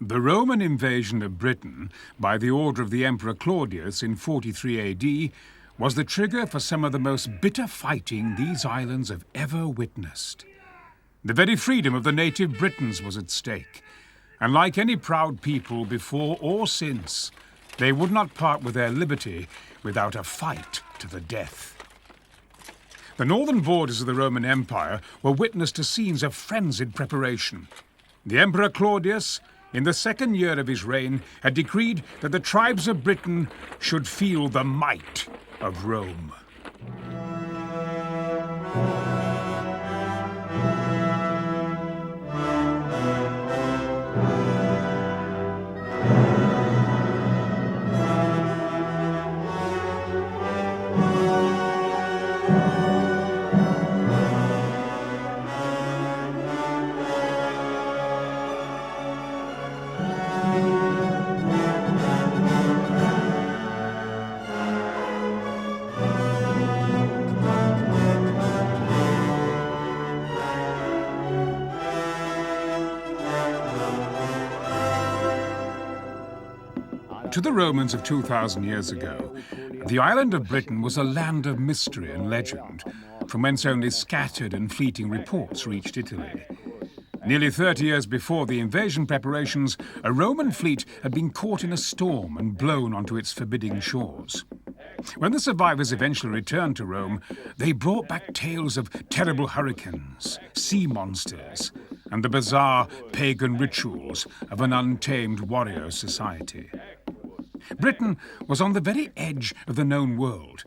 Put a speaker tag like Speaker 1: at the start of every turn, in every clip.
Speaker 1: The Roman invasion of Britain by the order of the Emperor Claudius in 43 AD was the trigger for some of the most bitter fighting these islands have ever witnessed. The very freedom of the native Britons was at stake, and like any proud people before or since, they would not part with their liberty without a fight to the death. The northern borders of the Roman Empire were witness to scenes of frenzied preparation. The Emperor Claudius, in the second year of his reign, had decreed that the tribes of Britain should feel the might of Rome. To the Romans of 2,000 years ago, the island of Britain was a land of mystery and legend, from whence only scattered and fleeting reports reached Italy. Nearly 30 years before the invasion preparations, a Roman fleet had been caught in a storm and blown onto its forbidding shores. When the survivors eventually returned to Rome, they brought back tales of terrible hurricanes, sea monsters, and the bizarre pagan rituals of an untamed warrior society. Britain was on the very edge of the known world,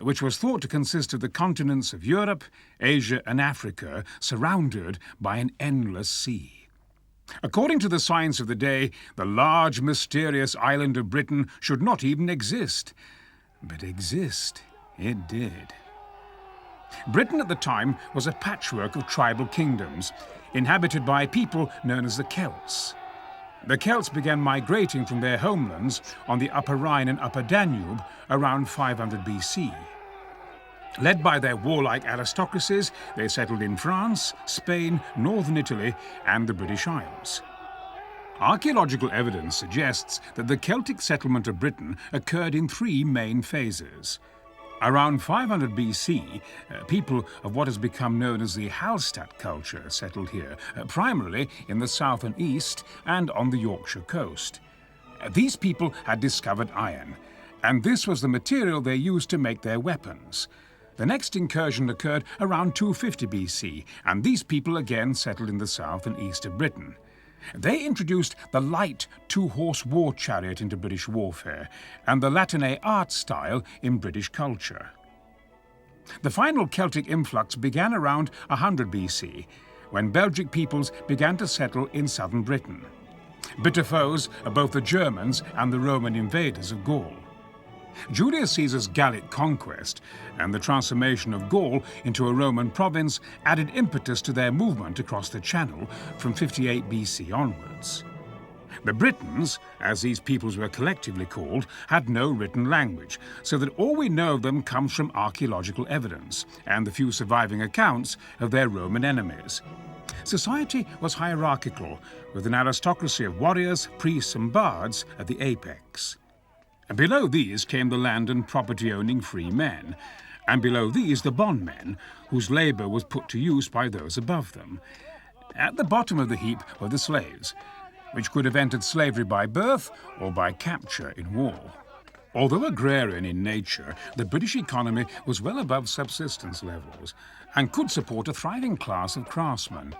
Speaker 1: which was thought to consist of the continents of Europe, Asia, and Africa, surrounded by an endless sea. According to the science of the day, the large, mysterious island of Britain should not even exist. But exist it did. Britain at the time was a patchwork of tribal kingdoms, inhabited by people known as the Celts. The Celts began migrating from their homelands on the Upper Rhine and Upper Danube around 500 BC. Led by their warlike aristocracies, they settled in France, Spain, northern Italy, and the British Isles. Archaeological evidence suggests that the Celtic settlement of Britain occurred in three main phases. Around 500 BC, people of what has become known as the Hallstatt culture settled here, primarily in the south and east and on the Yorkshire coast. These people had discovered iron, and this was the material they used to make their weapons. The next incursion occurred around 250 BC, and these people again settled in the south and east of Britain. They introduced the light two-horse war chariot into British warfare and the Latiner art style in British culture. The final Celtic influx began around 100 BC, when Belgic peoples began to settle in southern Britain. Bitter foes are both the Germans and the Roman invaders of Gaul. Julius Caesar's Gallic conquest and the transformation of Gaul into a Roman province added impetus to their movement across the Channel from 58 BC onwards. The Britons, as these peoples were collectively called, had no written language, so that all we know of them comes from archaeological evidence and the few surviving accounts of their Roman enemies. Society was hierarchical, with an aristocracy of warriors, priests, and bards at the apex. And below these came the land and property-owning free men, and below these the bondmen, whose labour was put to use by those above them. At the bottom of the heap were the slaves, which could have entered slavery by birth or by capture in war. Although agrarian in nature, the British economy was well above subsistence levels and could support a thriving class of craftsmen.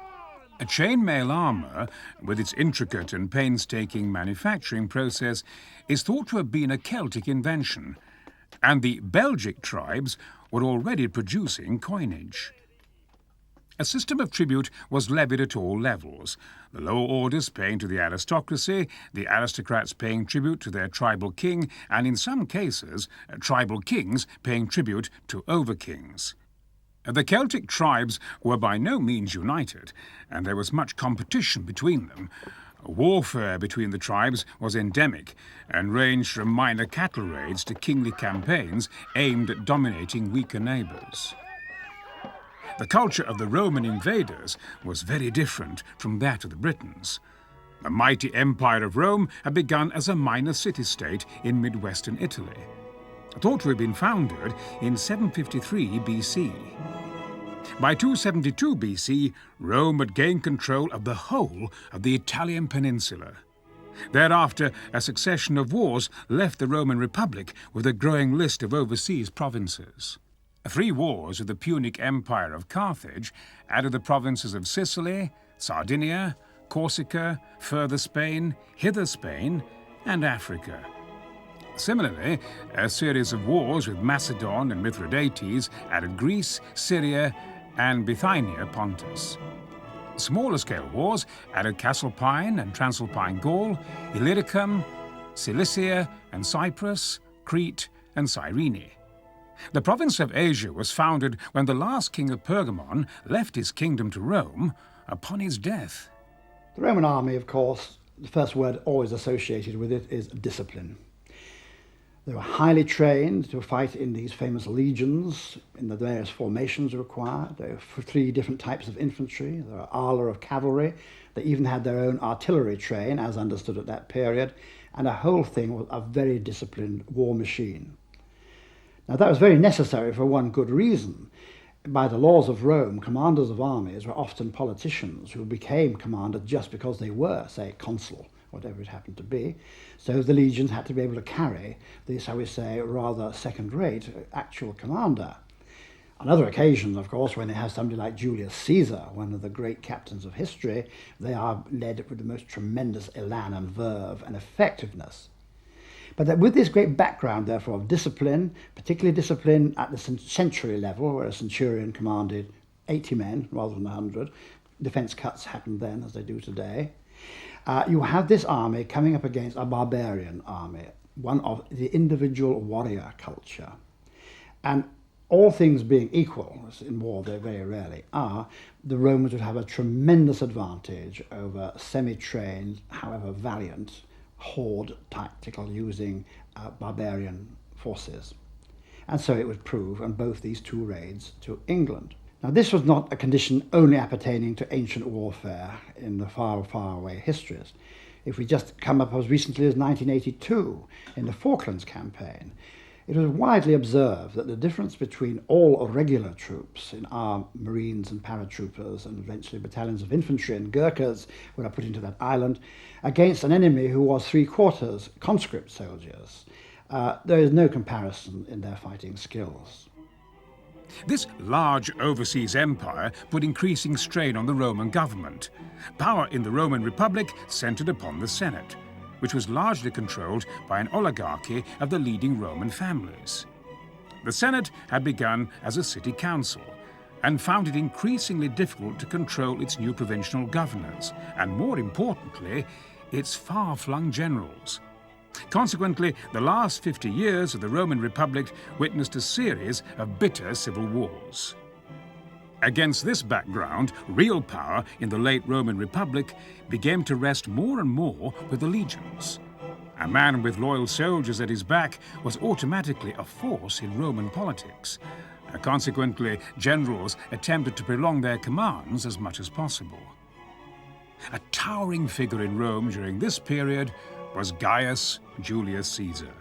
Speaker 1: A chainmail armour, with its intricate and painstaking manufacturing process, is thought to have been a Celtic invention, and the Belgic tribes were already producing coinage. A system of tribute was levied at all levels, the lower orders paying to the aristocracy, the aristocrats paying tribute to their tribal king, and in some cases, tribal kings paying tribute to over-kings. The Celtic tribes were by no means united, and there was much competition between them. Warfare between the tribes was endemic and ranged from minor cattle raids to kingly campaigns aimed at dominating weaker neighbours. The culture of the Roman invaders was very different from that of the Britons. The mighty Empire of Rome had begun as a minor city-state in mid-western Italy, thought to have been founded in 753 BC. By 272 BC, Rome had gained control of the whole of the Italian peninsula. Thereafter, a succession of wars left the Roman Republic with a growing list of overseas provinces. 3 wars with the Punic Empire of Carthage added the provinces of Sicily, Sardinia, Corsica, further Spain, hither Spain, and Africa. Similarly, a series of wars with Macedon and Mithridates added Greece, Syria, and Bithynia Pontus. Smaller-scale wars added Casalpine and Transalpine Gaul, Illyricum, Cilicia and Cyprus, Crete and Cyrene. The province of Asia was founded when the last king of Pergamon left his kingdom to Rome upon his death.
Speaker 2: The Roman army, of course, the first word always associated with it is discipline. They were highly trained to fight in these famous legions, in the various formations required. There were 3 different types of infantry. There were ala of cavalry. They even had their own artillery train, as understood at that period, and the whole thing was a very disciplined war machine. Now that was very necessary for one good reason. By the laws of Rome, commanders of armies were often politicians who became commanders just because they were, say, consul, whatever it happened to be. So the legions had to be able to carry this, shall we say, rather second-rate actual commander. On other occasions, of course, when they have somebody like Julius Caesar, one of the great captains of history, they are led with the most tremendous elan and verve and effectiveness. But with this great background, therefore, of discipline, particularly discipline at the century level, where a centurion commanded 80 men rather than 100, defence cuts happened then as they do today, you have this army coming up against a barbarian army, one of the individual warrior culture. And all things being equal, as in war they very rarely are, the Romans would have a tremendous advantage over semi-trained, however valiant, horde tactical using barbarian forces. And so it would prove on both these 2 raids to England. Now this was not a condition only appertaining to ancient warfare in the far, far away histories. If we just come up as recently as 1982 in the Falklands campaign, it was widely observed that the difference between all regular troops in our Marines and paratroopers and eventually battalions of infantry and Gurkhas who are put into that island against an enemy who was 3/4 conscript soldiers, there is no comparison in their fighting skills.
Speaker 1: This large overseas empire put increasing strain on the Roman government. Power in the Roman Republic centered upon the Senate, which was largely controlled by an oligarchy of the leading Roman families. The Senate had begun as a city council and found it increasingly difficult to control its new provincial governors, and more importantly, its far-flung generals. Consequently, the last 50 years of the Roman Republic witnessed a series of bitter civil wars. Against this background, real power in the late Roman Republic began to rest more and more with the legions. A man with loyal soldiers at his back was automatically a force in Roman politics. Consequently, generals attempted to prolong their commands as much as possible. A towering figure in Rome during this period was Gaius Julius Caesar.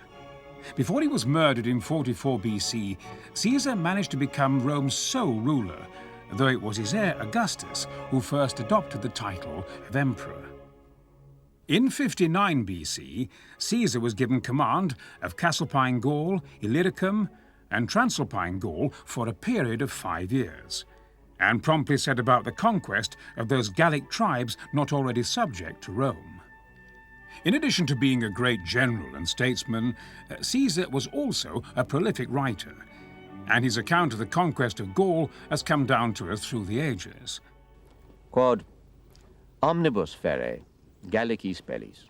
Speaker 1: Before he was murdered in 44 BC, Caesar managed to become Rome's sole ruler, though it was his heir Augustus who first adopted the title of emperor. In 59 BC, Caesar was given command of Casalpine Gaul, Illyricum, and Transalpine Gaul for a period of 5 years, and promptly set about the conquest of those Gallic tribes not already subject to Rome. In addition to being a great general and statesman, Caesar was also a prolific writer, and his account of the conquest of Gaul has come down to us through the ages.
Speaker 3: Quod omnibus fere Gallicis bellis,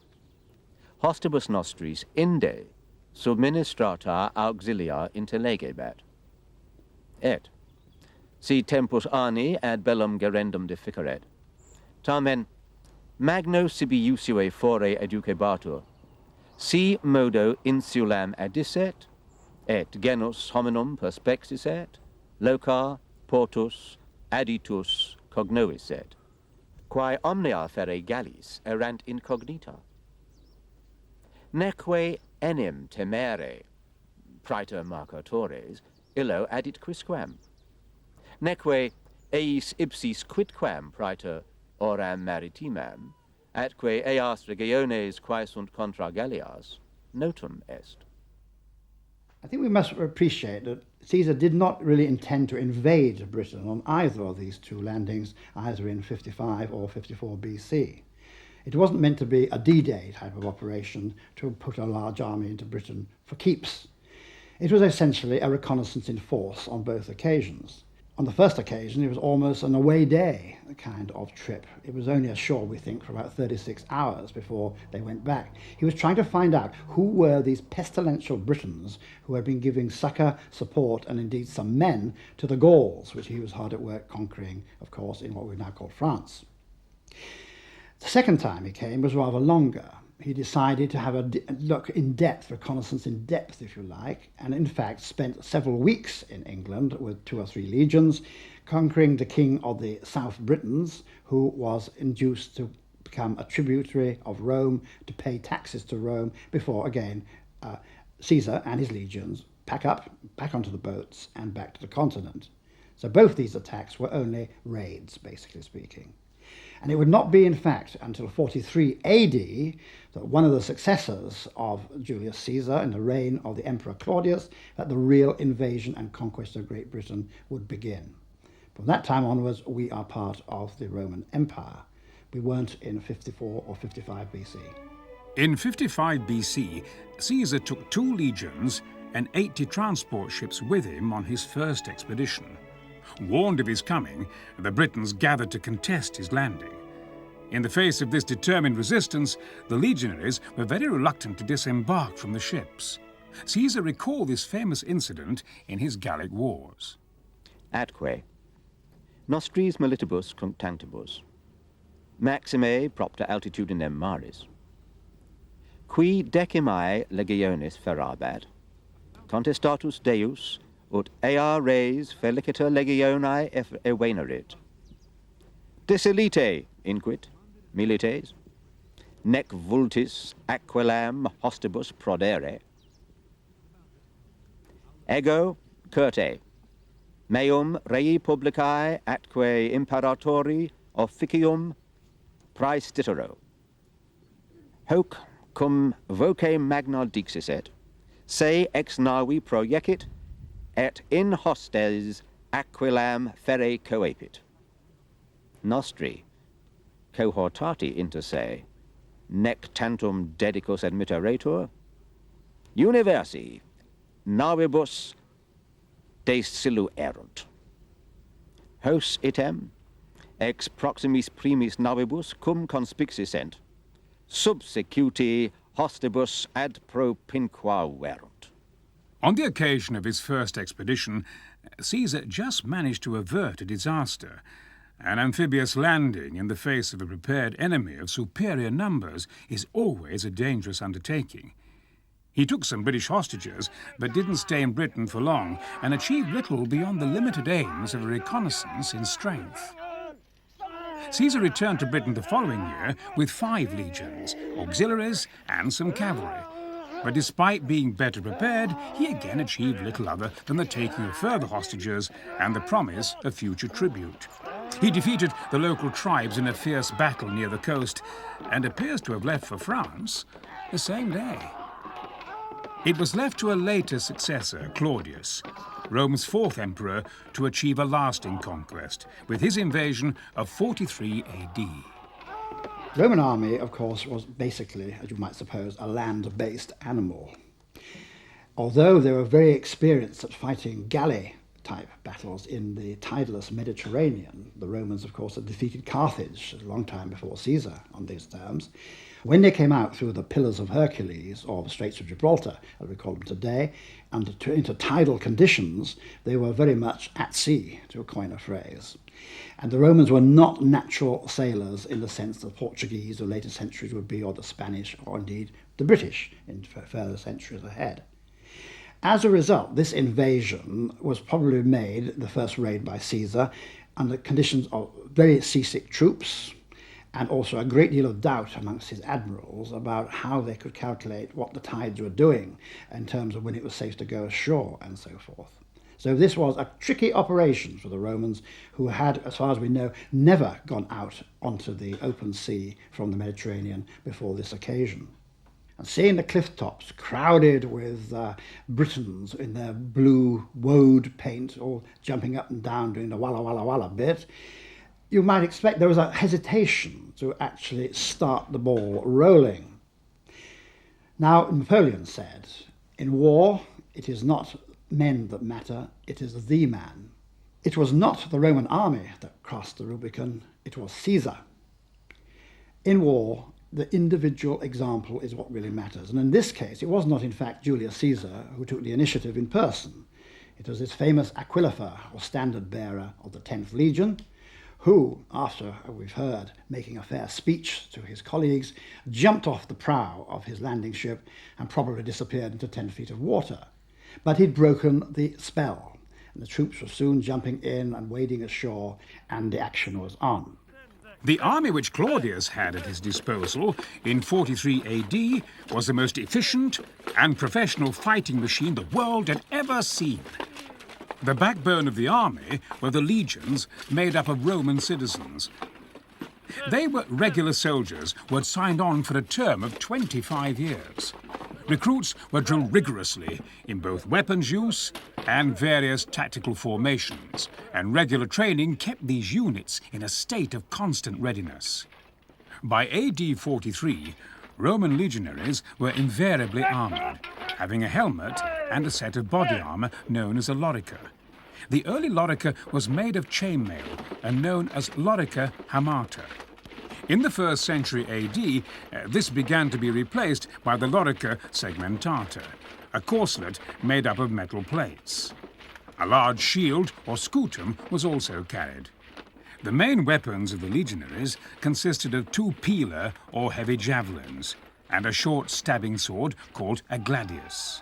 Speaker 3: hostibus nostris inde subministrata auxilia interlegebat. Et, si tempus anni ad bellum gerendum deficeret, tamen magno sibi usue fore educebatur, si modo insulam addisset, et genus hominum perspexisset, loca portus additus cognoisset. quae omnia ferre gallis erant incognita. Neque enim temere, praeter marcatores, illo addit quisquam. Neque eis ipsis quidquam praeter oram maritimam, atque eas regiones quae sunt contra Gallias, notum est.
Speaker 2: I think we must appreciate that Caesar did not really intend to invade Britain on either of these two landings, either in 55 or 54 BC. It wasn't meant to be a D-Day type of operation to put a large army into Britain for keeps. It was essentially a reconnaissance in force on both occasions. On the first occasion, it was almost an away day kind of trip. It was only ashore, we think, for about 36 hours before they went back. He was trying to find out who were these pestilential Britons who had been giving succour, support, and indeed some men to the Gauls, which he was hard at work conquering, of course, in what we now call France. The second time he came was rather longer. He decided to have a look in depth, reconnaissance in depth, if you like, and in fact spent several weeks in England with 2 or 3 legions, conquering the king of the South Britons, who was induced to become a tributary of Rome, to pay taxes to Rome, before again Caesar and his legions pack up, back onto the boats, and back to the continent. So both these attacks were only raids, basically speaking. And it would not be, in fact, until 43 AD that one of the successors of Julius Caesar in the reign of the Emperor Claudius, that the real invasion and conquest of Great Britain would begin. From that time onwards, we are part of the Roman Empire. We weren't in 54 or 55 BC.
Speaker 1: In 55 BC, Caesar took 2 legions and 80 transport ships with him on his first expedition. Warned of his coming, the Britons gathered to contest his landing. In the face of this determined resistance, the legionaries were very reluctant to disembark from the ships. Caesar recalled this famous incident in his Gallic Wars.
Speaker 3: Atque nostris militibus cunctantibus, maxime propter altitudinem maris, qui decimae legionis ferabat, contestatus Deus, ut ea res felicita legionae evenerit. Disilite inquit, milites, nec vultis aquilam hostibus prodere. Ego curte, meum rei publicae atque imperatori officium praestitero. Hoc cum voce magna dixiset, se ex navi projecit, et in hostes aquilam ferre coepit. Nostri cohortati inter se, nec tantum dedicus admitteretur, universi navibus desilu erunt. Hos item, ex proximis primis navibus cum conspixissent, subsecuti hostibus ad propinqua verunt.
Speaker 1: On the occasion of his first expedition, Caesar just managed to avert a disaster. An amphibious landing in the face of a prepared enemy of superior numbers is always a dangerous undertaking. He took some British hostages, but didn't stay in Britain for long, and achieved little beyond the limited aims of a reconnaissance in strength. Caesar returned to Britain the following year with 5 legions, auxiliaries, and some cavalry. But despite being better prepared, he again achieved little other than the taking of further hostages and the promise of future tribute. He defeated the local tribes in a fierce battle near the coast and appears to have left for France the same day. It was left to a later successor, Claudius, Rome's 4th emperor, to achieve a lasting conquest with his invasion of 43 AD.
Speaker 2: The Roman army, of course, was basically, as you might suppose, a land-based animal. Although they were very experienced at fighting galley-type battles in the tideless Mediterranean, the Romans, of course, had defeated Carthage a long time before Caesar on these terms. When they came out through the Pillars of Hercules, or the Straits of Gibraltar, as we call them today, and into tidal conditions, they were very much at sea, to coin a phrase. And the Romans were not natural sailors in the sense the Portuguese of later centuries would be, or the Spanish, or indeed the British in further centuries ahead. As a result, this invasion was probably made, the first raid by Caesar, under conditions of very seasick troops, and also a great deal of doubt amongst his admirals about how they could calculate what the tides were doing in terms of when it was safe to go ashore and so forth. So this was a tricky operation for the Romans, who had, as far as we know, never gone out onto the open sea from the Mediterranean before this occasion. And seeing the cliff tops crowded with Britons in their blue woad paint, all jumping up and down doing the walla walla walla bit, you might expect there was a hesitation to actually start the ball rolling. Now, Napoleon said, in war, it is not men that matter, it is the man. It was not the Roman army that crossed the Rubicon, it was Caesar. In war, the individual example is what really matters. And in this case, it was not, in fact, Julius Caesar who took the initiative in person. It was this famous Aquilifer, or standard bearer of the 10th Legion, who, after, we've heard, making a fair speech to his colleagues, jumped off the prow of his landing ship and probably disappeared into 10 feet of water. But he'd broken the spell, and the troops were soon jumping in and wading ashore, and the action was on.
Speaker 1: The army which Claudius had at his disposal in 43 AD was the most efficient and professional fighting machine the world had ever seen. The backbone of the army were the legions made up of Roman citizens. They were regular soldiers who had signed on for a term of 25 years. Recruits were drilled rigorously in both weapons use and various tactical formations, and regular training kept these units in a state of constant readiness. By AD 43, Roman legionaries were invariably armoured, having a helmet and a set of body armour known as a lorica. The early lorica was made of chainmail and known as lorica hamata. In the 1st century AD, this began to be replaced by the lorica segmentata, a corselet made up of metal plates. A large shield or scutum was also carried. The main weapons of the legionaries consisted of 2 pila or heavy javelins and a short stabbing sword called a gladius.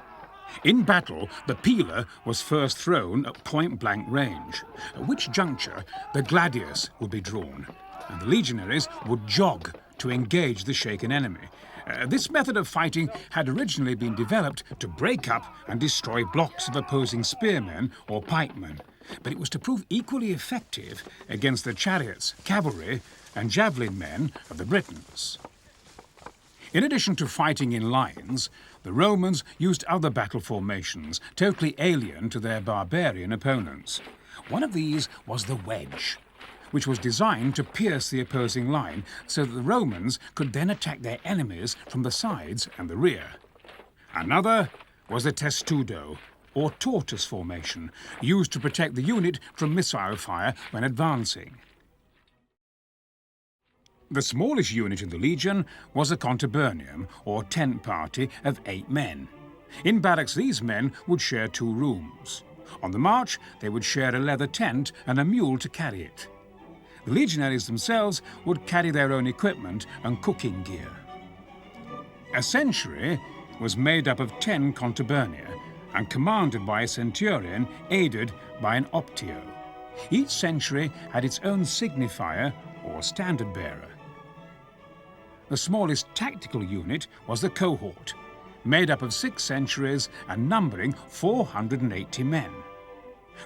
Speaker 1: In battle, the pila was first thrown at point-blank range, at which juncture the gladius would be drawn, and the legionaries would jog to engage the shaken enemy. This method of fighting had originally been developed to break up and destroy blocks of opposing spearmen or pikemen, but it was to prove equally effective against the chariots, cavalry, and javelin men of the Britons. In addition to fighting in lines, the Romans used other battle formations totally alien to their barbarian opponents. One of these was the wedge, which was designed to pierce the opposing line so that the Romans could then attack their enemies from the sides and the rear. Another was the testudo, or tortoise formation, used to protect the unit from missile fire when advancing. The smallest unit in the legion was a contubernium, or tent party of 8 men. In barracks, these men would share 2 rooms. On the march, they would share a leather tent and a mule to carry it. The legionaries themselves would carry their own equipment and cooking gear. A century was made up of 10 contubernia and commanded by a centurion aided by an optio. Each century had its own signifier or standard bearer. The smallest tactical unit was the cohort, made up of 6 centuries and numbering 480 men.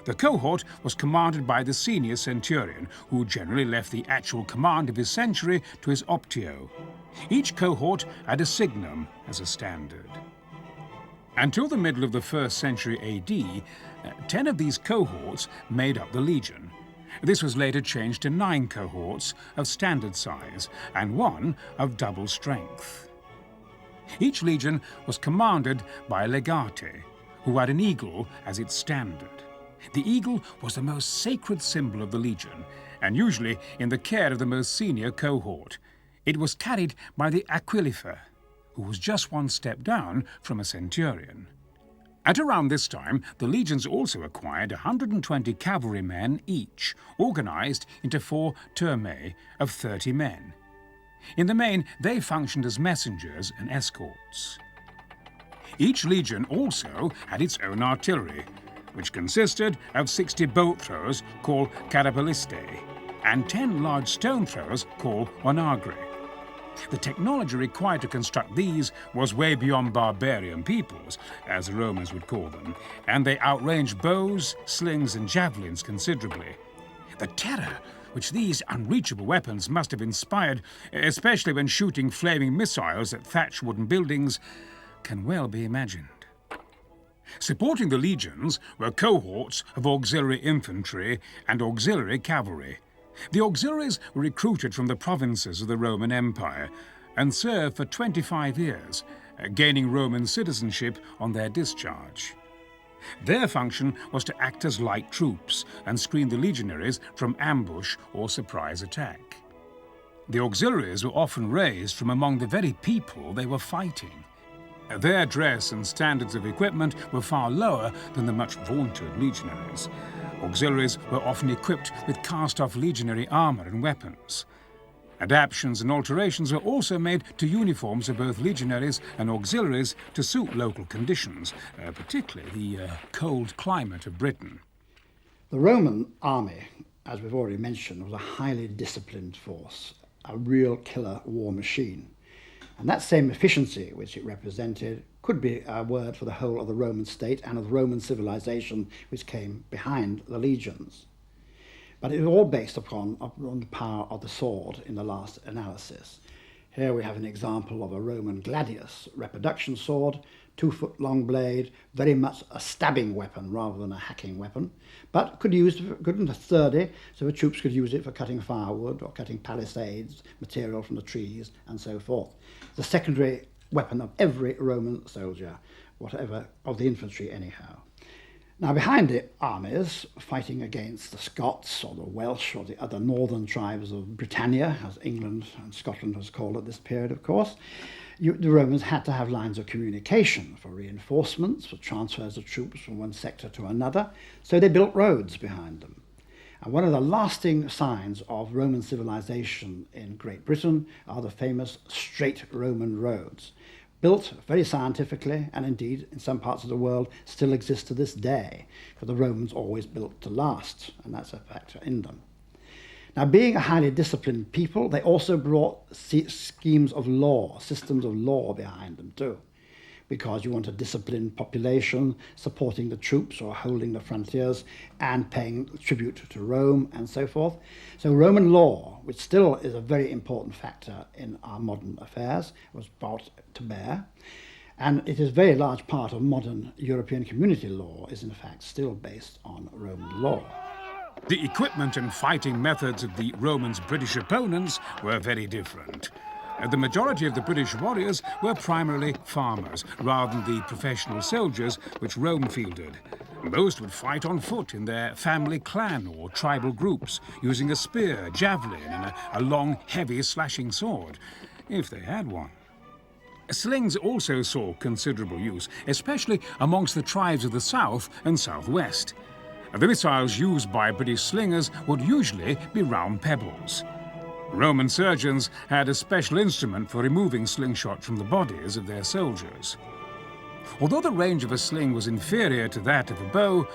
Speaker 1: The cohort was commanded by the senior centurion, who generally left the actual command of his century to his optio. Each cohort had a signum as a standard. Until the middle of the 1st century AD, 10 of these cohorts made up the legion. This was later changed to 9 cohorts of standard size and 1 of double strength. Each legion was commanded by a legate, who had an eagle as its standard. The eagle was the most sacred symbol of the legion, and usually in the care of the most senior cohort. It was carried by the aquilifer, who was just 1 step down from a centurion. At around this time, the legions also acquired 120 cavalrymen each, organised into 4 turmae of 30 men. In the main, they functioned as messengers and escorts. Each legion also had its own artillery, which consisted of 60 bolt throwers called carabalistae, and 10 large stone throwers called onagri. The technology required to construct these was way beyond barbarian peoples, as the Romans would call them, and they outranged bows, slings and javelins considerably. The terror which these unreachable weapons must have inspired, especially when shooting flaming missiles at thatched wooden buildings, can well be imagined. Supporting the legions were cohorts of auxiliary infantry and auxiliary cavalry. The auxiliaries were recruited from the provinces of the Roman Empire and served for 25 years, gaining Roman citizenship on their discharge. Their function was to act as light troops and screen the legionaries from ambush or surprise attack. The auxiliaries were often raised from among the very people they were fighting. Their dress and standards of equipment were far lower than the much vaunted legionaries. Auxiliaries were often equipped with cast-off legionary armour and weapons. Adaptations and alterations were also made to uniforms of both legionaries and auxiliaries to suit local conditions, particularly the cold climate of Britain.
Speaker 2: The Roman army, as we've already mentioned, was a highly disciplined force, a real killer war machine. And that same efficiency which it represented could be a word for the whole of the Roman state and of Roman civilization which came behind the legions. But it was all based upon the power of the sword in the last analysis. Here we have an example of a Roman gladius reproduction sword, 2-foot long blade, very much a stabbing weapon rather than a hacking weapon, but good and sturdy, so the troops could use it for cutting firewood or cutting palisades, material from the trees, and so forth. The secondary weapon of every Roman soldier, whatever, of the infantry anyhow. Now behind the armies fighting against the Scots or the Welsh or the other northern tribes of Britannia, as England and Scotland was called at this period, of course, the Romans had to have lines of communication for reinforcements, for transfers of troops from one sector to another, so they built roads behind them. And one of the lasting signs of Roman civilization in Great Britain are the famous straight Roman roads, built very scientifically, and indeed in some parts of the world still exist to this day, because the Romans always built to last, and that's a factor in them. Now, being a highly disciplined people, they also brought schemes of law, systems of law behind them too, because you want a disciplined population supporting the troops or holding the frontiers and paying tribute to Rome and so forth. So Roman law, which still is a very important factor in our modern affairs, was brought to bear. And it is a very large part of modern European community law is in fact still based on Roman law.
Speaker 1: The equipment and fighting methods of the Romans' British opponents were very different. The majority of the British warriors were primarily farmers, rather than the professional soldiers which Rome fielded. Most would fight on foot in their family clan or tribal groups, using a spear, javelin, and a long, heavy slashing sword, if they had one. Slings also saw considerable use, especially amongst the tribes of the south and southwest. The missiles used by British slingers would usually be round pebbles. Roman surgeons had a special instrument for removing slingshot from the bodies of their soldiers. Although the range of a sling was inferior to that of a bow,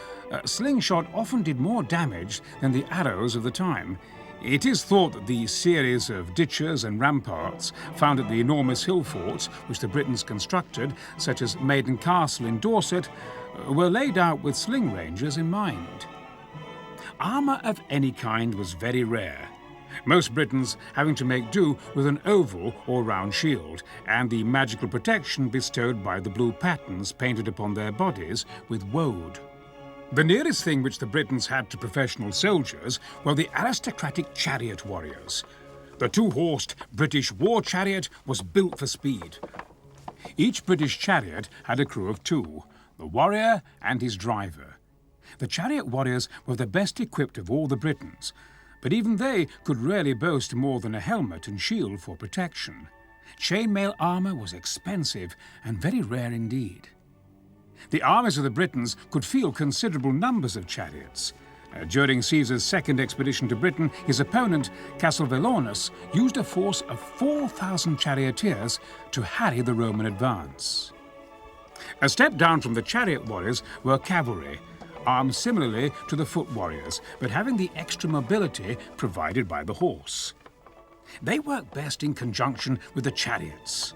Speaker 1: slingshot often did more damage than the arrows of the time. It is thought that the series of ditches and ramparts found at the enormous hill forts which the Britons constructed, such as Maiden Castle in Dorset, were laid out with sling rangers in mind. Armour of any kind was very rare, most Britons having to make do with an oval or round shield, and the magical protection bestowed by the blue patterns painted upon their bodies with woad. The nearest thing which the Britons had to professional soldiers were the aristocratic chariot warriors. The two-horsed British war chariot was built for speed. Each British chariot had a crew of two, the warrior and his driver. The chariot warriors were the best equipped of all the Britons, but even they could rarely boast more than a helmet and shield for protection. Chainmail armour was expensive and very rare indeed. The armies of the Britons could field considerable numbers of chariots. During Caesar's second expedition to Britain, his opponent, Cassivellaunus, used a force of 4,000 charioteers to harry the Roman advance. A step down from the chariot warriors were cavalry, armed similarly to the foot warriors, but having the extra mobility provided by the horse. They work best in conjunction with the chariots.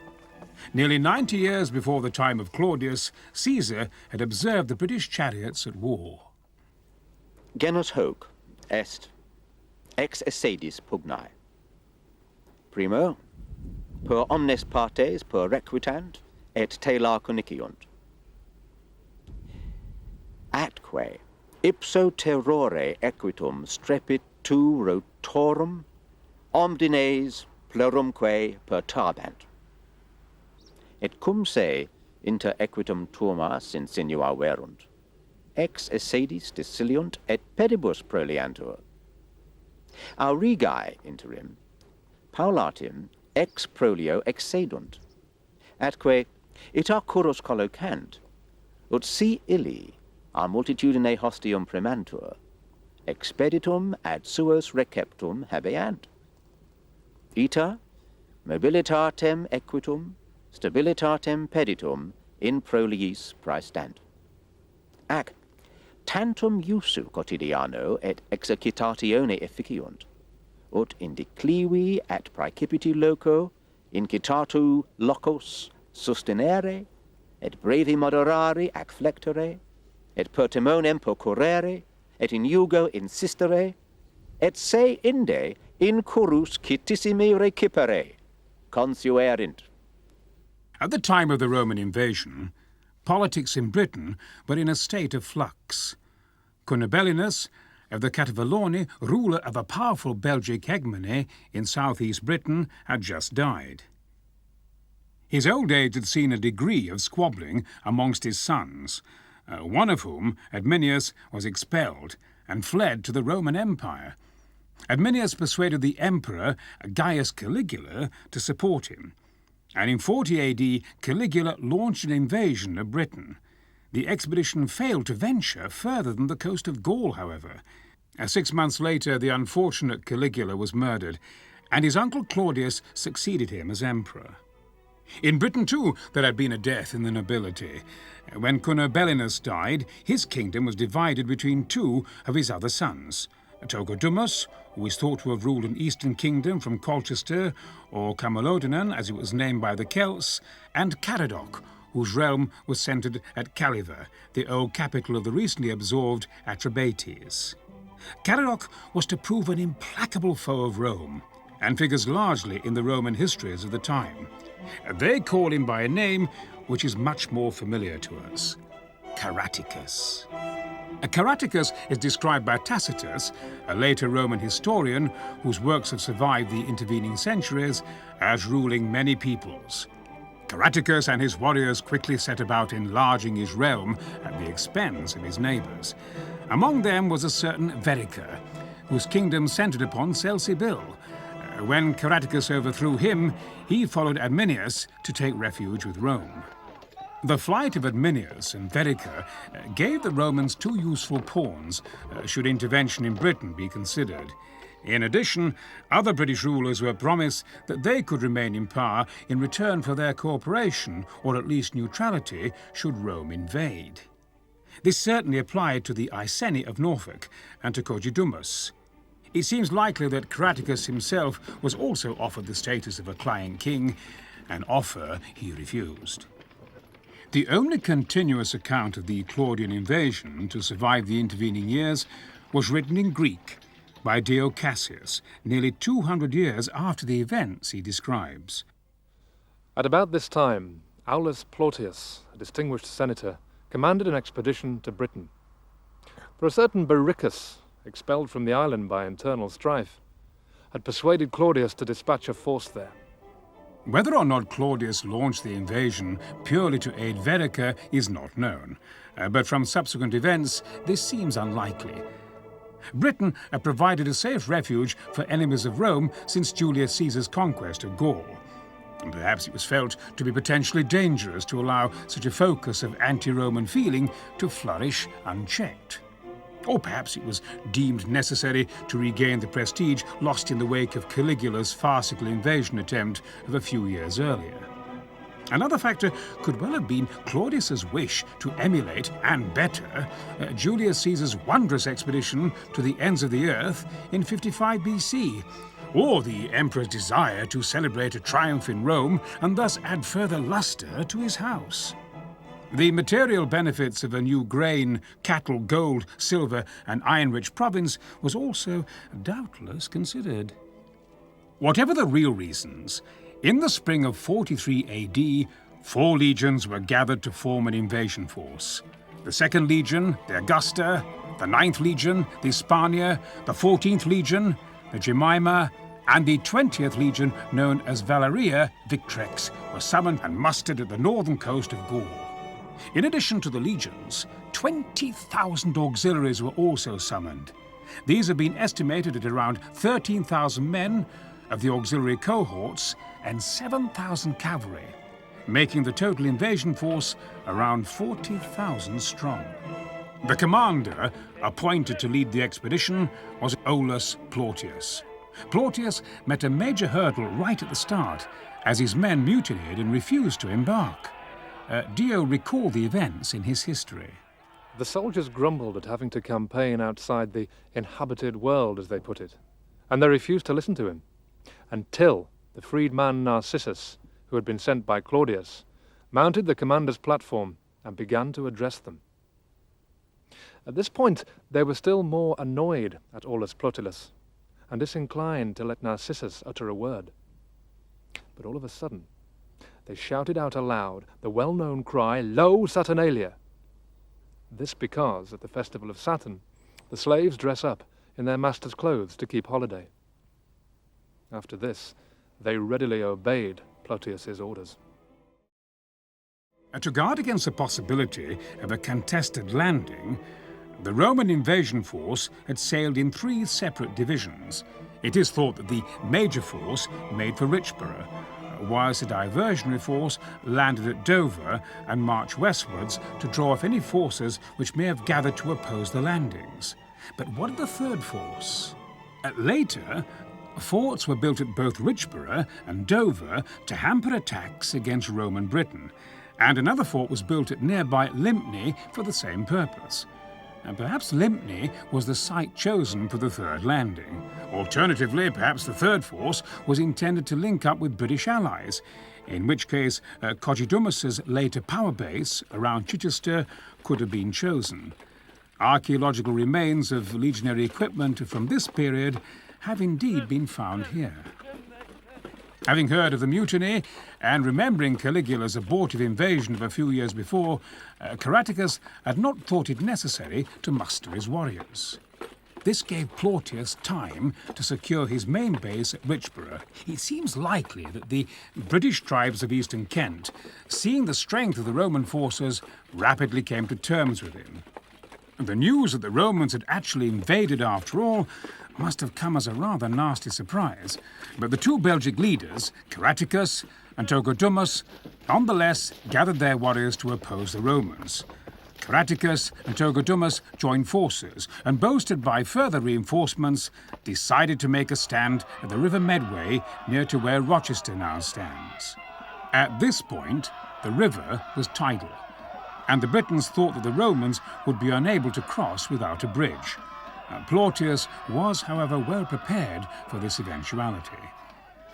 Speaker 1: Nearly 90 years before the time of Claudius, Caesar had observed the British chariots at war.
Speaker 3: Genus hoc est ex essedis pugnae. Primo, per omnes partes per requitant et tela coniciunt. Atque ipso terrore equitum strepit tu rotorum omdines plurumque perturbant. Et cum se inter equitum turmas insinua verunt, ex essedis disiliunt et pedibus proliantur. Aurigae interim, Paulatim ex prolio excedunt, atque ita curus collocant, ut si illi a multitudine hostium premantur, expeditum ad suos receptum habeant. Ita mobilitatem equitum, stabilitatem peditum in proliis praestant. Ac tantum iusu quotidiano et exercitatione efficiunt, ut in declivi et praecipiti loco incitatu locos sustinere, et brevi moderari ac flectere, et per timonem procurere, et in iugo insistere, et se inde in currus citissimi recipere consuerint.
Speaker 1: At the time of the Roman invasion, politics in Britain were in a state of flux. Cunobelinus of the Cativaloni, ruler of a powerful Belgic hegemony in southeast Britain, had just died. His old age had seen a degree of squabbling amongst his sons, one of whom, Adminius, was expelled and fled to the Roman Empire. Adminius persuaded the emperor Gaius Caligula to support him, and in 40 AD Caligula launched an invasion of Britain. The expedition failed to venture further than the coast of Gaul, however. 6 months later, the unfortunate Caligula was murdered, and his uncle Claudius succeeded him as emperor. In Britain, too, there had been a death in the nobility. When Cunobelinus died, his kingdom was divided between two of his other sons, Togodummus, who is thought to have ruled an eastern kingdom from Colchester, or Camalodunum, as it was named by the Celts, and Caradoc, whose realm was centred at Caliver, the old capital of the recently absorbed Atrebates. Caradoc was to prove an implacable foe of Rome, and figures largely in the Roman histories of the time. They call him by a name which is much more familiar to us: Caratacus. Caratacus is described by Tacitus, a later Roman historian whose works have survived the intervening centuries, as ruling many peoples. Caratacus and his warriors quickly set about enlarging his realm at the expense of his neighbours. Among them was a certain Verica, whose kingdom centred upon Celcibil. When Caratacus overthrew him, he followed Adminius to take refuge with Rome. The flight of Adminius and Verica gave the Romans two useful pawns, should intervention in Britain be considered. In addition, other British rulers were promised that they could remain in power in return for their cooperation, or at least neutrality, should Rome invade. This certainly applied to the Iceni of Norfolk and to Cogidumus. It seems likely that Caratacus himself was also offered the status of a client king, an offer he refused. The only continuous account of the Claudian invasion to survive the intervening years was written in Greek by Dio Cassius, nearly 200 years after the events he describes.
Speaker 4: At about this time, Aulus Plautius, a distinguished senator, commanded an expedition to Britain. For a certain Bericus, expelled from the island by internal strife, had persuaded Claudius to dispatch a force there.
Speaker 1: Whether or not Claudius launched the invasion purely to aid Verica is not known, but from subsequent events this seems unlikely. Britain had provided a safe refuge for enemies of Rome since Julius Caesar's conquest of Gaul. And perhaps it was felt to be potentially dangerous to allow such a focus of anti-Roman feeling to flourish unchecked. Or perhaps it was deemed necessary to regain the prestige lost in the wake of Caligula's farcical invasion attempt of a few years earlier. Another factor could well have been Claudius's wish to emulate, and better, Julius Caesar's wondrous expedition to the ends of the earth in 55 BC, or the emperor's desire to celebrate a triumph in Rome and thus add further luster to his house. The material benefits of a new grain, cattle, gold, silver and iron-rich province was also doubtless considered. Whatever the real reasons, in the spring of 43 AD, 4 legions were gathered to form an invasion force. The 2nd Legion, the Augusta, the 9th Legion, the Hispania, the 14th Legion, the Jemima, and the 20th Legion, known as Valeria Victrix, were summoned and mustered at the northern coast of Gaul. In addition to the legions, 20,000 auxiliaries were also summoned. These have been estimated at around 13,000 men of the auxiliary cohorts and 7,000 cavalry, making the total invasion force around 40,000 strong. The commander appointed to lead the expedition was Aulus Plautius. Plautius met a major hurdle right at the start, as his men mutinied and refused to embark. Dio recalled the events in his history.
Speaker 4: The soldiers grumbled at having to campaign outside the inhabited world, as they put it, and they refused to listen to him, until the freedman Narcissus, who had been sent by Claudius, mounted the commander's platform and began to address them. At this point, they were still more annoyed at Aulus Plautius, and disinclined to let Narcissus utter a word. But all of a sudden, they shouted out aloud the well-known cry, "Lo, Saturnalia!" This because, at the festival of Saturn, the slaves dress up in their master's clothes to keep holiday. After this, they readily obeyed Plautius's orders.
Speaker 1: To guard against the possibility of a contested landing, the Roman invasion force had sailed in 3 separate divisions. It is thought that the major force made for Richborough, whilst the diversionary force landed at Dover and marched westwards to draw off any forces which may have gathered to oppose the landings. But what of the 3rd force? Later, forts were built at both Richborough and Dover to hamper attacks against Roman Britain, and another fort was built at nearby Lympne for the same purpose. And perhaps Lympne was the site chosen for the 3rd landing. Alternatively, perhaps the 3rd force was intended to link up with British allies, in which case Cogidumus's later power base around Chichester could have been chosen. Archaeological remains of legionary equipment from this period have indeed been found here. Having heard of the mutiny and remembering Caligula's abortive invasion of a few years before, Caratacus had not thought it necessary to muster his warriors. This gave Plautius time to secure his main base at Richborough. It seems likely that the British tribes of eastern Kent, seeing the strength of the Roman forces, rapidly came to terms with him. The news that the Romans had actually invaded after all must have come as a rather nasty surprise, but the 2 Belgic leaders, Caratacus and Togodumus, nonetheless gathered their warriors to oppose the Romans. Caratacus and Togodumus joined forces and, boosted by further reinforcements, decided to make a stand at the river Medway near to where Rochester now stands. At this point, the river was tidal, and the Britons thought that the Romans would be unable to cross without a bridge. Plautius was, however, well prepared for this eventuality.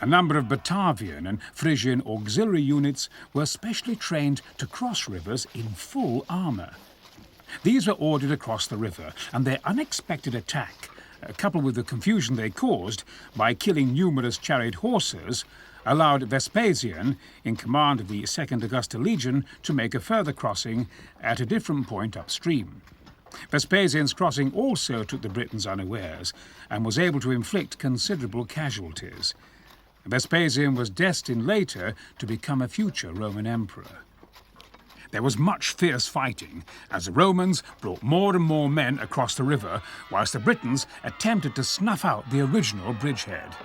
Speaker 1: A number of Batavian and Frisian auxiliary units were specially trained to cross rivers in full armour. These were ordered across the river, and their unexpected attack, coupled with the confusion they caused by killing numerous chariot horses, allowed Vespasian, in command of the 2nd Augusta Legion, to make a further crossing at a different point upstream. Vespasian's crossing also took the Britons unawares and was able to inflict considerable casualties. Vespasian was destined later to become a future Roman emperor. There was much fierce fighting as the Romans brought more and more men across the river, whilst the Britons attempted to snuff out the original bridgehead.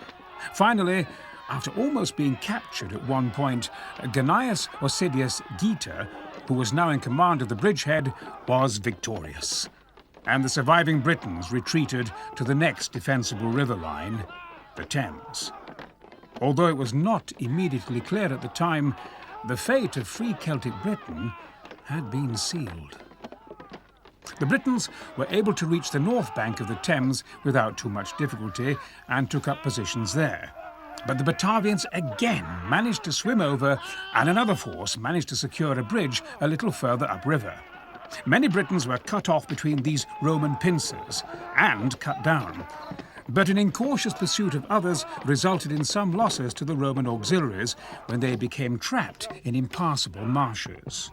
Speaker 1: Finally, after almost being captured at one point, Gnaeus Osidius Geta, who was now in command of the bridgehead, was victorious, and the surviving Britons retreated to the next defensible river line, the Thames. Although it was not immediately clear at the time, the fate of free Celtic Britain had been sealed. The Britons were able to reach the north bank of the Thames without too much difficulty and took up positions there. But the Batavians again managed to swim over, and another force managed to secure a bridge a little further upriver. Many Britons were cut off between these Roman pincers and cut down. But an incautious pursuit of others resulted in some losses to the Roman auxiliaries when they became trapped in impassable marshes.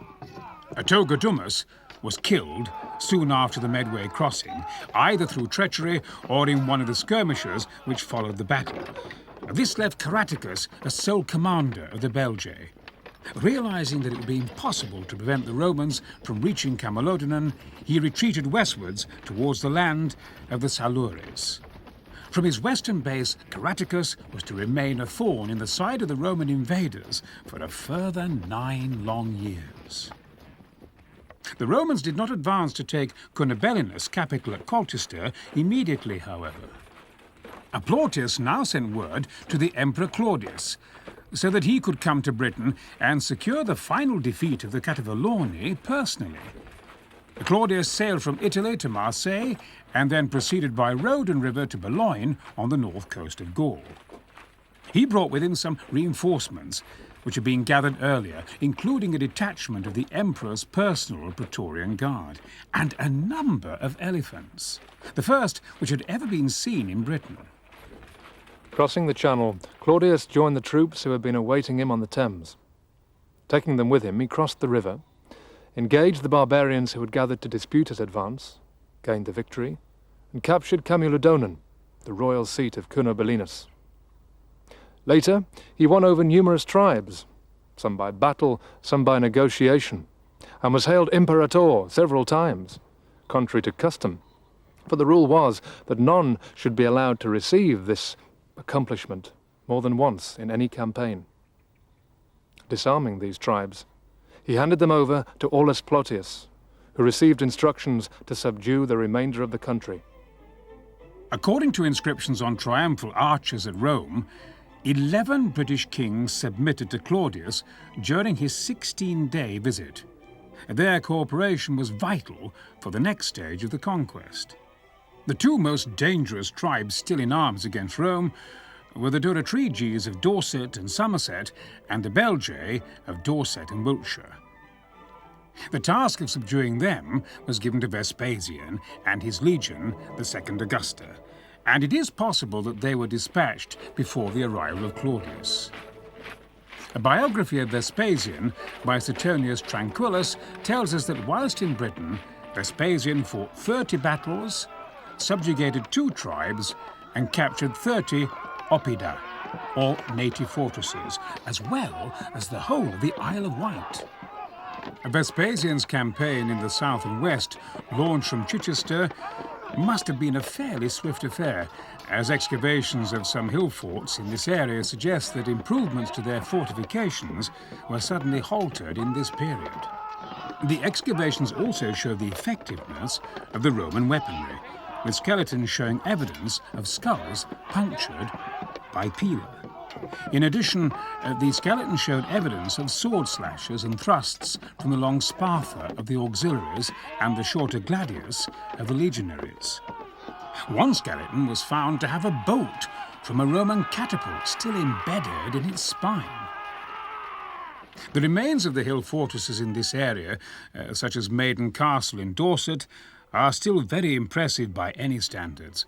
Speaker 1: Autogodumus was killed soon after the Medway crossing, either through treachery or in one of the skirmishes which followed the battle. This left Caratacus as sole commander of the Belgae. Realizing that it would be impossible to prevent the Romans from reaching Camalodunum, he retreated westwards towards the land of the Silures. From his western base, Caratacus was to remain a thorn in the side of the Roman invaders for a further 9 long years. The Romans did not advance to take Cunobellinus, capital at Colchester, immediately, however. Plautius now sent word to the Emperor Claudius, so that he could come to Britain and secure the final defeat of the Cativaloni personally. Claudius sailed from Italy to Marseille and then proceeded by road and river to Boulogne on the north coast of Gaul. He brought with him some reinforcements which had been gathered earlier, including a detachment of the Emperor's personal Praetorian Guard and a number of elephants, the first which had ever been seen in Britain.
Speaker 4: Crossing the Channel, Claudius joined the troops who had been awaiting him on the Thames. Taking them with him, he crossed the river, engaged the barbarians who had gathered to dispute his advance, gained the victory, and captured Camalodunum, the royal seat of Cunobellinus. Later, he won over numerous tribes, some by battle, some by negotiation, and was hailed imperator several times, contrary to custom, for the rule was that none should be allowed to receive this accomplishment more than once in any campaign. Disarming these tribes, he handed them over to Aulus Plautius, who received instructions to subdue the remainder of the country.
Speaker 1: According to inscriptions on triumphal arches at Rome, 11 British kings submitted to Claudius during his 16-day visit. Their cooperation was vital for the next stage of the conquest. The 2 most dangerous tribes still in arms against Rome were the Duratriges of Dorset and Somerset and the Belgae of Dorset and Wiltshire. The task of subduing them was given to Vespasian and his legion, the Second Augusta, and it is possible that they were dispatched before the arrival of Claudius. A biography of Vespasian by Suetonius Tranquillus tells us that whilst in Britain, Vespasian fought 30 battles, subjugated 2 tribes, and captured 30 oppida, or native fortresses, as well as the whole of the Isle of Wight. Vespasian's campaign in the south and west, launched from Chichester, must have been a fairly swift affair, as excavations of some hill forts in this area suggest that improvements to their fortifications were suddenly halted in this period. The excavations also show the effectiveness of the Roman weaponry, with skeletons showing evidence of skulls punctured by Pila. In addition, the skeleton showed evidence of sword slashes and thrusts from the long spatha of the auxiliaries and the shorter gladius of the legionaries. One skeleton was found to have a bolt from a Roman catapult still embedded in its spine. The remains of the hill fortresses in this area, such as Maiden Castle in Dorset, are still very impressive by any standards.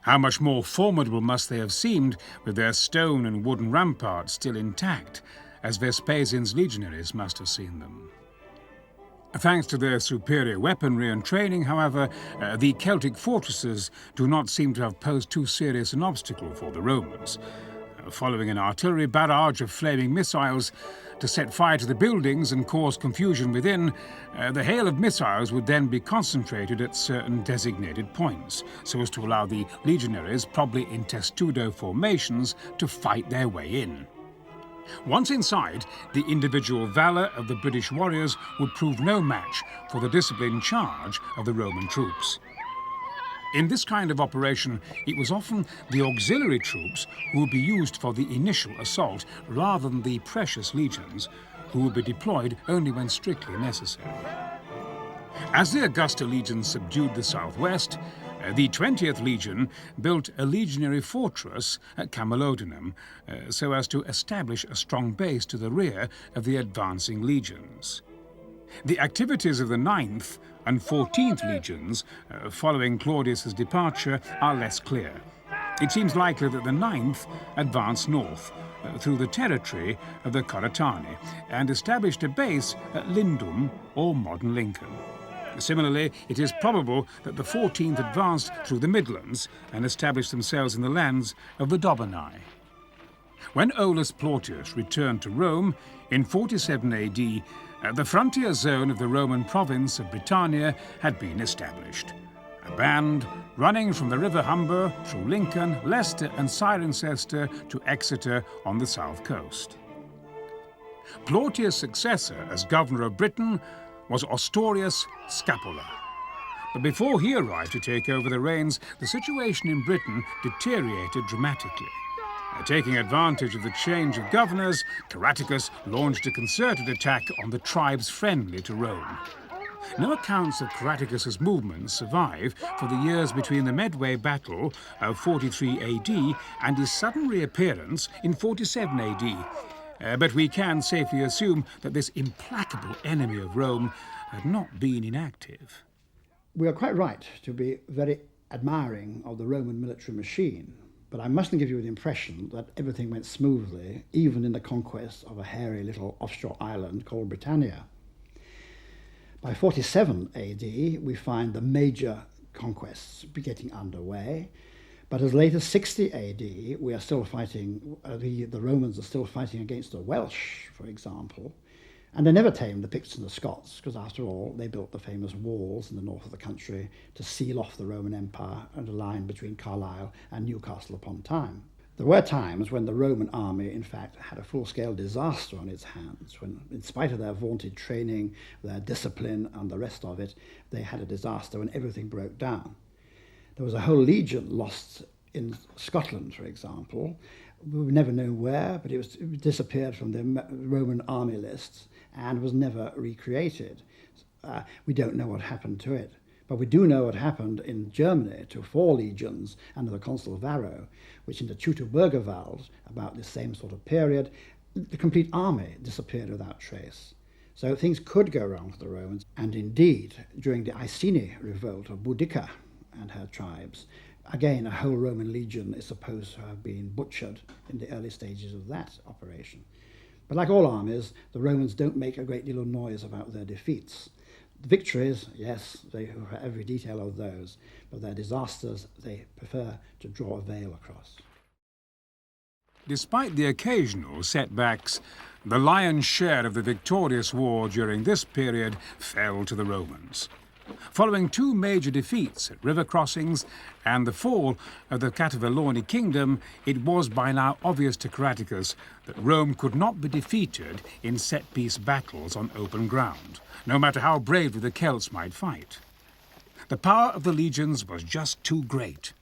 Speaker 1: How much more formidable must they have seemed with their stone and wooden ramparts still intact, as Vespasian's legionaries must have seen them. Thanks to their superior weaponry and training, however, the Celtic fortresses do not seem to have posed too serious an obstacle for the Romans. Following an artillery barrage of flaming missiles to set fire to the buildings and cause confusion within, the hail of missiles would then be concentrated at certain designated points, so as to allow the legionaries, probably in testudo formations, to fight their way in. Once inside, the individual valour of the British warriors would prove no match for the disciplined charge of the Roman troops. In this kind of operation, it was often the auxiliary troops who would be used for the initial assault, rather than the precious legions, who would be deployed only when strictly necessary. As the Augusta legion subdued the southwest, the 20th Legion built a legionary fortress at Camalodunum so as to establish a strong base to the rear of the advancing legions. The activities of the 9th and 14th Legions following Claudius's departure are less clear. It seems likely that the 9th advanced north through the territory of the Corytani and established a base at Lindum or modern Lincoln. Similarly, it is probable that the 14th advanced through the Midlands and established themselves in the lands of the Dobonai. When Aulus Plautius returned to Rome in 47 AD, the frontier zone of the Roman province of Britannia had been established. A band running from the River Humber through Lincoln, Leicester and Cirencester to Exeter on the south coast. Plautius' successor as governor of Britain was Ostorius Scapula. But before he arrived to take over the reins, the situation in Britain deteriorated dramatically. Taking advantage of the change of governors, Caratacus launched a concerted attack on the tribes friendly to Rome. No accounts of Caratacus's movements survive for the years between the Medway battle of 43 AD and his sudden reappearance in 47 AD. But we can safely assume that this implacable enemy of Rome had not been inactive.
Speaker 2: We are quite right to be very admiring of the Roman military machine, but I mustn't give you the impression that everything went smoothly, even in the conquest of a hairy little offshore island called Britannia. By 47 AD, we find the major conquests getting underway. But as late as 60 AD, we are still fighting, the Romans are still fighting against the Welsh, for example, and they never tamed the Picts and the Scots, because after all, they built the famous walls in the north of the country to seal off the Roman Empire and a line between Carlisle and Newcastle upon Tyne. There were times when the Roman army, in fact, had a full-scale disaster on its hands, when, in spite of their vaunted training, their discipline, and the rest of it, they had a disaster when everything broke down. There was a whole legion lost in Scotland, for example. We never know where, but it disappeared from the Roman army lists and was never recreated. We don't know what happened to it, but we do know what happened in Germany to 4 legions under the consul Varro, which in the Teutoburgerwald, about the same sort of period, the complete army disappeared without trace. So things could go wrong for the Romans, and indeed, during the Iceni revolt of Boudica and her tribes, again, a whole Roman legion is supposed to have been butchered in the early stages of that operation. But like all armies, the Romans don't make a great deal of noise about their defeats. The victories, yes, they have every detail of those, but their disasters, they prefer to draw a veil across.
Speaker 1: Despite the occasional setbacks, the lion's share of the victorious war during this period fell to the Romans. Following 2 major defeats at river crossings and the fall of the Cativalorni kingdom, it was by now obvious to Caratacus that Rome could not be defeated in set-piece battles on open ground, no matter how bravely the Celts might fight. The power of the legions was just too great.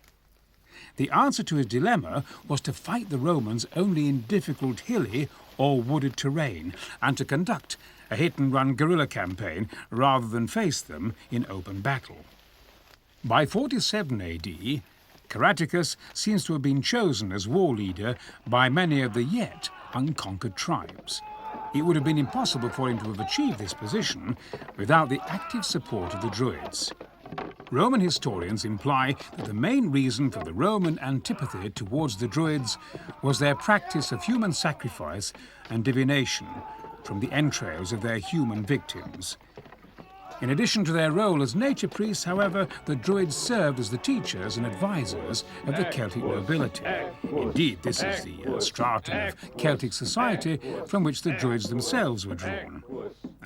Speaker 1: The answer to his dilemma was to fight the Romans only in difficult hilly or wooded terrain, and to conduct a hit-and-run guerrilla campaign rather than face them in open battle. By 47 AD, Caratacus seems to have been chosen as war leader by many of the yet unconquered tribes. It would have been impossible for him to have achieved this position without the active support of the Druids. Roman historians imply that the main reason for the Roman antipathy towards the Druids was their practice of human sacrifice and divination from the entrails of their human victims. In addition to their role as nature priests, however, the Druids served as the teachers and advisors of the Celtic nobility. Indeed, this is the stratum of Celtic society from which the Druids themselves were drawn.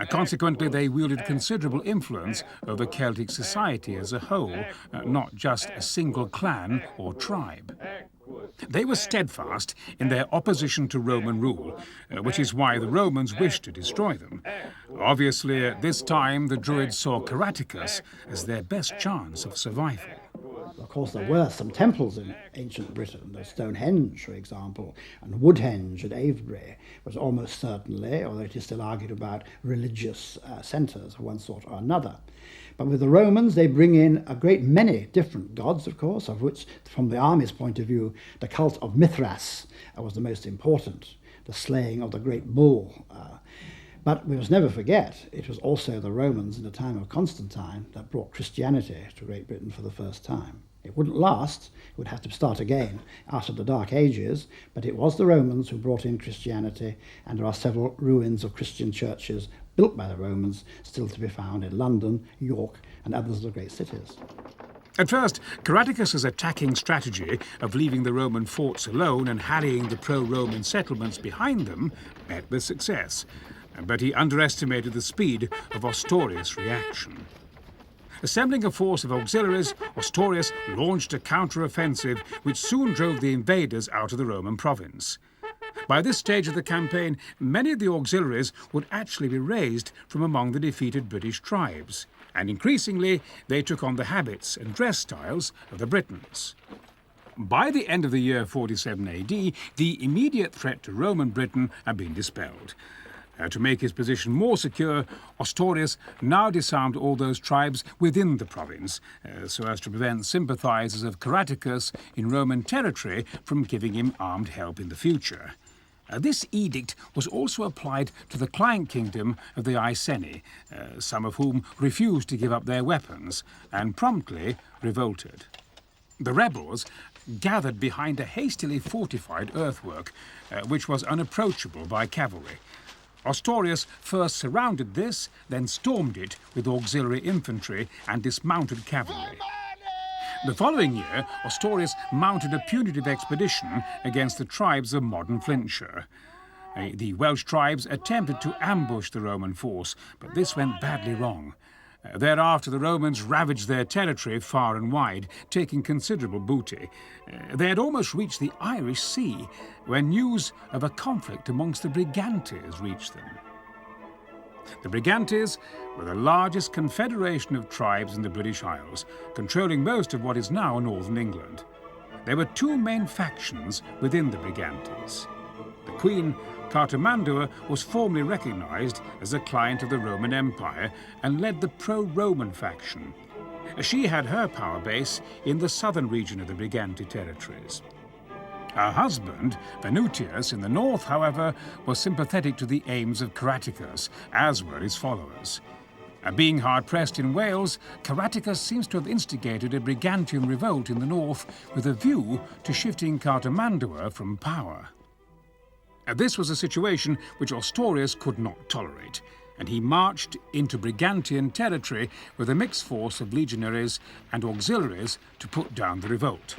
Speaker 1: Consequently, they wielded considerable influence over Celtic society as a whole, not just a single clan or tribe. They were steadfast in their opposition to Roman rule, which is why the Romans wished to destroy them. Obviously, at this time, the Druids saw Caratacus as their best chance of survival.
Speaker 2: Of course, there were some temples in ancient Britain. There's Stonehenge, for example, and Woodhenge at Avebury was almost certainly, although it is still argued about, religious centres of one sort or another. But with the Romans, they bring in a great many different gods, of course, of which, from the army's point of view, the cult of Mithras was the most important, the slaying of the great bull. But we must never forget, it was also the Romans in the time of Constantine that brought Christianity to Great Britain for the first time. It wouldn't last, it would have to start again after the Dark Ages, but it was the Romans who brought in Christianity, and there are several ruins of Christian churches built by the Romans still to be found in London, York, and others of the great cities.
Speaker 1: At first, Caratacus' attacking strategy of leaving the Roman forts alone and harrying the pro-Roman settlements behind them met with success, but he underestimated the speed of Ostorius' reaction. Assembling a force of auxiliaries, Ostorius launched a counter-offensive which soon drove the invaders out of the Roman province. By this stage of the campaign, many of the auxiliaries would actually be raised from among the defeated British tribes, and increasingly they took on the habits and dress styles of the Britons. By the end of the year 47 AD, the immediate threat to Roman Britain had been dispelled. To make his position more secure, Ostorius now disarmed all those tribes within the province, so as to prevent sympathisers of Caratacus in Roman territory from giving him armed help in the future. This edict was also applied to the client kingdom of the Iceni, some of whom refused to give up their weapons and promptly revolted. The rebels gathered behind a hastily fortified earthwork, which was unapproachable by cavalry. Ostorius first surrounded this, then stormed it with auxiliary infantry and dismounted cavalry. The following year, Ostorius mounted a punitive expedition against the tribes of modern Flintshire. The Welsh tribes attempted to ambush the Roman force, but this went badly wrong. Thereafter, the Romans ravaged their territory far and wide, taking considerable booty. They had almost reached the Irish Sea when news of a conflict amongst the Brigantes reached them. The Brigantes were the largest confederation of tribes in the British Isles, controlling most of what is now northern England. There were two main factions within the Brigantes. The Queen, Cartamandua, was formally recognised as a client of the Roman Empire and led the pro-Roman faction. She had her power base in the southern region of the Brigante territories. Her husband, Venutius, in the north, however, was sympathetic to the aims of Caratacus, as were his followers. Being hard-pressed in Wales, Caratacus seems to have instigated a Brigantian revolt in the north with a view to shifting Cartamandua from power. This was a situation which Ostorius could not tolerate, and he marched into Brigantian territory with a mixed force of legionaries and auxiliaries to put down the revolt.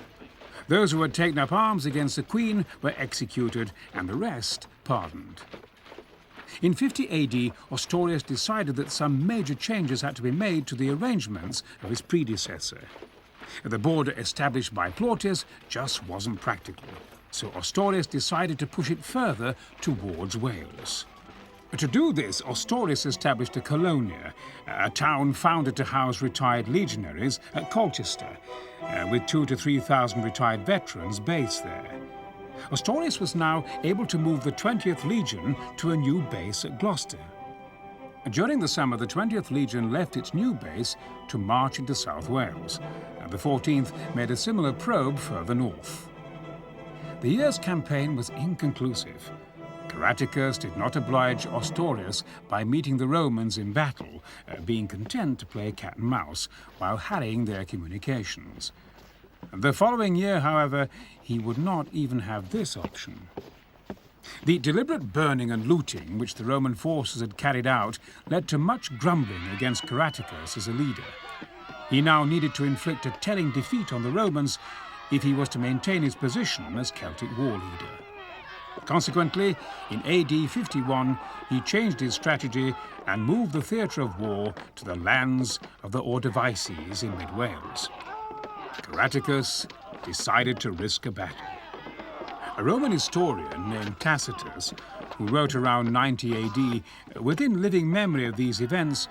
Speaker 1: Those who had taken up arms against the Queen were executed, and the rest pardoned. In 50 AD, Ostorius decided that some major changes had to be made to the arrangements of his predecessor. The border established by Plautius just wasn't practical, so Ostorius decided to push it further towards Wales. To do this, Ostorius established a colonia, a town founded to house retired legionaries at Colchester, with 2,000 to 3,000 retired veterans based there. Ostorius was now able to move the 20th Legion to a new base at Gloucester. During the summer, the 20th Legion left its new base to march into South Wales, and the 14th made a similar probe further north. The year's campaign was inconclusive. Caratacus did not oblige Ostorius by meeting the Romans in battle, being content to play cat and mouse while harrying their communications. The following year, however, he would not even have this option. The deliberate burning and looting which the Roman forces had carried out led to much grumbling against Caratacus as a leader. He now needed to inflict a telling defeat on the Romans if he was to maintain his position as Celtic war leader. Consequently, in AD 51, he changed his strategy and moved the theatre of war to the lands of the Ordovices in mid-Wales. Caratacus decided to risk a battle. A Roman historian named Tacitus, who wrote around 90 AD, within living memory of these events,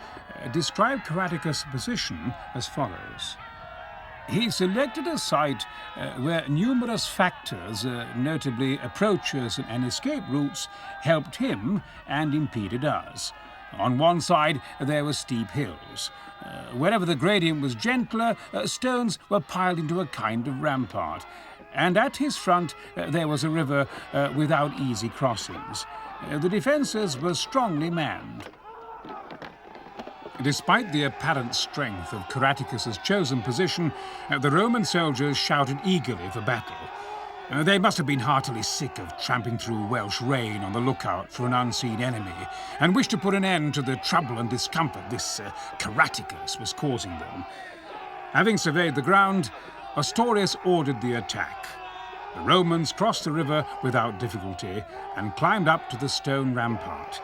Speaker 1: described Caratacus' position as follows. He selected a site where numerous factors, notably approaches and escape routes, helped him and impeded us. On one side, there were steep hills. Wherever the gradient was gentler, stones were piled into a kind of rampart. And at his front, there was a river without easy crossings. The defences were strongly manned. Despite the apparent strength of Caratacus's chosen position, the Roman soldiers shouted eagerly for battle. They must have been heartily sick of tramping through Welsh rain on the lookout for an unseen enemy, and wished to put an end to the trouble and discomfort this Caratacus was causing them. Having surveyed the ground, Astorius ordered the attack. The Romans crossed the river without difficulty and climbed up to the stone rampart.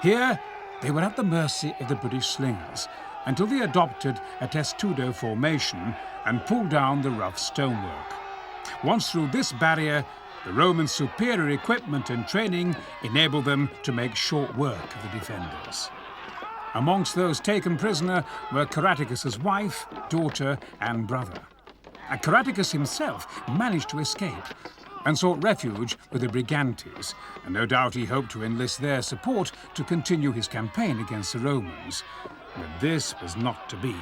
Speaker 1: Here, they were at the mercy of the British slingers until they adopted a testudo formation and pulled down the rough stonework. Once through this barrier, the Romans' superior equipment and training enabled them to make short work of the defenders. Amongst those taken prisoner were Caratacus's wife, daughter, and brother. Caratacus himself managed to escape and sought refuge with the Brigantes, and no doubt he hoped to enlist their support to continue his campaign against the Romans. But this was not to be.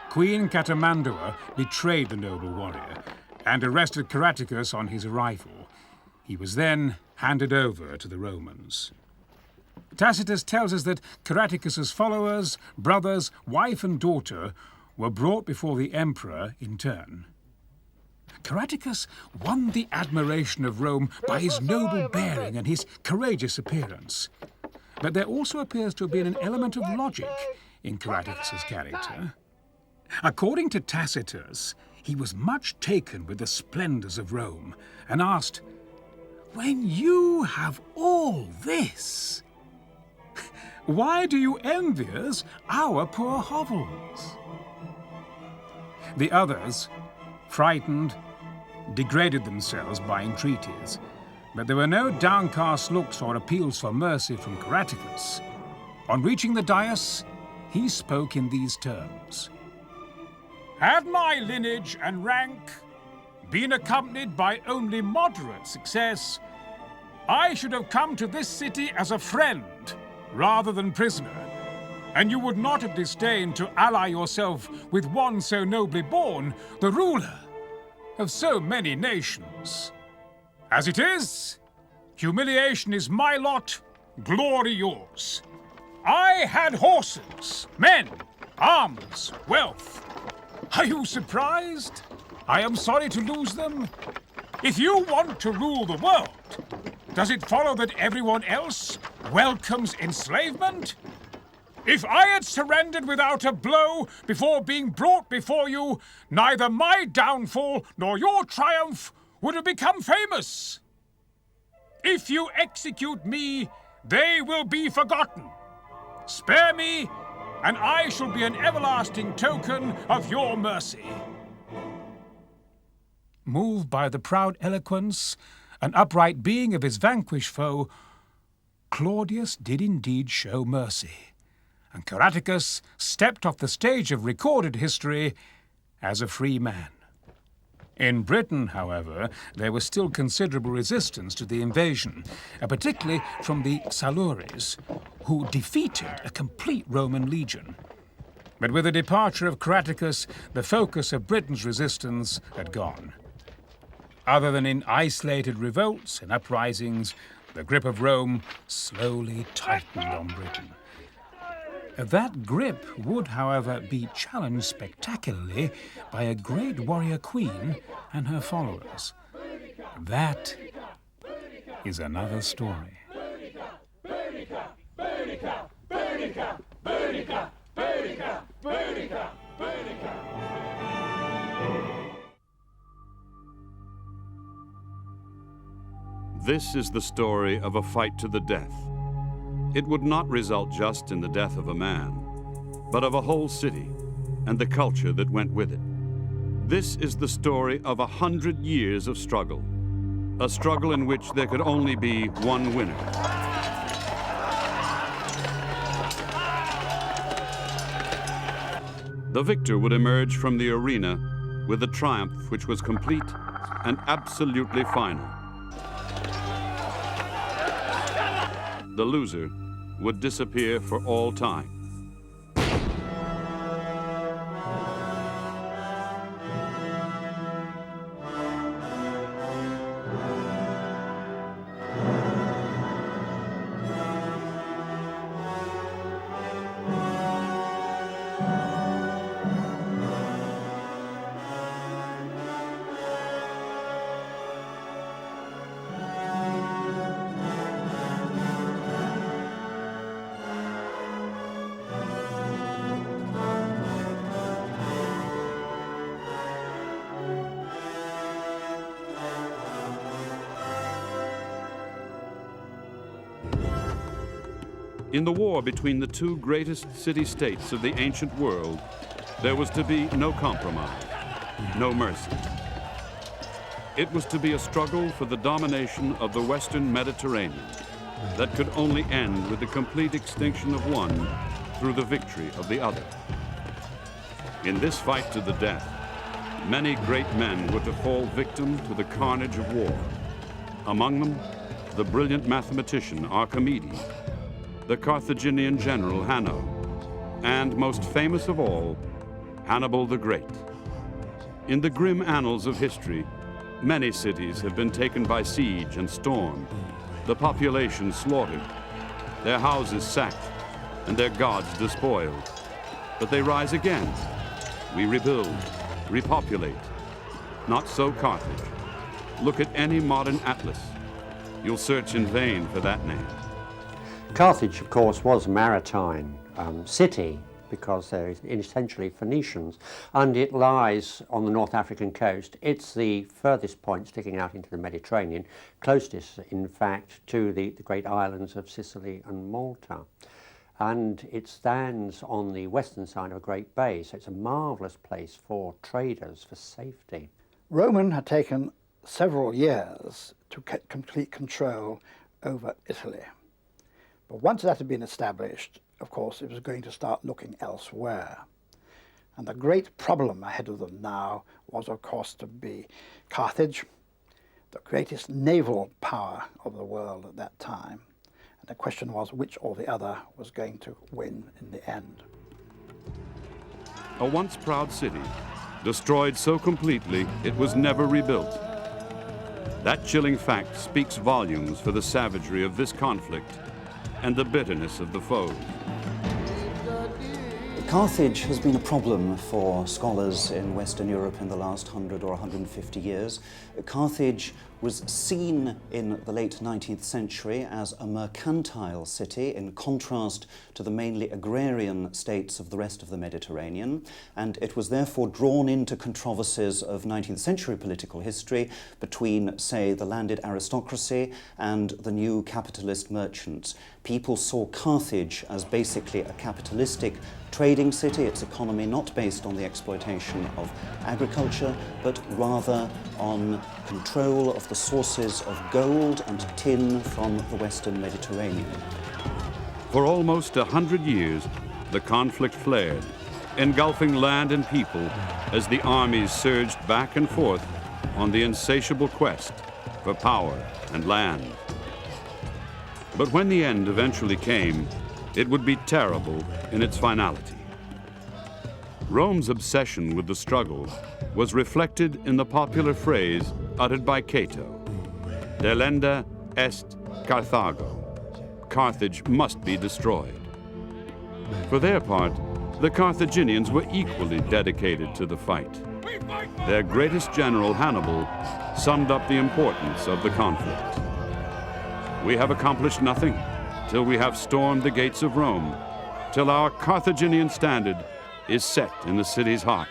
Speaker 1: Queen Catamandua betrayed the noble warrior and arrested Caratacus on his arrival. He was then handed over to the Romans. Tacitus tells us that Caratacus's followers, brothers, wife and daughter were brought before the emperor in turn. Caratacus won the admiration of Rome by his noble bearing and his courageous appearance. But there also appears to have been an element of logic in Caratacus's character. According to Tacitus, he was much taken with the splendors of Rome and asked, "When you have all this, why do you envy us our poor hovels?" The others, frightened, degraded themselves by entreaties, but there were no downcast looks or appeals for mercy from Caratacus. On reaching the dais, he spoke in these terms: "Had my lineage and rank been accompanied by only moderate success, I should have come to this city as a friend rather than prisoner, and you would not have disdained to ally yourself with one so nobly born, the ruler of so many nations. As it is, humiliation is my lot, glory yours. I had horses, men, arms, wealth. Are you surprised? I am sorry to lose them. If you want to rule the world, does it follow that everyone else welcomes enslavement? If I had surrendered without a blow before being brought before you, neither my downfall nor your triumph would have become famous. If you execute me, they will be forgotten. Spare me, and I shall be an everlasting token of your mercy." Moved by the proud eloquence and upright being of his vanquished foe, Claudius did indeed show mercy, and Caratacus stepped off the stage of recorded history as a free man. In Britain, however, there was still considerable resistance to the invasion, particularly from the Silures, who defeated a complete Roman legion. But with the departure of Caratacus, the focus of Britain's resistance had gone. Other than in isolated revolts and uprisings, the grip of Rome slowly tightened on Britain. That grip would, however, be challenged spectacularly by a great warrior queen and her followers. That is another story.
Speaker 5: This is the story of a fight to the death. It would not result just in the death of a man, but of a whole city and the culture that went with it. This is the story of 100 years of struggle, a struggle in which there could only be one winner. The victor would emerge from the arena with a triumph which was complete and absolutely final. The loser would disappear for all time. In the war between the two greatest city-states of the ancient world, there was to be no compromise, no mercy. It was to be a struggle for the domination of the Western Mediterranean that could only end with the complete extinction of one through the victory of the other. In this fight to the death, many great men were to fall victim to the carnage of war. Among them, the brilliant mathematician Archimedes, the Carthaginian general Hanno, and most famous of all, Hannibal the Great. In the grim annals of history, many cities have been taken by siege and storm, the population slaughtered, their houses sacked, and their gods despoiled. But they rise again. We rebuild, repopulate. Not so Carthage. Look at any modern atlas. You'll search in vain for that name.
Speaker 6: Carthage, of course, was a maritime city because they're essentially Phoenicians, and it lies on the North African coast. It's the furthest point sticking out into the Mediterranean, closest, in fact, to the great islands of Sicily and Malta. And it stands on the western side of a great bay, so it's a marvellous place for traders, for safety.
Speaker 2: Rome had taken several years to get complete control over Italy. But once that had been established, of course, it was going to start looking elsewhere. And the great problem ahead of them now was, of course, to be Carthage, the greatest naval power of the world at that time. And the question was which or the other was going to win in the end.
Speaker 5: A once proud city, destroyed so completely it was never rebuilt. That chilling fact speaks volumes for the savagery of this conflict and the bitterness of the foes.
Speaker 7: Carthage has been a problem for scholars in Western Europe in the last 100 or 150 years. Carthage was seen in the late 19th century as a mercantile city in contrast to the mainly agrarian states of the rest of the Mediterranean, and it was therefore drawn into controversies of 19th century political history between, say, the landed aristocracy and the new capitalist merchants. People saw Carthage as basically a capitalistic trading city, its economy not based on the exploitation of agriculture, but rather on control of the sources of gold and tin from the Western Mediterranean.
Speaker 5: For almost 100 years, the conflict flared, engulfing land and people as the armies surged back and forth on the insatiable quest for power and land. But when the end eventually came, it would be terrible in its finality. Rome's obsession with the struggle was reflected in the popular phrase uttered by Cato, delenda est Carthago. Carthage must be destroyed. For their part, the Carthaginians were equally dedicated to the fight. Their greatest general, Hannibal, summed up the importance of the conflict. We have accomplished nothing till we have stormed the gates of Rome, till our Carthaginian standard is set in the city's heart.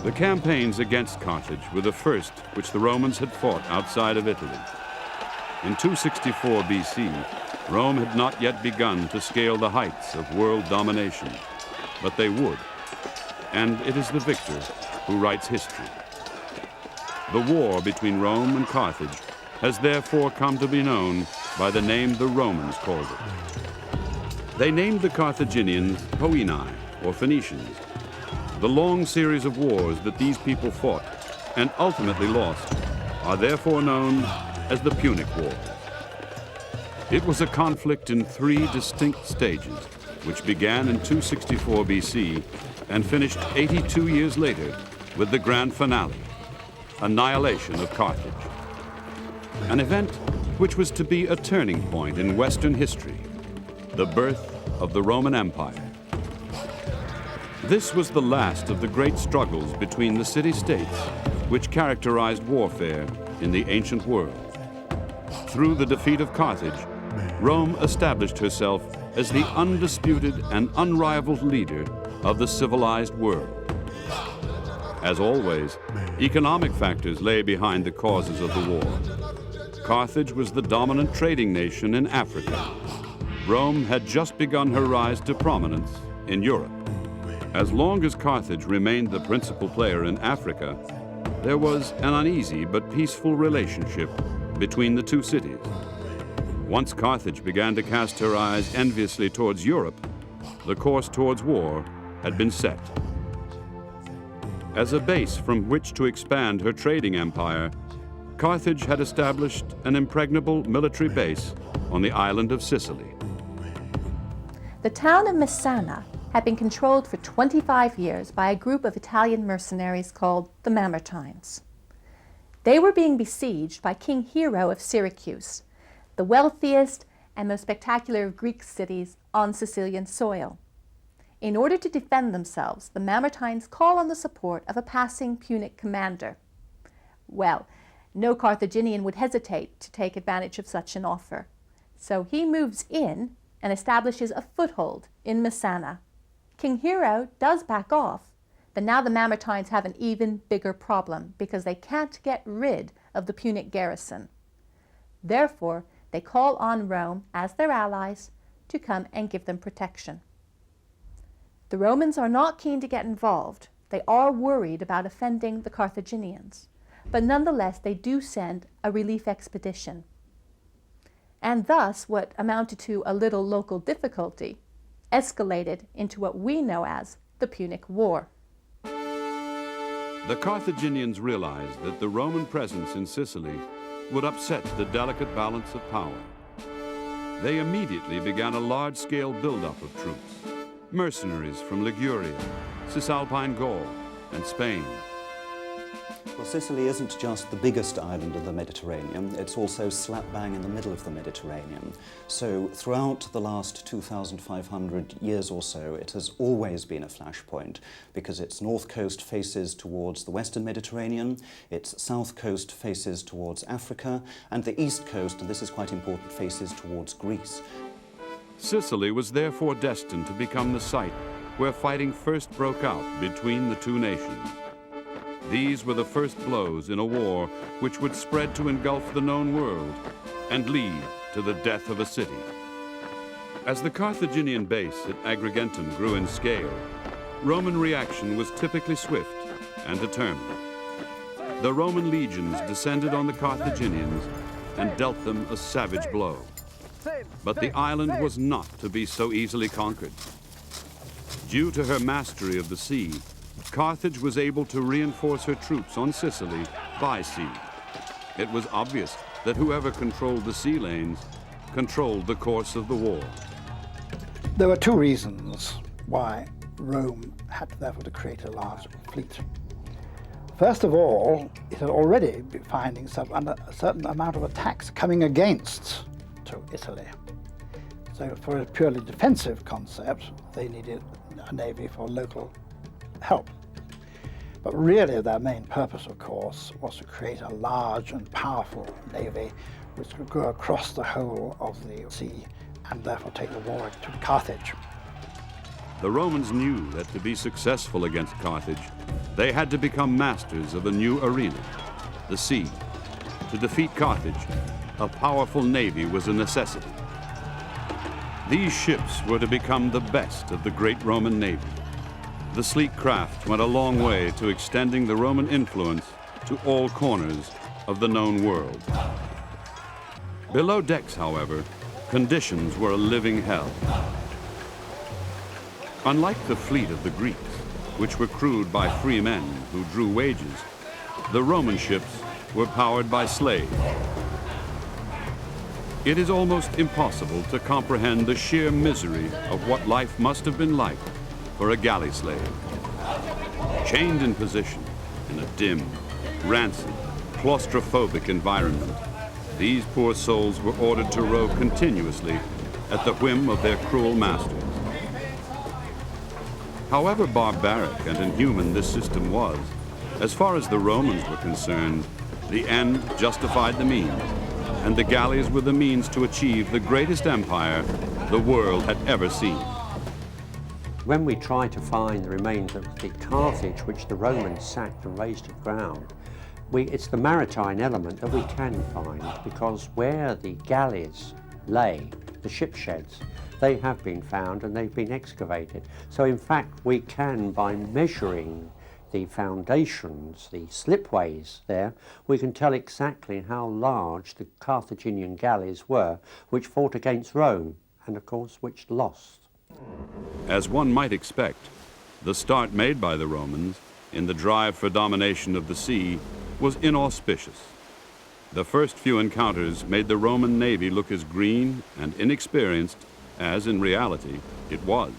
Speaker 5: The campaigns against Carthage were the first which the Romans had fought outside of Italy. In 264 BC, Rome had not yet begun to scale the heights of world domination, but they would. and it is the victor who writes history. The war between Rome and Carthage has therefore come to be known by the name the Romans called it. They named the Carthaginians Poeni, or Phoenicians. The long series of wars that these people fought and ultimately lost are therefore known as the Punic Wars. It was a conflict in 3 distinct stages, which began in 264 BC and finished 82 years later with the grand finale, annihilation of Carthage. An event which was to be a turning point in Western history, the birth of the Roman Empire. This was the last of the great struggles between the city-states which characterized warfare in the ancient world. Through the defeat of Carthage, Rome established herself as the undisputed and unrivaled leader of the civilized world. As always, economic factors lay behind the causes of the war. Carthage was the dominant trading nation in Africa. Rome had just begun her rise to prominence in Europe. As long as Carthage remained the principal player in Africa, there was an uneasy but peaceful relationship between the two cities. Once Carthage began to cast her eyes enviously towards Europe, the course towards war had been set. As a base from which to expand her trading empire, Carthage had established an impregnable military base on the island of Sicily.
Speaker 8: The town of Messana had been controlled for 25 years by a group of Italian mercenaries called the Maritimes. They were being besieged by King Hero of Syracuse, the wealthiest and most spectacular of Greek cities on Sicilian soil. In order to defend themselves, the Maritimes call on the support of a passing Punic commander. Well, no Carthaginian would hesitate to take advantage of such an offer. So he moves in and establishes a foothold in Messana. King Hero does back off, but now the Maritimes have an even bigger problem because they can't get rid of the Punic garrison. Therefore, they call on Rome as their allies to come and give them protection. The Romans are not keen to get involved. They are worried about offending the Carthaginians, but nonetheless they do send a relief expedition. And thus, what amounted to a little local difficulty escalated into what we know as the Punic War.
Speaker 5: The Carthaginians realized that the Roman presence in Sicily would upset the delicate balance of power. They immediately began a large-scale buildup of troops, mercenaries from Liguria, Cisalpine Gaul, and Spain.
Speaker 7: Well, Sicily isn't just the biggest island of the Mediterranean, it's also slap bang in the middle of the Mediterranean. So throughout the last 2,500 years or so, it has always been a flashpoint because its north coast faces towards the western Mediterranean, its south coast faces towards Africa, and the east coast, and this is quite important, faces towards Greece.
Speaker 5: Sicily was therefore destined to become the site where fighting first broke out between the two nations. These were the first blows in a war which would spread to engulf the known world and lead to the death of a city. As the Carthaginian base at Agrigentum grew in scale, Roman reaction was typically swift and determined. The Roman legions descended on the Carthaginians and dealt them a savage blow. But the island was not to be so easily conquered. Due to her mastery of the sea, Carthage was able to reinforce her troops on Sicily by sea. It was obvious that whoever controlled the sea lanes controlled the course of the war.
Speaker 2: There were two reasons why Rome had therefore to create a large fleet. First of all, it had already been finding a certain amount of attacks coming against to Italy. So for a purely defensive concept, they needed a navy for local help. But really their main purpose, of course, was to create a large and powerful navy which could go across the whole of the sea and therefore take the war to Carthage.
Speaker 5: The Romans knew that to be successful against Carthage, they had to become masters of a new arena, the sea. To defeat Carthage, a powerful navy was a necessity. These ships were to become the best of the great Roman navy. the sleek craft went a long way to extending the Roman influence to all corners of the known world. Below decks, however, conditions were a living hell. Unlike the fleet of the Greeks, which were crewed by free men who drew wages, the Roman ships were powered by slaves. It is almost impossible to comprehend the sheer misery of what life must have been like for a galley slave. Chained in position in a dim, rancid, claustrophobic environment, these poor souls were ordered to row continuously at the whim of their cruel masters. However barbaric and inhuman this system was, as far as the Romans were concerned, the end justified the means, and the galleys were the means to achieve the greatest empire the world had ever seen.
Speaker 6: When we try to find the remains of the Carthage, which the Romans sacked and razed to the ground, it's the maritime element that we can find, because where the galleys lay, the ship sheds, they have been found and they've been excavated. So in fact we can, by measuring the foundations, the slipways there, we can tell exactly how large the Carthaginian galleys were, which fought against Rome and of course which lost.
Speaker 5: As one might expect, the start made by the Romans in the drive for domination of the sea was inauspicious. The first few encounters made the Roman navy look as green and inexperienced as, in reality, it was.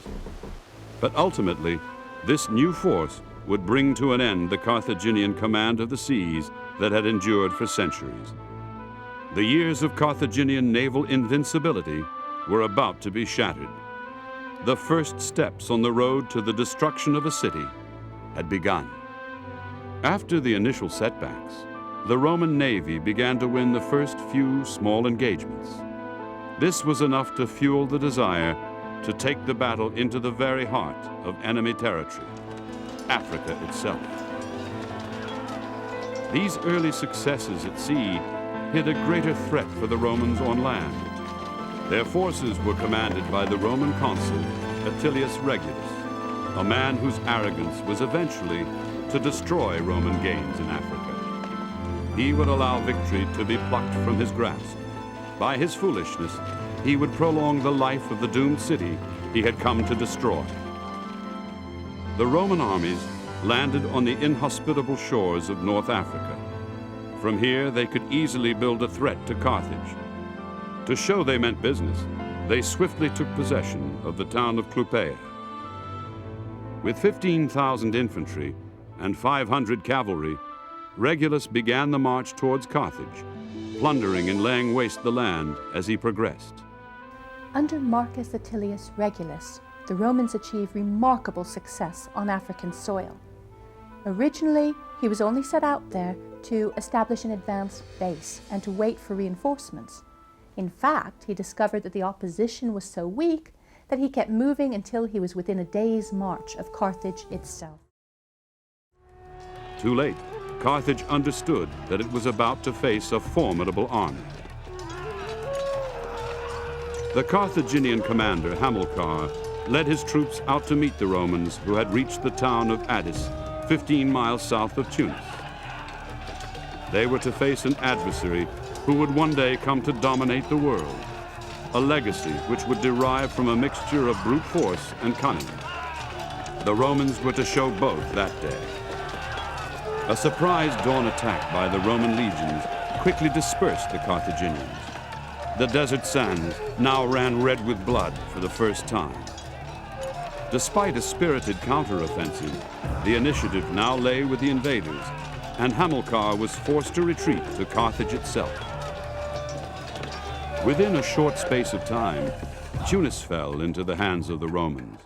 Speaker 5: But ultimately, this new force would bring to an end the Carthaginian command of the seas that had endured for centuries. The years of Carthaginian naval invincibility were about to be shattered. The first steps on the road to the destruction of a city had begun. After the initial setbacks, the Roman navy began to win the first few small engagements. This was enough to fuel the desire to take the battle into the very heart of enemy territory, Africa itself. These early successes at sea hid a greater threat for the Romans on land. Their forces were commanded by the Roman consul Atilius Regulus, a man whose arrogance was eventually to destroy Roman gains in Africa. He would allow victory to be plucked from his grasp. By his foolishness, he would prolong the life of the doomed city he had come to destroy. The Roman armies landed on the inhospitable shores of North Africa. From here, they could easily build a threat to Carthage. To show they meant business, they swiftly took possession of the town of Clupea. With 15,000 infantry and 500 cavalry, Regulus began the march towards Carthage, plundering and laying waste the land as he progressed.
Speaker 8: Under Marcus Atilius Regulus, the Romans achieved remarkable success on African soil. Originally, he was only set out there to establish an advanced base and to wait for reinforcements. In fact, he discovered that the opposition was so weak that he kept moving until he was within a day's march of Carthage itself.
Speaker 5: Too late, Carthage understood that it was about to face a formidable army. The Carthaginian commander, Hamilcar, led his troops out to meet the Romans who had reached the town of Addis, 15 miles south of Tunis. They were to face an adversary who would one day come to dominate the world, a legacy which would derive from a mixture of brute force and cunning. The Romans were to show both that day. A surprise dawn attack by the Roman legions quickly dispersed the Carthaginians. The desert sands now ran red with blood for the first time. Despite a spirited counteroffensive, the initiative now lay with the invaders, and Hamilcar was forced to retreat to Carthage itself. Within a short space of time, Tunis fell into the hands of the Romans.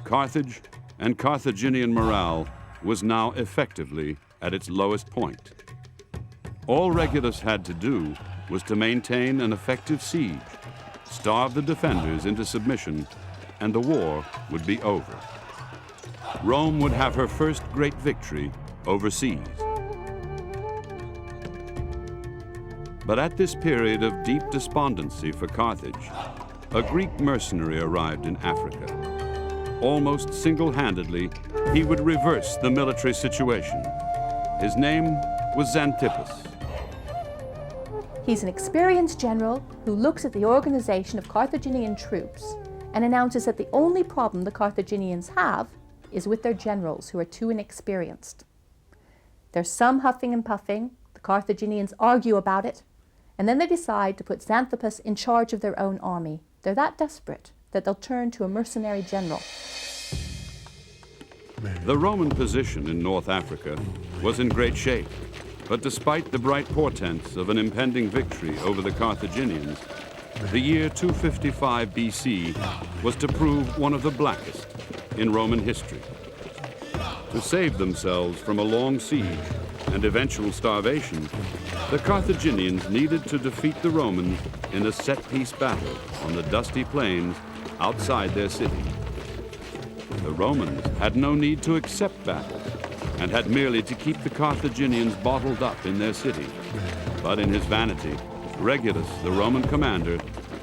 Speaker 5: Carthage and Carthaginian morale was now effectively at its lowest point. All Regulus had to do was to maintain an effective siege, starve the defenders into submission, and the war would be over. Rome would have her first great victory overseas. But at this period of deep despondency for Carthage, a Greek mercenary arrived in Africa. almost single-handedly, he would reverse the military situation. His name was Xanthippus.
Speaker 8: He's an experienced general who looks at the organization of Carthaginian troops and announces that the only problem the Carthaginians have is with their generals, who are too inexperienced. There's some huffing and puffing, the Carthaginians argue about it, and then they decide to put Xanthippus in charge of their own army. They're that desperate that they'll turn to a mercenary general.
Speaker 5: The Roman position in North Africa was in great shape, but despite the bright portents of an impending victory over the Carthaginians, the year 255 BC was to prove one of the blackest in Roman history. To save themselves from a long siege and eventual starvation, the Carthaginians needed to defeat the Romans in a set-piece battle on the dusty plains outside their city. The Romans had no need to accept battle and had merely to keep the Carthaginians bottled up in their city. But in his vanity, Regulus, the Roman commander,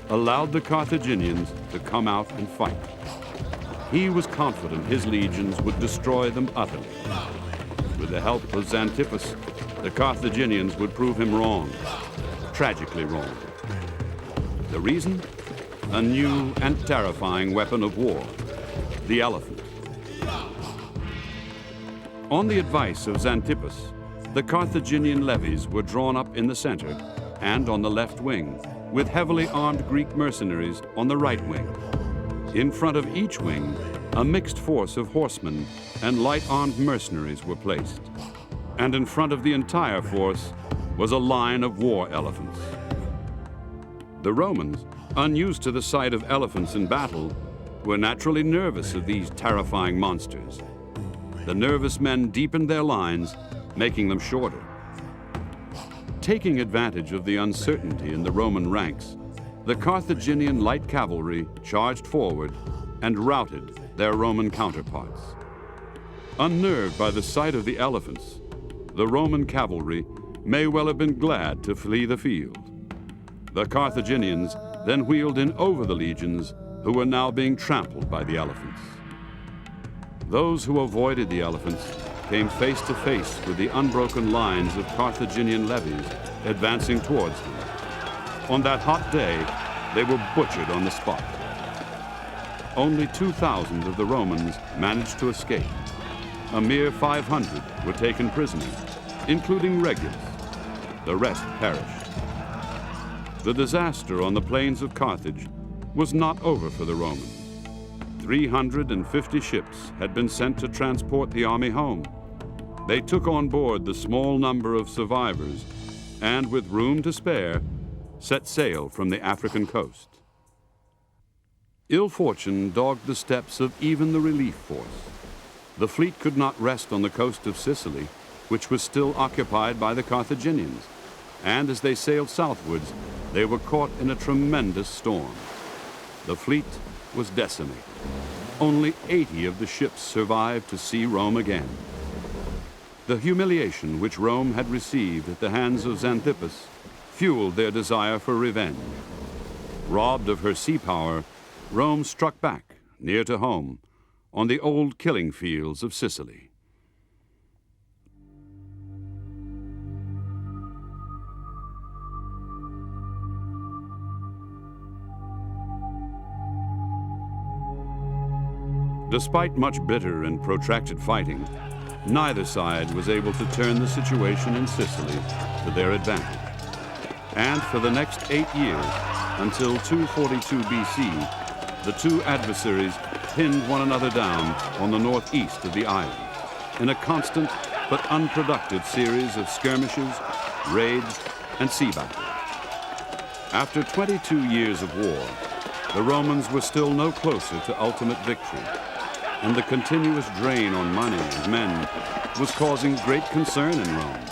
Speaker 5: allowed the Carthaginians to come out and fight. He was confident his legions would destroy them utterly. With the help of Xanthippus, the Carthaginians would prove him wrong, tragically wrong. The reason? A new and terrifying weapon of war, the elephant. On the advice of Xanthippus, the Carthaginian levies were drawn up in the center and on the left wing, with heavily armed Greek mercenaries on the right wing. In front of each wing, a mixed force of horsemen and light-armed mercenaries were placed. And in front of the entire force was a line of war elephants. The Romans, unused to the sight of elephants in battle, were naturally nervous of these terrifying monsters. The nervous men deepened their lines, making them shorter. Taking advantage of the uncertainty in the Roman ranks, the Carthaginian light cavalry charged forward and routed their Roman counterparts. Unnerved by the sight of the elephants, the Roman cavalry may well have been glad to flee the field. The Carthaginians then wheeled in over the legions who were now being trampled by the elephants. Those who avoided the elephants came face to face with the unbroken lines of Carthaginian levies advancing towards them. On that hot day, they were butchered on the spot. Only 2,000 of the Romans managed to escape. A mere 500 were taken prisoner, including Regulus. The rest perished. The disaster on the plains of Carthage was not over for the Romans. 350 ships had been sent to transport the army home. They took on board the small number of survivors and, with room to spare, set sail from the African coast. Ill fortune dogged the steps of even the relief force. The fleet could not rest on the coast of Sicily, which was still occupied by the Carthaginians, and as they sailed southwards, they were caught in a tremendous storm. The fleet was decimated. Only 80 of the ships survived to see Rome again. The humiliation which Rome had received at the hands of Xanthippus fueled their desire for revenge. Robbed of her sea power, Rome struck back, near to home, on the old killing fields of Sicily. Despite much bitter and protracted fighting, neither side was able to turn the situation in Sicily to their advantage. And for the next 8 years, until 242 BC, the two adversaries pinned one another down on the northeast of the island in a constant but unproductive series of skirmishes, raids, and sea battles. After 22 years of war, the Romans were still no closer to ultimate victory, and the continuous drain on money and men was causing great concern in Rome.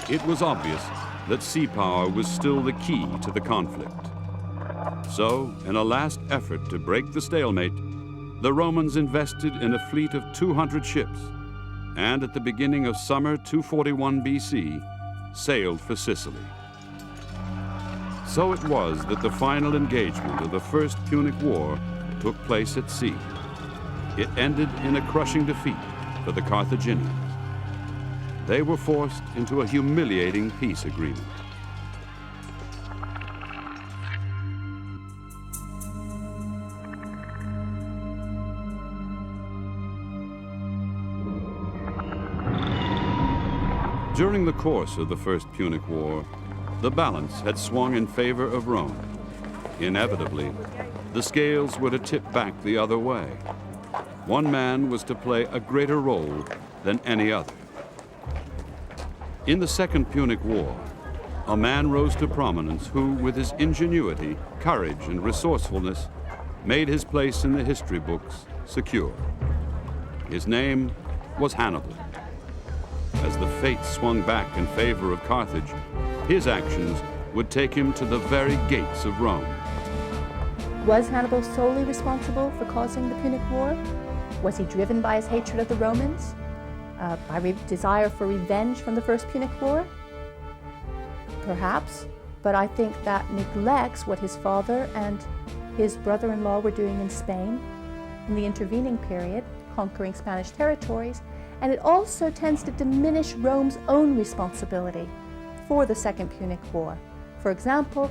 Speaker 5: It was obvious that sea power was still the key to the conflict. So, in a last effort to break the stalemate, the Romans invested in a fleet of 200 ships, and at the beginning of summer 241 BC, sailed for Sicily. So it was that the final engagement of the First Punic War took place at sea. It ended in a crushing defeat for the Carthaginians. They were forced into a humiliating peace agreement. During the course of the First Punic War, the balance had swung in favor of Rome. Inevitably, the scales were to tip back the other way. One man was to play a greater role than any other. In the Second Punic War, a man rose to prominence who, with his ingenuity, courage, and resourcefulness, made his place in the history books secure. His name was Hannibal. As the fates swung back in favor of Carthage, his actions would take him to the very gates of Rome.
Speaker 8: Was Hannibal solely responsible for causing the Punic War? Was he driven by his hatred of the Romans? By desire for revenge from the First Punic War? Perhaps, but I think that neglects what his father and his brother-in-law were doing in Spain in the intervening period, conquering Spanish territories, and it also tends to diminish Rome's own responsibility for the Second Punic War. For example,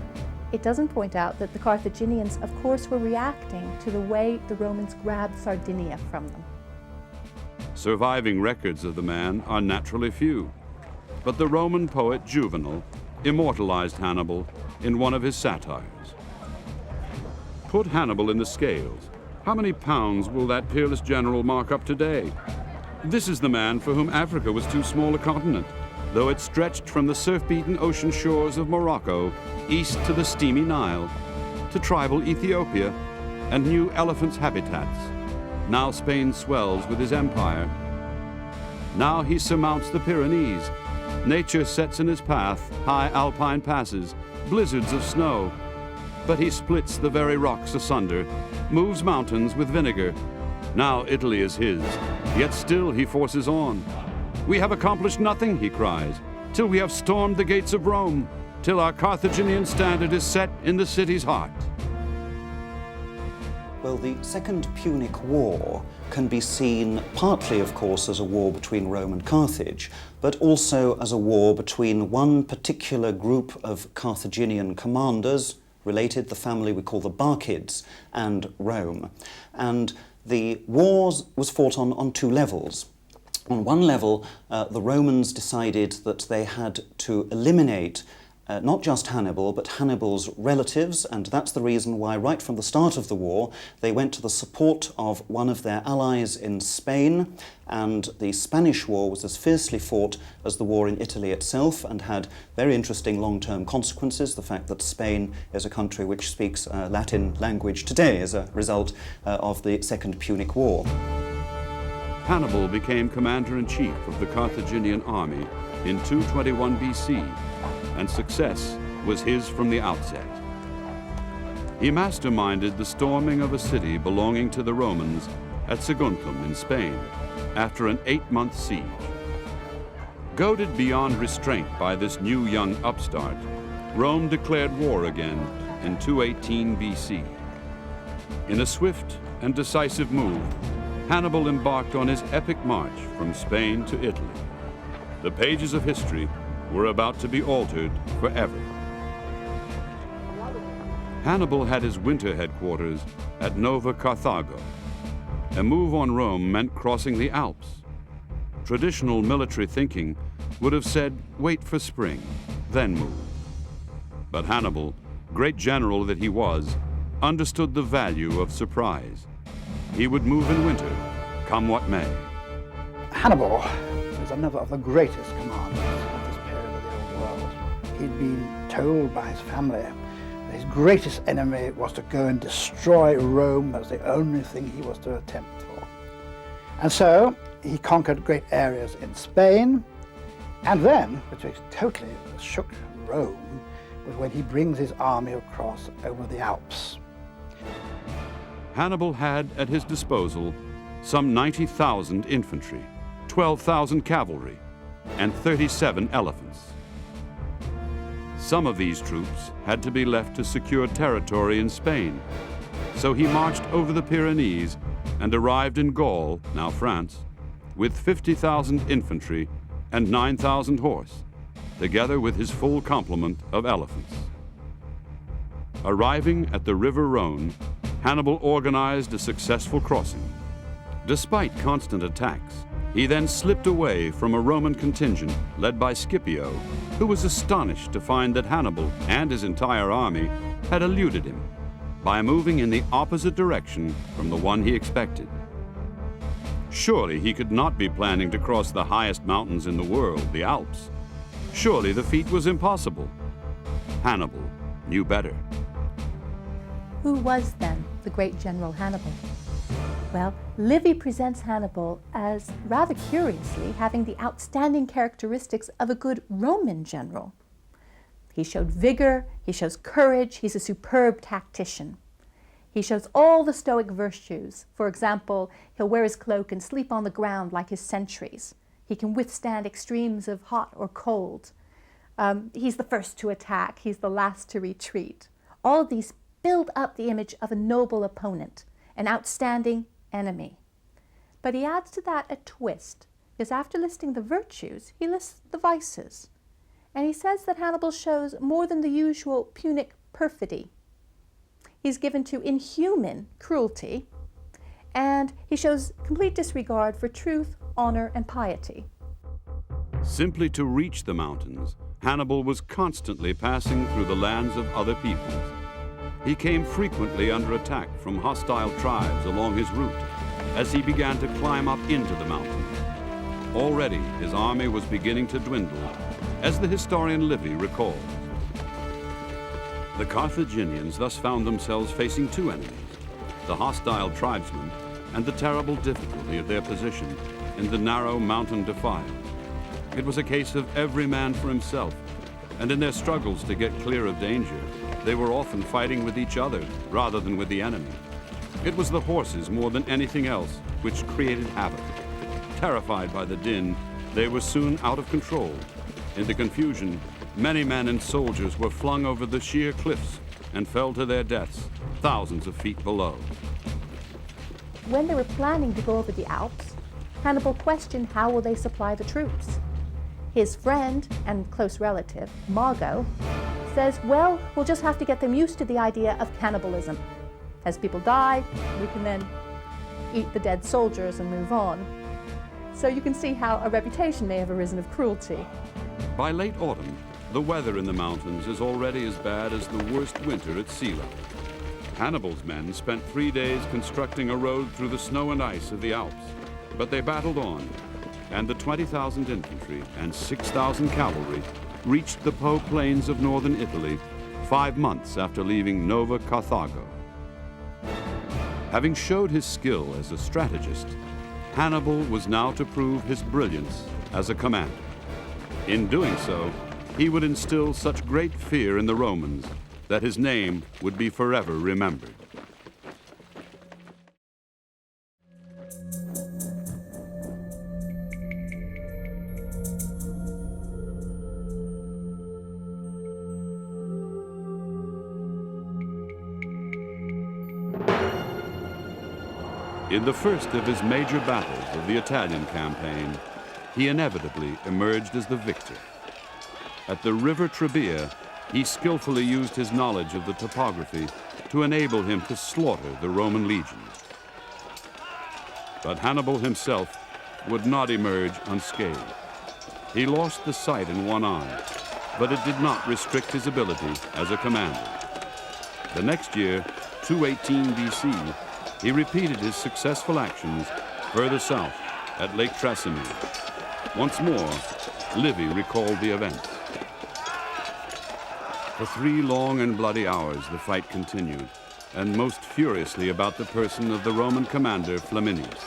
Speaker 8: it doesn't point out that the Carthaginians, of course, were reacting to the way the Romans grabbed Sardinia from them.
Speaker 5: Surviving records of the man are naturally few, but the Roman poet Juvenal immortalized Hannibal in one of his satires. Put Hannibal in the scales. How many pounds will that peerless general mark up today? This is the man for whom Africa was too small a continent, though it stretched from the surf-beaten ocean shores of Morocco east to the steamy Nile, to tribal Ethiopia and new elephants' habitats. Now Spain swells with his empire. Now he surmounts the Pyrenees. Nature sets in his path high alpine passes, blizzards of snow. But he splits the very rocks asunder, moves mountains with vinegar. Now Italy is his, yet still he forces on. We have accomplished nothing, he cries, till we have stormed the gates of Rome, till our Carthaginian standard is set in the city's heart.
Speaker 7: Well, the Second Punic War can be seen partly, of course, as a war between Rome and Carthage, but also as a war between one particular group of Carthaginian commanders, related, the family we call the Barcids, and Rome. And the war was fought on two levels. On one level, the Romans decided that they had to eliminate not just Hannibal, but Hannibal's relatives, and that's the reason why right from the start of the war they went to the support of one of their allies in Spain, and the Spanish War was as fiercely fought as the war in Italy itself and had very interesting long-term consequences. The fact that Spain is a country which speaks Latin language today as a result of the Second Punic War.
Speaker 5: Hannibal became commander-in-chief of the Carthaginian army in 221 BC, and success was his from the outset. He masterminded the storming of a city belonging to the Romans at Saguntum in Spain after an 8-month siege. Goaded beyond restraint by this new young upstart, Rome declared war again in 218 BC. In a swift and decisive move, Hannibal embarked on his epic march from Spain to Italy. The pages of history were about to be altered forever. Hannibal had his winter headquarters at Nova Carthago. A move on Rome meant crossing the Alps. Traditional military thinking would have said, wait for spring, then move. But Hannibal, great general that he was, understood the value of surprise. He would move in winter, come what may.
Speaker 2: Hannibal is another of the greatest commanders of this period of the Old World. He'd been told by his family that his greatest enemy was to go and destroy Rome. That was the only thing he was to attempt for. And so he conquered great areas in Spain, and then, which totally shook Rome, was when he brings his army across over the Alps.
Speaker 5: Hannibal had at his disposal some 90,000 infantry, 12,000 cavalry, and 37 elephants. Some of these troops had to be left to secure territory in Spain, So he marched over the Pyrenees and arrived in Gaul, now France, with 50,000 infantry and 9,000 horse, together with his full complement of elephants. Arriving at the River Rhone, Hannibal organized a successful crossing. Despite constant attacks, he then slipped away from a Roman contingent led by Scipio, who was astonished to find that Hannibal and his entire army had eluded him by moving in the opposite direction from the one he expected. Surely he could not be planning to cross the highest mountains in the world, the Alps. Surely the feat was impossible. Hannibal knew better.
Speaker 8: Who was then the great general Hannibal? Well, Livy presents Hannibal as, rather curiously, having the outstanding characteristics of a good Roman general. He showed vigor, he shows courage, he's a superb tactician. He shows all the stoic virtues. For example, he'll wear his cloak and sleep on the ground like his sentries. He can withstand extremes of hot or cold. He's the first to attack, he's the last to retreat. All of these build up the image of a noble opponent, an outstanding enemy. But he adds to that a twist, because after listing the virtues, he lists the vices. And he says that Hannibal shows more than the usual Punic perfidy. He's given to inhuman cruelty, and he shows complete disregard for truth, honor, and piety.
Speaker 5: Simply to reach the mountains, Hannibal was constantly passing through the lands of other peoples. He came frequently under attack from hostile tribes along his route as he began to climb up into the mountains. Already his army was beginning to dwindle, as the historian Livy recalls. The Carthaginians thus found themselves facing two enemies, the hostile tribesmen and the terrible difficulty of their position in the narrow mountain defile. It was a case of every man for himself, and in their struggles to get clear of danger, they were often fighting with each other rather than with the enemy. It was the horses more than anything else which created havoc. Terrified by the din, they were soon out of control. In the confusion, many men and soldiers were flung over the sheer cliffs and fell to their deaths thousands of feet below.
Speaker 8: When they were planning to go over the Alps, Hannibal questioned how will they supply the troops. His friend and close relative, Mago, says, well, we'll just have to get them used to the idea of cannibalism. As people die, we can then eat the dead soldiers and move on. So you can see how a reputation may have arisen of cruelty.
Speaker 5: By late autumn, the weather in the mountains is already as bad as the worst winter at sea level. Hannibal's men spent 3 days constructing a road through the snow and ice of the Alps, but they battled on, and the 20,000 infantry and 6,000 cavalry reached the Po plains of northern Italy 5 months after leaving Nova Carthago. Having showed his skill as a strategist, Hannibal was now to prove his brilliance as a commander. In doing so, he would instill such great fear in the Romans that his name would be forever remembered. In the first of his major battles of the Italian campaign, he inevitably emerged as the victor. At the river Trebia, he skillfully used his knowledge of the topography to enable him to slaughter the Roman legions. But Hannibal himself would not emerge unscathed. He lost the sight in one eye, but it did not restrict his ability as a commander. The next year, 218 BC, he repeated his successful actions further south at Lake Trasimene. Once more, Livy recalled the events. For 3 long and bloody hours the fight continued, and most furiously about the person of the Roman commander Flaminius.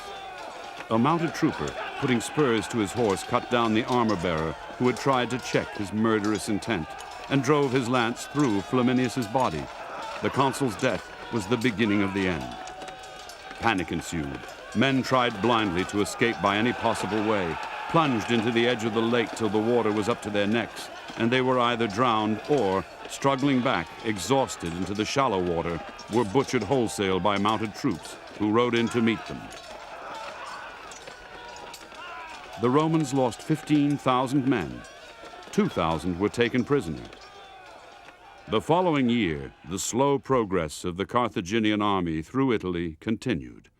Speaker 5: A mounted trooper, putting spurs to his horse, cut down the armor-bearer who had tried to check his murderous intent, and drove his lance through Flaminius's body. The consul's death was the beginning of the end. Panic ensued. Men tried blindly to escape by any possible way, plunged into the edge of the lake till the water was up to their necks, and they were either drowned or, struggling back, exhausted into the shallow water, were butchered wholesale by mounted troops who rode in to meet them. The Romans lost 15,000 men. 2,000 were taken prisoner. The following year, the slow progress of the Carthaginian army through Italy continued.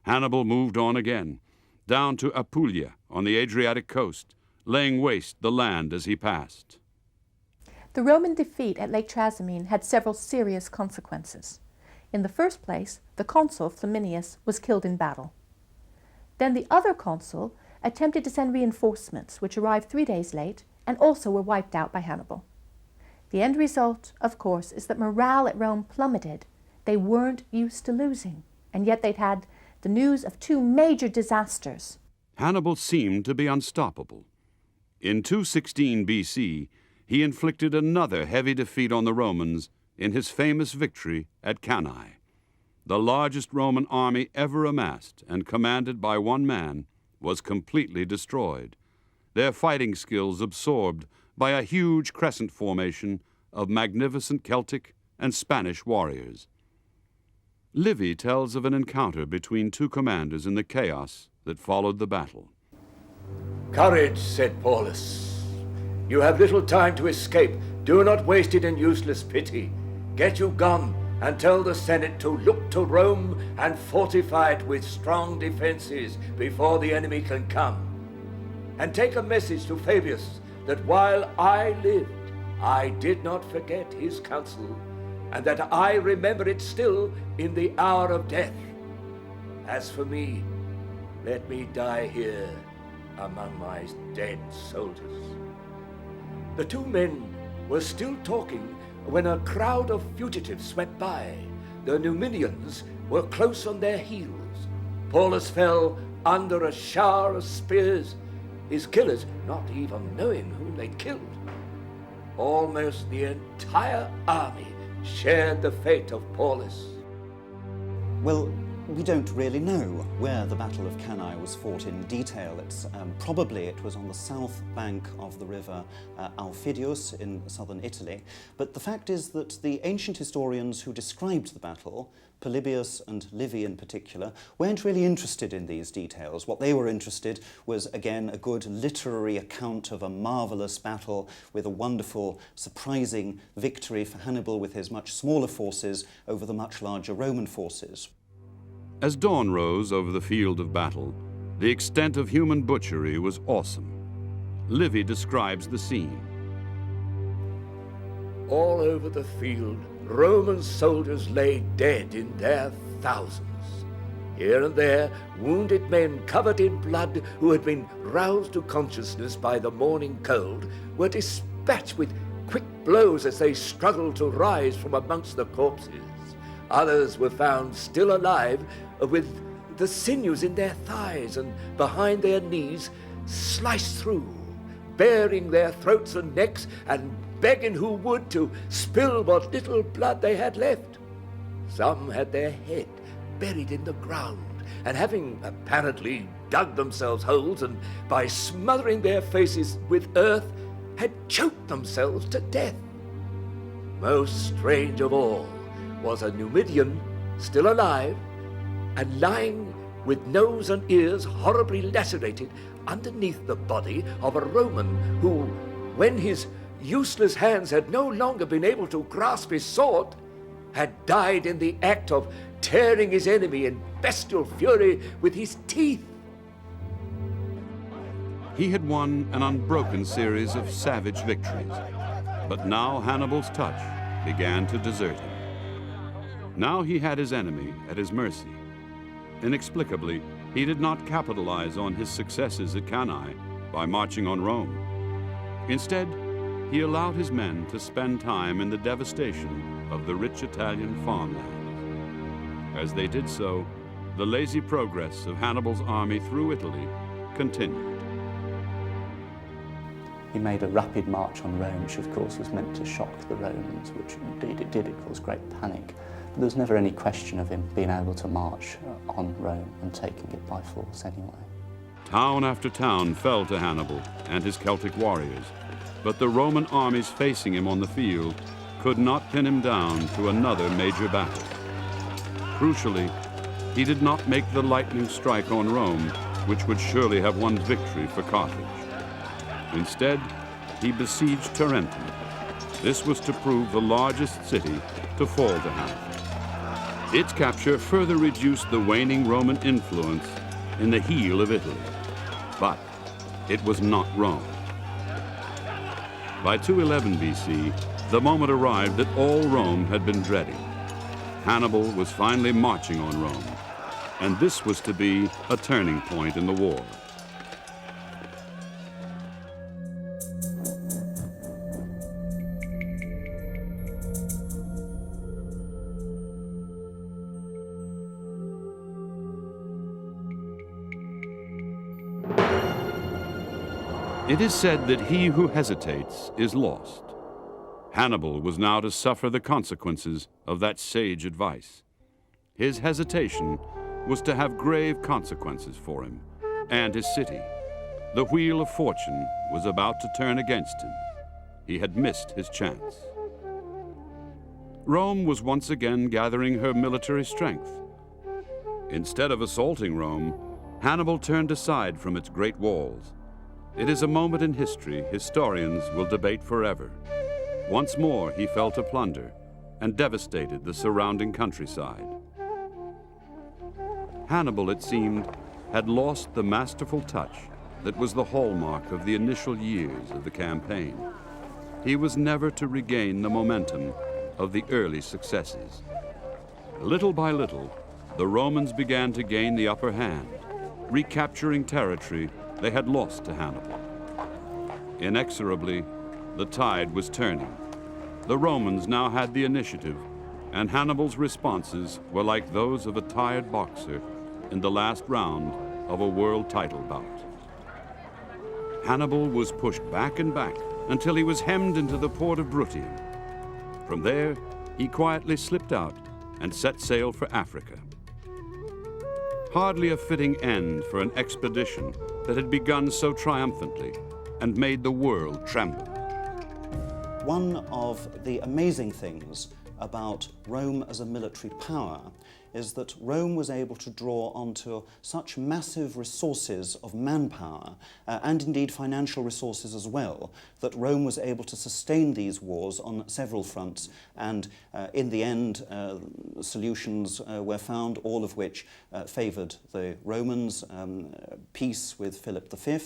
Speaker 5: Hannibal moved on again, down to Apulia on the Adriatic coast, laying waste the land as he passed.
Speaker 8: The Roman defeat at Lake Trasimene had several serious consequences. In the first place, the consul, Flaminius, was killed in battle. Then the other consul attempted to send reinforcements, which arrived 3 days late and also were wiped out by Hannibal. The end result, of course, is that morale at Rome plummeted. They weren't used to losing, and yet they'd had the news of 2 major disasters.
Speaker 5: Hannibal seemed to be unstoppable. In 216 BC, he inflicted another heavy defeat on the Romans in his famous victory at Cannae. The largest Roman army ever amassed and commanded by one man was completely destroyed, their fighting skills absorbed by a huge crescent formation of magnificent Celtic and Spanish warriors. Livy tells of an encounter between 2 commanders in the chaos that followed the battle.
Speaker 9: "Courage," said Paulus. "You have little time to escape. Do not waste it in useless pity. Get you gone and tell the Senate to look to Rome and fortify it with strong defenses before the enemy can come. And take a message to Fabius that while I lived, I did not forget his counsel, and that I remember it still in the hour of death. As for me, let me die here among my dead soldiers." The 2 men were still talking when a crowd of fugitives swept by. The Numidians were close on their heels. Paulus fell under a shower of spears, his killers not even knowing whom they'd killed. Almost the entire army shared the fate of Paulus.
Speaker 7: Well, we don't really know where the Battle of Cannae was fought in detail. Probably it was on the south bank of the river Amphibious in southern Italy. But the fact is that the ancient historians who described the battle, Polybius and Livy in particular, weren't really interested in these details. What they were interested was, again, a good literary account of a marvellous battle with a wonderful, surprising victory for Hannibal with his much smaller forces over the much larger Roman forces.
Speaker 5: As dawn rose over the field of battle, the extent of human butchery was awesome. Livy describes the scene.
Speaker 9: All over the field, Roman soldiers lay dead in their thousands. Here and there, wounded men covered in blood who had been roused to consciousness by the morning cold were dispatched with quick blows as they struggled to rise from amongst the corpses. Others were found still alive with the sinews in their thighs and behind their knees sliced through, baring their throats and necks and begging who would to spill what little blood they had left. Some had their head buried in the ground, and having apparently dug themselves holes and by smothering their faces with earth had choked themselves to death. Most strange of all was a Numidian still alive and lying with nose and ears horribly lacerated underneath the body of a Roman who, when his useless hands had no longer been able to grasp his sword, had died in the act of tearing his enemy in bestial fury with his teeth.
Speaker 5: He had won an unbroken series of savage victories, but now Hannibal's touch began to desert him. Now he had his enemy at his mercy. Inexplicably, he did not capitalize on his successes at Cannae by marching on Rome. Instead, he allowed his men to spend time in the devastation of the rich Italian farmlands. As they did so, the lazy progress of Hannibal's army through Italy continued.
Speaker 10: He made a rapid march on Rome, which of course was meant to shock the Romans, which indeed it did. It caused great panic. But there was never any question of him being able to march on Rome and taking it by force anyway.
Speaker 5: Town after town fell to Hannibal and his Celtic warriors. but the Roman armies facing him on the field could not pin him down to another major battle. Crucially, he did not make the lightning strike on Rome, which would surely have won victory for Carthage. Instead, he besieged Tarentum. This was to prove the largest city to fall to Hannibal. Its capture further reduced the waning Roman influence in the heel of Italy. But it was not Rome. By 211 BC, the moment arrived that all Rome had been dreading. Hannibal was finally marching on Rome, and this was to be a turning point in the war. It is said that he who hesitates is lost. Hannibal was now to suffer the consequences of that sage advice. His hesitation was to have grave consequences for him and his city. The wheel of fortune was about to turn against him. He had missed his chance. Rome was once again gathering her military strength. Instead of assaulting Rome, Hannibal turned aside from its great walls. It is a moment in history historians will debate forever. Once more he fell to plunder and devastated the surrounding countryside. Hannibal, it seemed, had lost the masterful touch that was the hallmark of the initial years of the campaign. He was never to regain the momentum of the early successes. Little by little, the Romans began to gain the upper hand, recapturing territory they had lost to Hannibal. Inexorably, the tide was turning. The Romans now had the initiative, and Hannibal's responses were like those of a tired boxer in the last round of a world title bout. Hannibal was pushed back and back until he was hemmed into the port of Bruttium. From there, he quietly slipped out and set sail for Africa. Hardly a fitting end for an expedition that had begun so triumphantly and made the world tremble.
Speaker 7: One of the amazing things about Rome as a military power is that Rome was able to draw onto such massive resources of manpower and indeed financial resources as well, that Rome was able to sustain these wars on several fronts, and in the end solutions were found, all of which favoured the Romans. Peace with Philip V,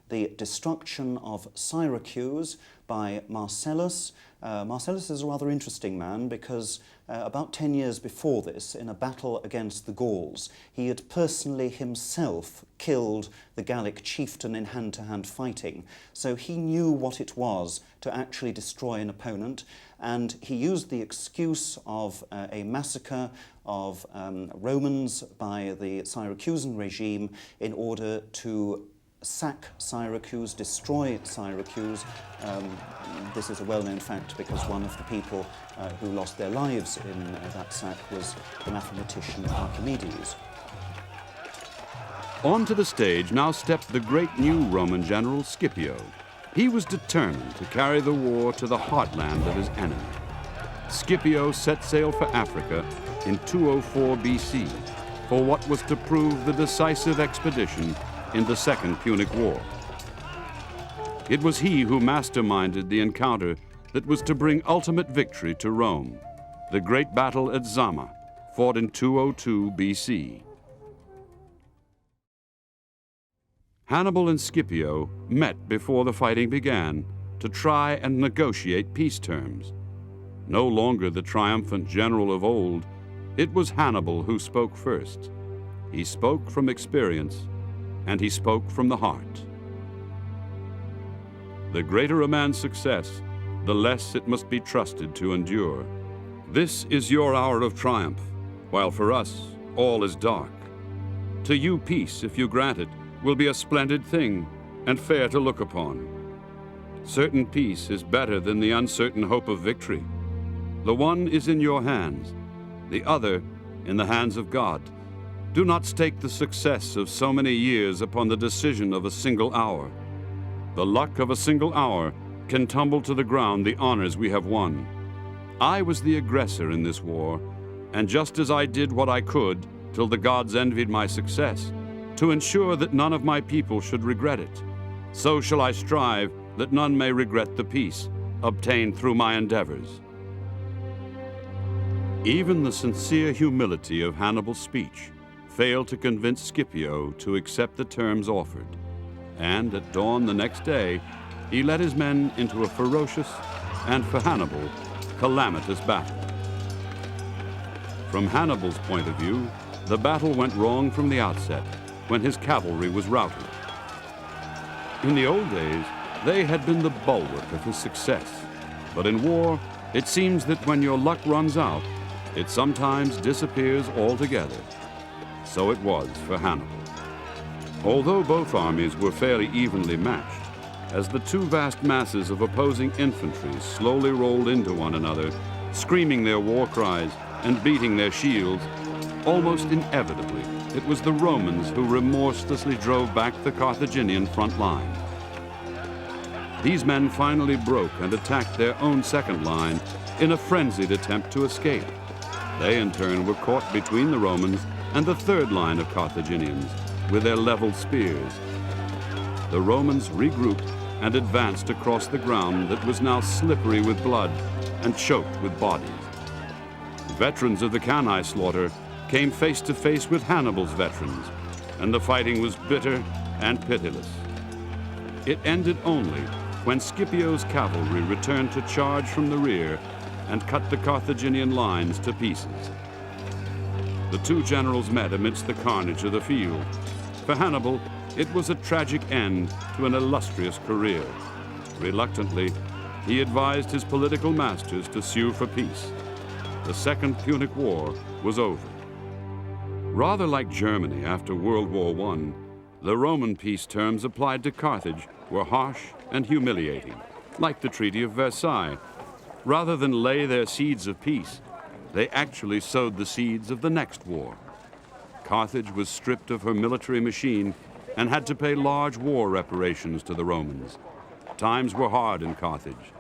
Speaker 7: the destruction of Syracuse by Marcellus. Marcellus is a rather interesting man because about 10 years before this, in a battle against the Gauls, he had personally himself killed the Gallic chieftain in hand-to-hand fighting. So he knew what it was to actually destroy an opponent, and he used the excuse of a massacre of Romans by the Syracusan regime in order to sack Syracuse, destroy Syracuse. This is a well-known fact because one of the people who lost their lives in that sack was the mathematician Archimedes.
Speaker 5: Onto the stage now stepped the great new Roman general Scipio. He was determined to carry the war to the heartland of his enemy. Scipio set sail for Africa in 204 BC for what was to prove the decisive expedition in the Second Punic War. It was he who masterminded the encounter that was to bring ultimate victory to Rome, the great battle at Zama, fought in 202 BC. Hannibal and Scipio met before the fighting began to try and negotiate peace terms. No longer the triumphant general of old, it was Hannibal who spoke first. He spoke from experience, and he spoke from the heart. The greater a man's success, the less it must be trusted to endure. This is your hour of triumph, while for us all is dark. To you peace, if you grant it, will be a splendid thing and fair to look upon. Certain peace is better than the uncertain hope of victory. The one is in your hands, the other in the hands of God. Do not stake the success of so many years upon the decision of a single hour. The luck of a single hour can tumble to the ground the honors we have won. I was the aggressor in this war, and just as I did what I could till the gods envied my success, to ensure that none of my people should regret it, so shall I strive that none may regret the peace obtained through my endeavors. Even the sincere humility of Hannibal's speech failed to convince Scipio to accept the terms offered, and at dawn the next day, he led his men into a ferocious and, for Hannibal, calamitous battle. From Hannibal's point of view, the battle went wrong from the outset when his cavalry was routed. In the old days, they had been the bulwark of his success, but in war, it seems that when your luck runs out, it sometimes disappears altogether. So it was for Hannibal. Although both armies were fairly evenly matched, as the two vast masses of opposing infantry slowly rolled into one another, screaming their war cries and beating their shields, almost inevitably, it was the Romans who remorselessly drove back the Carthaginian front line. These men finally broke and attacked their own second line in a frenzied attempt to escape. They, in turn, were caught between the Romans and the third line of Carthaginians with their leveled spears. The Romans regrouped and advanced across the ground that was now slippery with blood and choked with bodies. Veterans of the Cannae slaughter came face to face with Hannibal's veterans, and the fighting was bitter and pitiless. It ended only when Scipio's cavalry returned to charge from the rear and cut the Carthaginian lines to pieces. The two generals met amidst the carnage of the field. For Hannibal, it was a tragic end to an illustrious career. Reluctantly, he advised his political masters to sue for peace. The Second Punic War was over. Rather like Germany after World War I, the Roman peace terms applied to Carthage were harsh and humiliating, like the Treaty of Versailles. Rather than lay their seeds of peace, they actually sowed the seeds of the next war. Carthage was stripped of her military machine and had to pay large war reparations to the Romans. Times were hard in Carthage.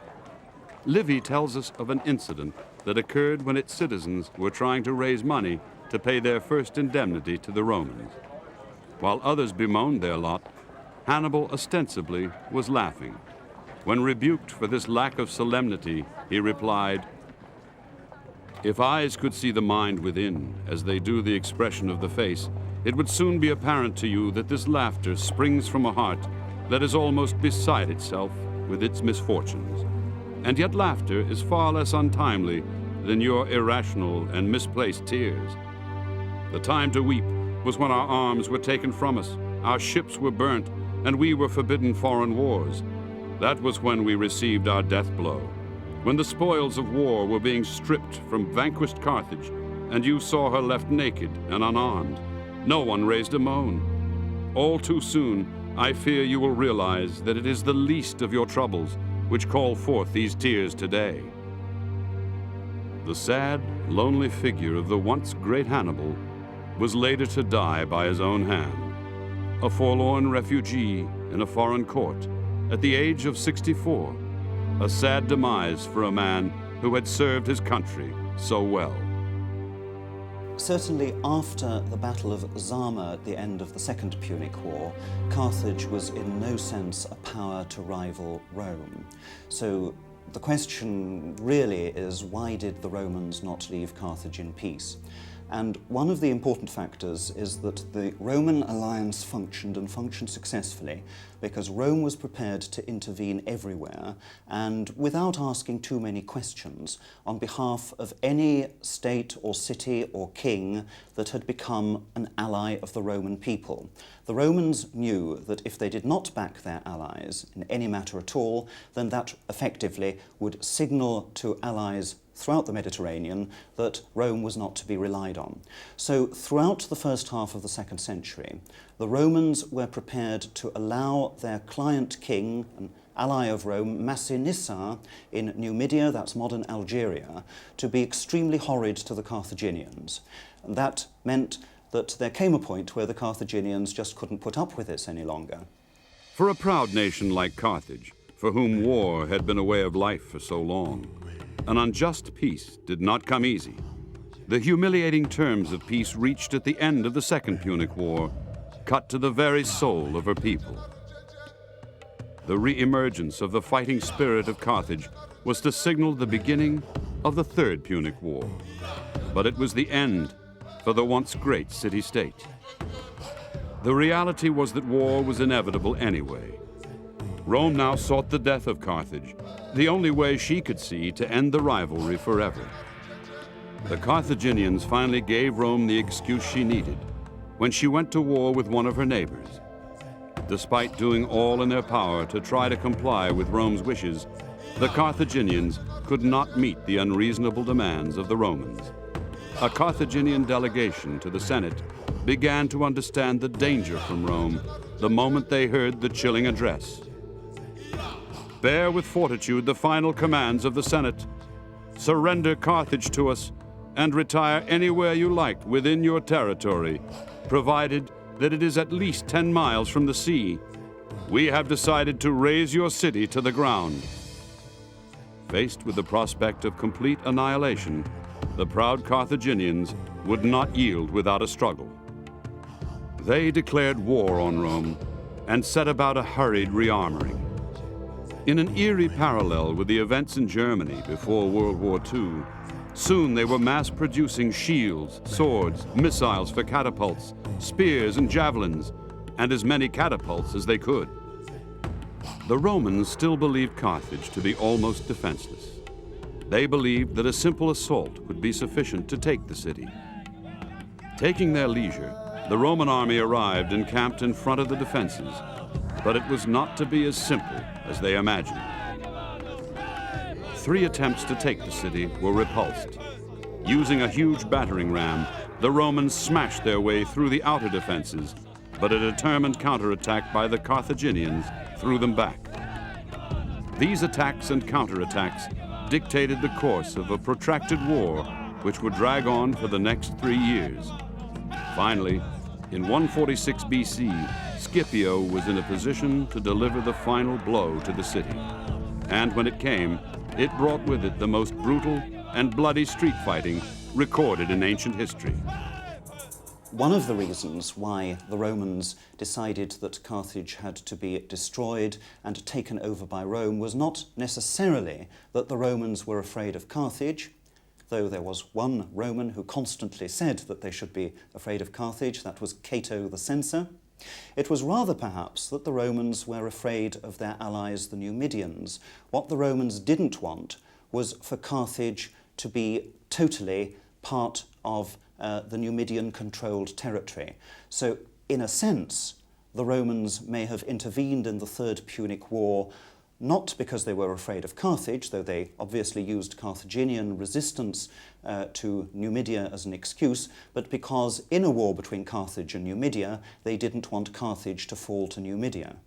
Speaker 5: Livy tells us of an incident that occurred when its citizens were trying to raise money to pay their first indemnity to the Romans. While others bemoaned their lot, Hannibal ostensibly was laughing. When rebuked for this lack of solemnity, he replied, "If eyes could see the mind within, as they do the expression of the face, it would soon be apparent to you that this laughter springs from a heart that is almost beside itself with its misfortunes. And yet laughter is far less untimely than your irrational and misplaced tears. The time to weep was when our arms were taken from us, our ships were burnt, and we were forbidden foreign wars. That was when we received our death blow, when the spoils of war were being stripped from vanquished Carthage, and you saw her left naked and unarmed. No one raised a moan. All too soon, I fear you will realize that it is the least of your troubles which call forth these tears today." The sad, lonely figure of the once great Hannibal was later to die by his own hand, a forlorn refugee in a foreign court at the age of 64, a sad demise for a man who had served his country so well.
Speaker 7: Certainly after the Battle of Zama at the end of the Second Punic War, Carthage was in no sense a power to rival Rome. So the question really is, why did the Romans not leave Carthage in peace? And one of the important factors is that the Roman alliance functioned and functioned successfully because Rome was prepared to intervene everywhere and without asking too many questions on behalf of any state or city or king that had become an ally of the Roman people. The Romans knew that if they did not back their allies in any matter at all, then that effectively would signal to allies throughout the Mediterranean that Rome was not to be relied on. So throughout the first half of the 2nd century, the Romans were prepared to allow their client king, an ally of Rome, Massinissa, in Numidia, that's modern Algeria, to be extremely horrid to the Carthaginians. And that meant that there came a point where the Carthaginians just couldn't put up with this any longer.
Speaker 5: For a proud nation like Carthage, for whom war had been a way of life for so long. An unjust peace did not come easy. The humiliating terms of peace reached at the end of the Second Punic War cut to the very soul of her people. The re-emergence of the fighting spirit of Carthage was to signal the beginning of the Third Punic War. But it was the end for the once great city-state. The reality was that war was inevitable anyway. Rome now sought the death of Carthage, the only way she could see to end the rivalry forever. The Carthaginians finally gave Rome the excuse she needed when she went to war with one of her neighbors. Despite doing all in their power to try to comply with Rome's wishes, the Carthaginians could not meet the unreasonable demands of the Romans. A Carthaginian delegation to the Senate began to understand the danger from Rome the moment they heard the chilling address. Bear with fortitude the final commands of the Senate. Surrender Carthage to us and retire anywhere you like within your territory, provided that it is at least 10 miles from the sea. We have decided to raze your city to the ground. Faced with the prospect of complete annihilation, the proud Carthaginians would not yield without a struggle. They declared war on Rome and set about a hurried rearmoring. In an eerie parallel with the events in Germany before World War II, soon they were mass-producing shields, swords, missiles for catapults, spears and javelins, and as many catapults as they could. The Romans still believed Carthage to be almost defenseless. They believed that a simple assault would be sufficient to take the city. Taking their leisure, the Roman army arrived and camped in front of the defenses, but it was not to be as simple as they imagined. 3 attempts to take the city were repulsed. Using a huge battering ram, the Romans smashed their way through the outer defenses, but a determined counterattack by the Carthaginians threw them back. These attacks and counterattacks dictated the course of a protracted war which would drag on for the next 3 years. Finally, in 146 BC, Scipio was in a position to deliver the final blow to the city. And when it came, it brought with it the most brutal and bloody street fighting recorded in ancient history.
Speaker 7: One of the reasons why the Romans decided that Carthage had to be destroyed and taken over by Rome was not necessarily that the Romans were afraid of Carthage, though there was one Roman who constantly said that they should be afraid of Carthage. That was Cato the Censor. It was rather perhaps that the Romans were afraid of their allies, the Numidians. What the Romans didn't want was for Carthage to be totally part of the Numidian-controlled territory. So, in a sense, the Romans may have intervened in the Third Punic War not because they were afraid of Carthage, though they obviously used Carthaginian resistance to Numidia as an excuse, but because in a war between Carthage and Numidia, they didn't want Carthage to fall to Numidia.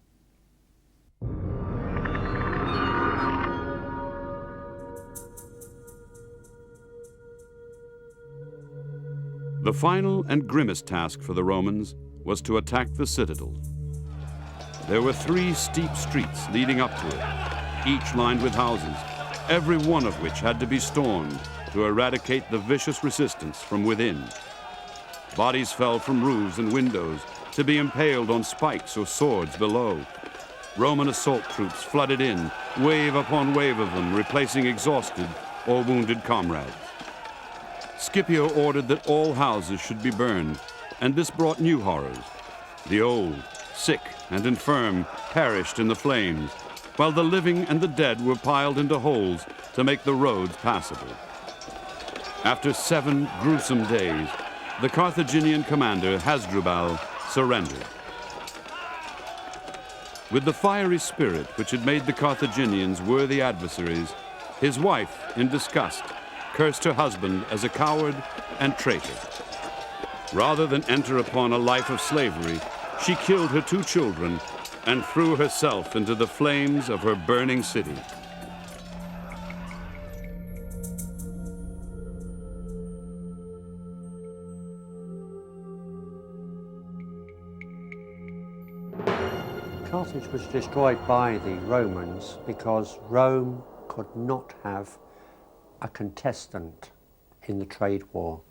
Speaker 5: The final and grimmest task for the Romans was to attack the citadel. There were 3 steep streets leading up to it, each lined with houses, every one of which had to be stormed to eradicate the vicious resistance from within. Bodies fell from roofs and windows to be impaled on spikes or swords below. Roman assault troops flooded in, wave upon wave of them, replacing exhausted or wounded comrades. Scipio ordered that all houses should be burned, and this brought new horrors. The old, sick, and infirm perished in the flames, while the living and the dead were piled into holes to make the roads passable. After 7 gruesome days, the Carthaginian commander Hasdrubal surrendered. With the fiery spirit which had made the Carthaginians worthy adversaries, his wife, in disgust, cursed her husband as a coward and traitor. Rather than enter upon a life of slavery, she killed her 2 children and threw herself into the flames of her burning city.
Speaker 6: Carthage was destroyed by the Romans because Rome could not have a contestant in the trade war.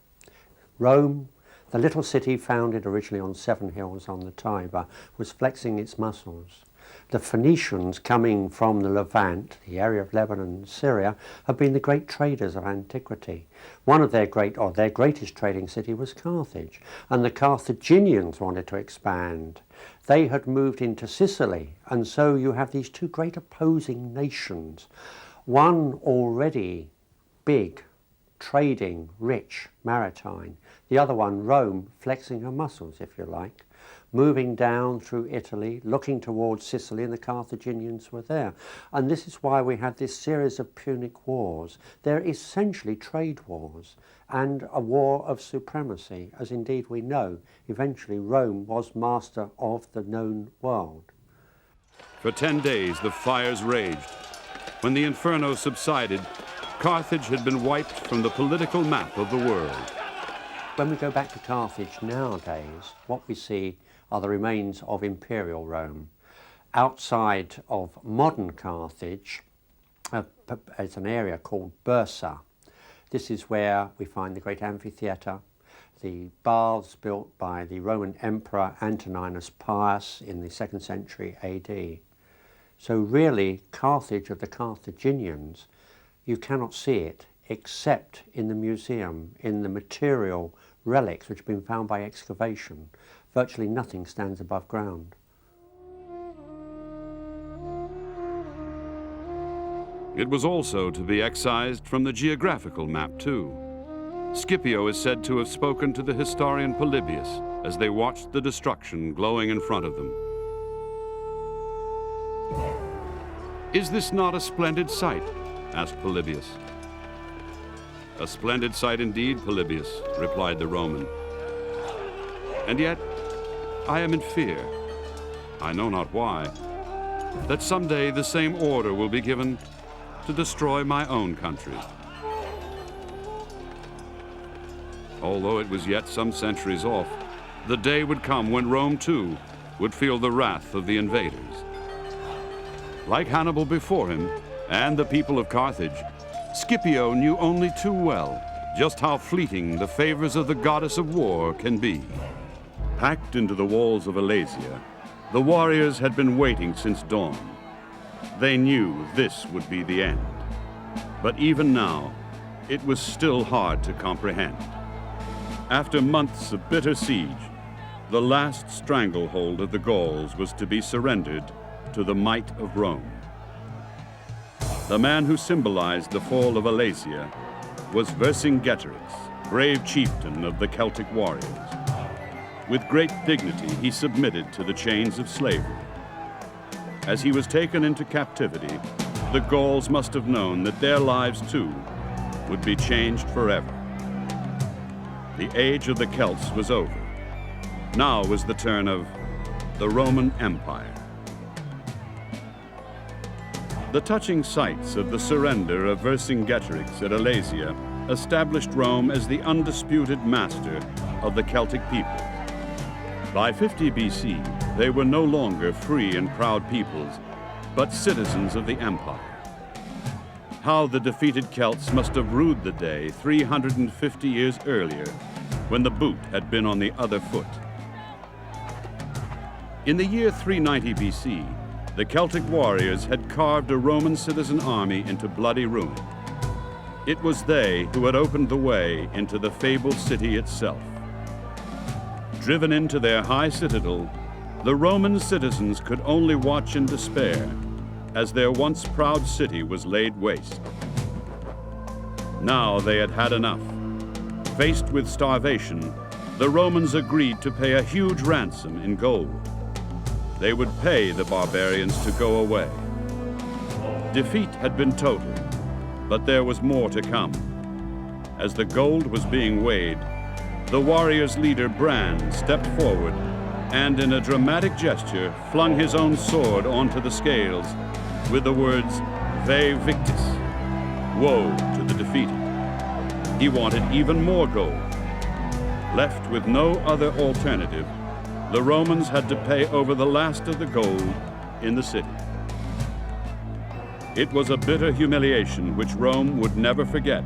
Speaker 6: Rome, the little city founded originally on 7 hills on the Tiber, was flexing its muscles. The Phoenicians coming from the Levant, the area of Lebanon and Syria, have been the great traders of antiquity. One of their greatest trading city was Carthage, and the Carthaginians wanted to expand. They had moved into Sicily, and so you have these two great opposing nations. One already big, trading, rich, maritime. The other one, Rome, flexing her muscles, if you like, moving down through Italy, looking towards Sicily, and the Carthaginians were there. And this is why we had this series of Punic Wars. They're essentially trade wars and a war of supremacy, as indeed we know. Eventually, Rome was master of the known world.
Speaker 5: For 10 days, the fires raged. When the inferno subsided, Carthage had been wiped from the political map of the world.
Speaker 6: When we go back to Carthage nowadays, what we see are the remains of imperial Rome. Outside of modern Carthage is an area called Bursa. This is where we find the great amphitheatre, the baths built by the Roman Emperor Antoninus Pius in the 2nd century AD. So really, Carthage of the Carthaginians, you cannot see it except in the museum, in the material relics which have been found by excavation. Virtually nothing stands above ground.
Speaker 5: It was also to be excised from the geographical map too. Scipio is said to have spoken to the historian Polybius as they watched the destruction glowing in front of them. "Is this not a splendid sight?" asked Polybius. "A splendid sight indeed, Polybius," replied the Roman. "And yet I am in fear, I know not why, that someday the same order will be given to destroy my own country." Although it was yet some centuries off, the day would come when Rome too would feel the wrath of the invaders. Like Hannibal before him and the people of Carthage, Scipio knew only too well just how fleeting the favors of the goddess of war can be. Packed into the walls of Alesia, the warriors had been waiting since dawn. They knew this would be the end. But even now, it was still hard to comprehend. After months of bitter siege, the last stranglehold of the Gauls was to be surrendered to the might of Rome. The man who symbolized the fall of Alesia was Vercingetorix, brave chieftain of the Celtic warriors. With great dignity, he submitted to the chains of slavery. As he was taken into captivity, the Gauls must have known that their lives too would be changed forever. The age of the Celts was over. Now was the turn of the Roman Empire. The touching sights of the surrender of Vercingetorix at Alesia established Rome as the undisputed master of the Celtic people. By 50 BC, they were no longer free and proud peoples, but citizens of the empire. How the defeated Celts must have rued the day 350 years earlier, when the boot had been on the other foot. In the year 390 BC, the Celtic warriors had carved a Roman citizen army into bloody ruin. It was they who had opened the way into the fabled city itself. Driven into their high citadel, the Roman citizens could only watch in despair as their once proud city was laid waste. Now they had had enough. Faced with starvation, the Romans agreed to pay a huge ransom in gold. They would pay the barbarians to go away. Defeat had been total, but there was more to come. As the gold was being weighed, the warriors' leader Bran stepped forward and in a dramatic gesture flung his own sword onto the scales with the words, "Vae victis," woe to the defeated. He wanted even more gold. Left with no other alternative, the Romans had to pay over the last of the gold in the city. It was a bitter humiliation which Rome would never forget.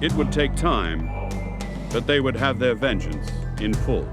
Speaker 5: It would take time, but they would have their vengeance in full.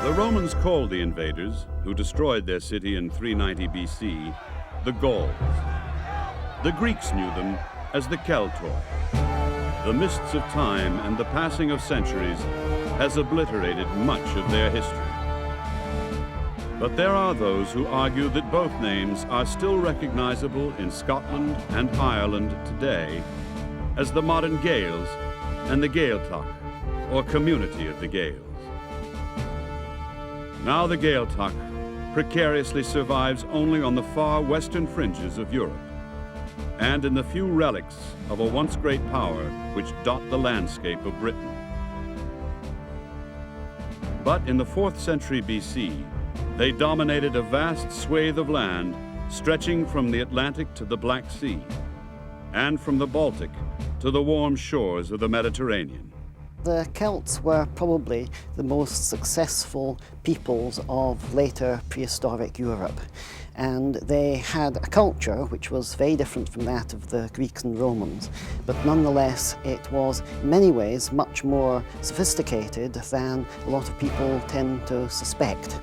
Speaker 5: The Romans called the invaders, who destroyed their city in 390 BC, the Gauls. The Greeks knew them as the Celtor. The mists of time and the passing of centuries has obliterated much of their history. But there are those who argue that both names are still recognizable in Scotland and Ireland today as the modern Gaels and the Gaeltacht, or community of the Gaels. Now the Gaeltacht precariously survives only on the far western fringes of Europe and in the few relics of a once great power which dot the landscape of Britain. But in the 4th century BC, they dominated a vast swathe of land stretching from the Atlantic to the Black Sea and from the Baltic to the warm shores of the Mediterranean.
Speaker 11: The Celts were probably the most successful peoples of later prehistoric Europe, and they had a culture which was very different from that of the Greeks and Romans, but nonetheless it was in many ways much more sophisticated than a lot of people tend to suspect.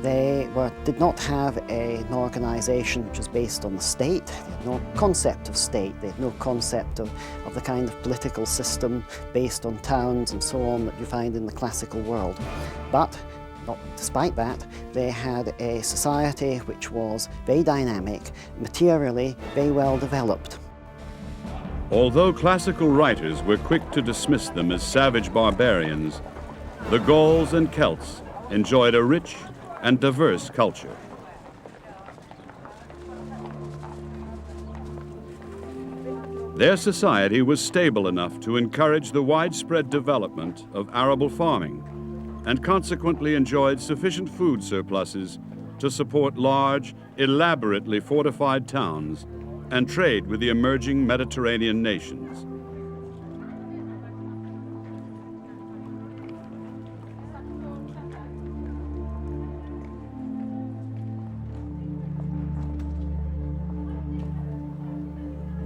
Speaker 11: They did not have an organisation which was based on the state. They had no concept of state. They had no concept of the kind of political system based on towns and so on that you find in the classical world. But despite that, they had a society which was very dynamic, materially very well developed.
Speaker 5: Although classical writers were quick to dismiss them as savage barbarians, the Gauls and Celts enjoyed a rich and diverse culture. Their society was stable enough to encourage the widespread development of arable farming and consequently enjoyed sufficient food surpluses to support large, elaborately fortified towns and trade with the emerging Mediterranean nations.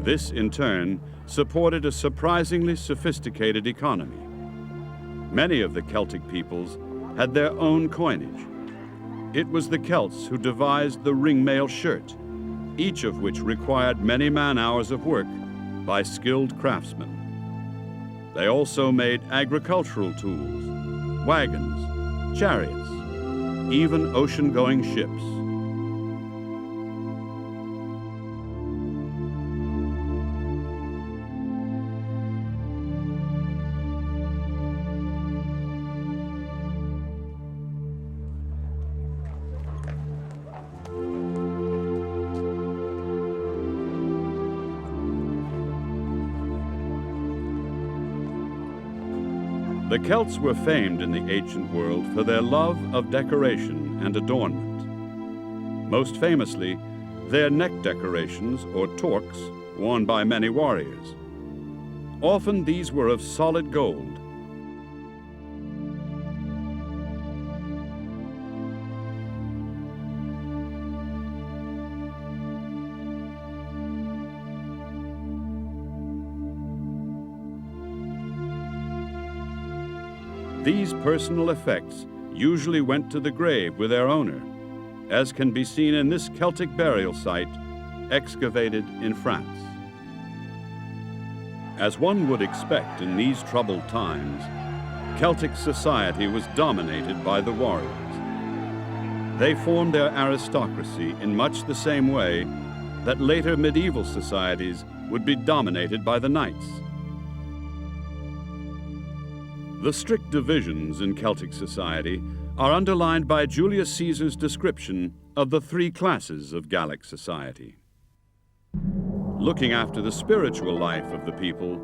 Speaker 5: This, in turn, supported a surprisingly sophisticated economy. Many of the Celtic peoples had their own coinage. It was the Celts who devised the ringmail shirt, each of which required many man-hours of work by skilled craftsmen. They also made agricultural tools, wagons, chariots, even ocean-going ships. The Celts were famed in the ancient world for their love of decoration and adornment. Most famously, their neck decorations, or torques, worn by many warriors. Often these were of solid gold. These personal effects usually went to the grave with their owner, as can be seen in this Celtic burial site excavated in France. As one would expect in these troubled times, Celtic society was dominated by the warriors. They formed their aristocracy in much the same way that later medieval societies would be dominated by the knights. The strict divisions in Celtic society are underlined by Julius Caesar's description of the three classes of Gallic society. Looking after the spiritual life of the people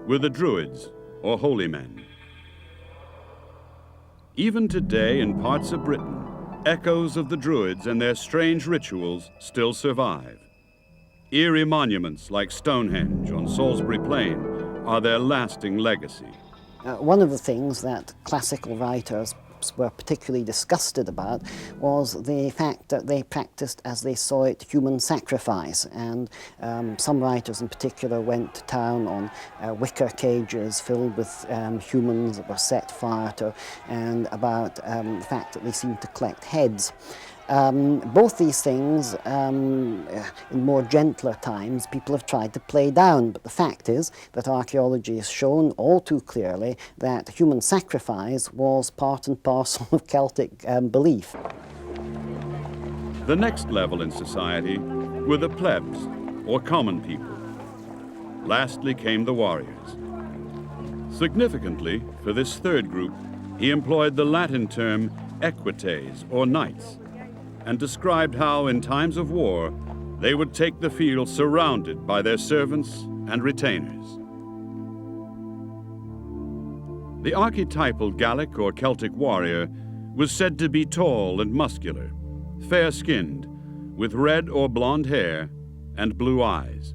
Speaker 5: were the Druids, or holy men. Even today in parts of Britain, echoes of the Druids and their strange rituals still survive. Eerie monuments like Stonehenge on Salisbury Plain are their lasting legacy.
Speaker 11: One of the things that classical writers were particularly disgusted about was the fact that they practiced, as they saw it, human sacrifice, and some writers in particular went to town on wicker cages filled with humans that were set fire to, and about the fact that they seemed to collect heads. Both these things, in more gentler times, people have tried to play down, but the fact is that archaeology has shown all too clearly that human sacrifice was part and parcel of Celtic belief.
Speaker 5: The next level in society were the plebs, or common people. Lastly came the warriors. Significantly, for this third group, he employed the Latin term equites, or knights, and described how, in times of war, they would take the field surrounded by their servants and retainers. The archetypal Gallic or Celtic warrior was said to be tall and muscular, fair-skinned, with red or blonde hair and blue eyes.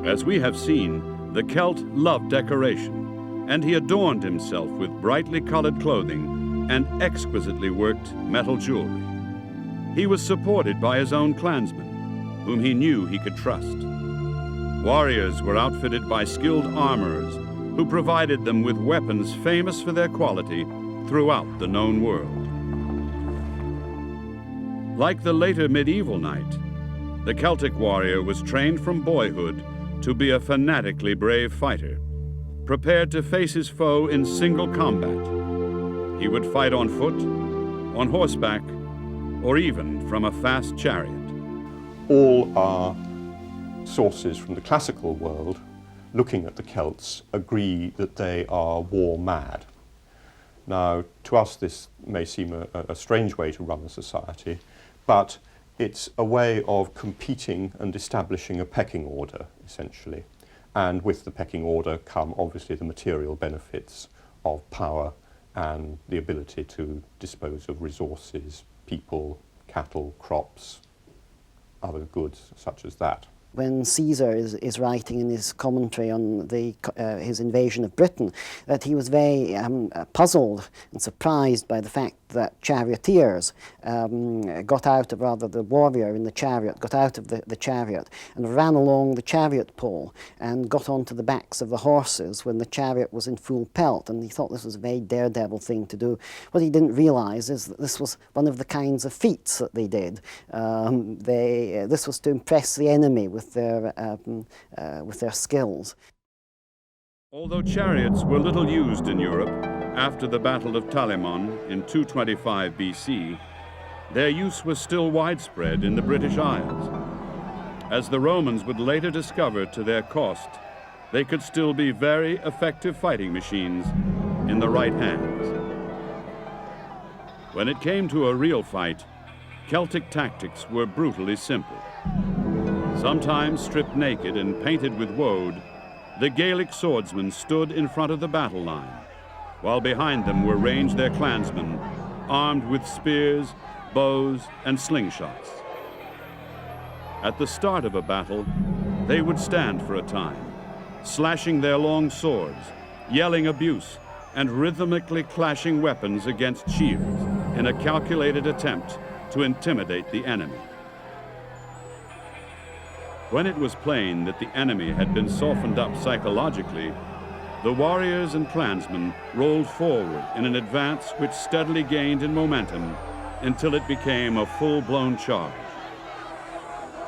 Speaker 5: As we have seen, the Celt loved decoration, and he adorned himself with brightly colored clothing and exquisitely worked metal jewelry. He was supported by his own clansmen, whom he knew he could trust. Warriors were outfitted by skilled armorers who provided them with weapons famous for their quality throughout the known world. Like the later medieval knight, the Celtic warrior was trained from boyhood to be a fanatically brave fighter, prepared to face his foe in single combat. He would fight on foot, on horseback, or even from a fast chariot.
Speaker 12: All our sources from the classical world looking at the Celts agree that they are war mad. Now, to us this may seem a strange way to run a society, but it's a way of competing and establishing a pecking order, essentially. And with the pecking order come obviously the material benefits of power and the ability to dispose of resources, people, cattle, crops, other goods such as that.
Speaker 11: When Caesar is writing in his commentary on his invasion of Britain, that he was very puzzled and surprised by the fact that charioteers got out of, rather the warrior in the chariot, got out of the chariot and ran along the chariot pole and got onto the backs of the horses when the chariot was in full pelt, and he thought this was a very daredevil thing to do. What he didn't realise is that this was one of the kinds of feats that they did. This was to impress the enemy with their skills.
Speaker 5: Although chariots were little used in Europe after the Battle of Talimon in 225 BC, their use was still widespread in the British Isles. As the Romans would later discover to their cost, they could still be very effective fighting machines in the right hands. When it came to a real fight, Celtic tactics were brutally simple. Sometimes stripped naked and painted with woad, the Gaelic swordsmen stood in front of the battle line, while behind them were ranged their clansmen, armed with spears, bows, and slingshots. At the start of a battle, they would stand for a time, slashing their long swords, yelling abuse, and rhythmically clashing weapons against shields in a calculated attempt to intimidate the enemy. When it was plain that the enemy had been softened up psychologically, the warriors and clansmen rolled forward in an advance which steadily gained in momentum until it became a full-blown charge.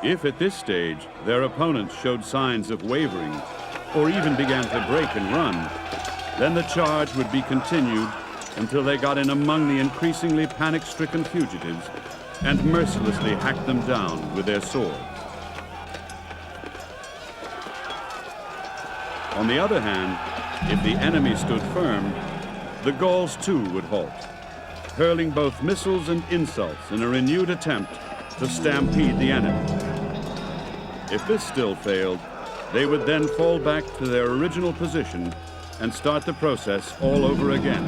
Speaker 5: If at this stage their opponents showed signs of wavering or even began to break and run, then the charge would be continued until they got in among the increasingly panic-stricken fugitives and mercilessly hacked them down with their swords. On the other hand, if the enemy stood firm, the Gauls too would halt, hurling both missiles and insults in a renewed attempt to stampede the enemy. If this still failed, they would then fall back to their original position and start the process all over again,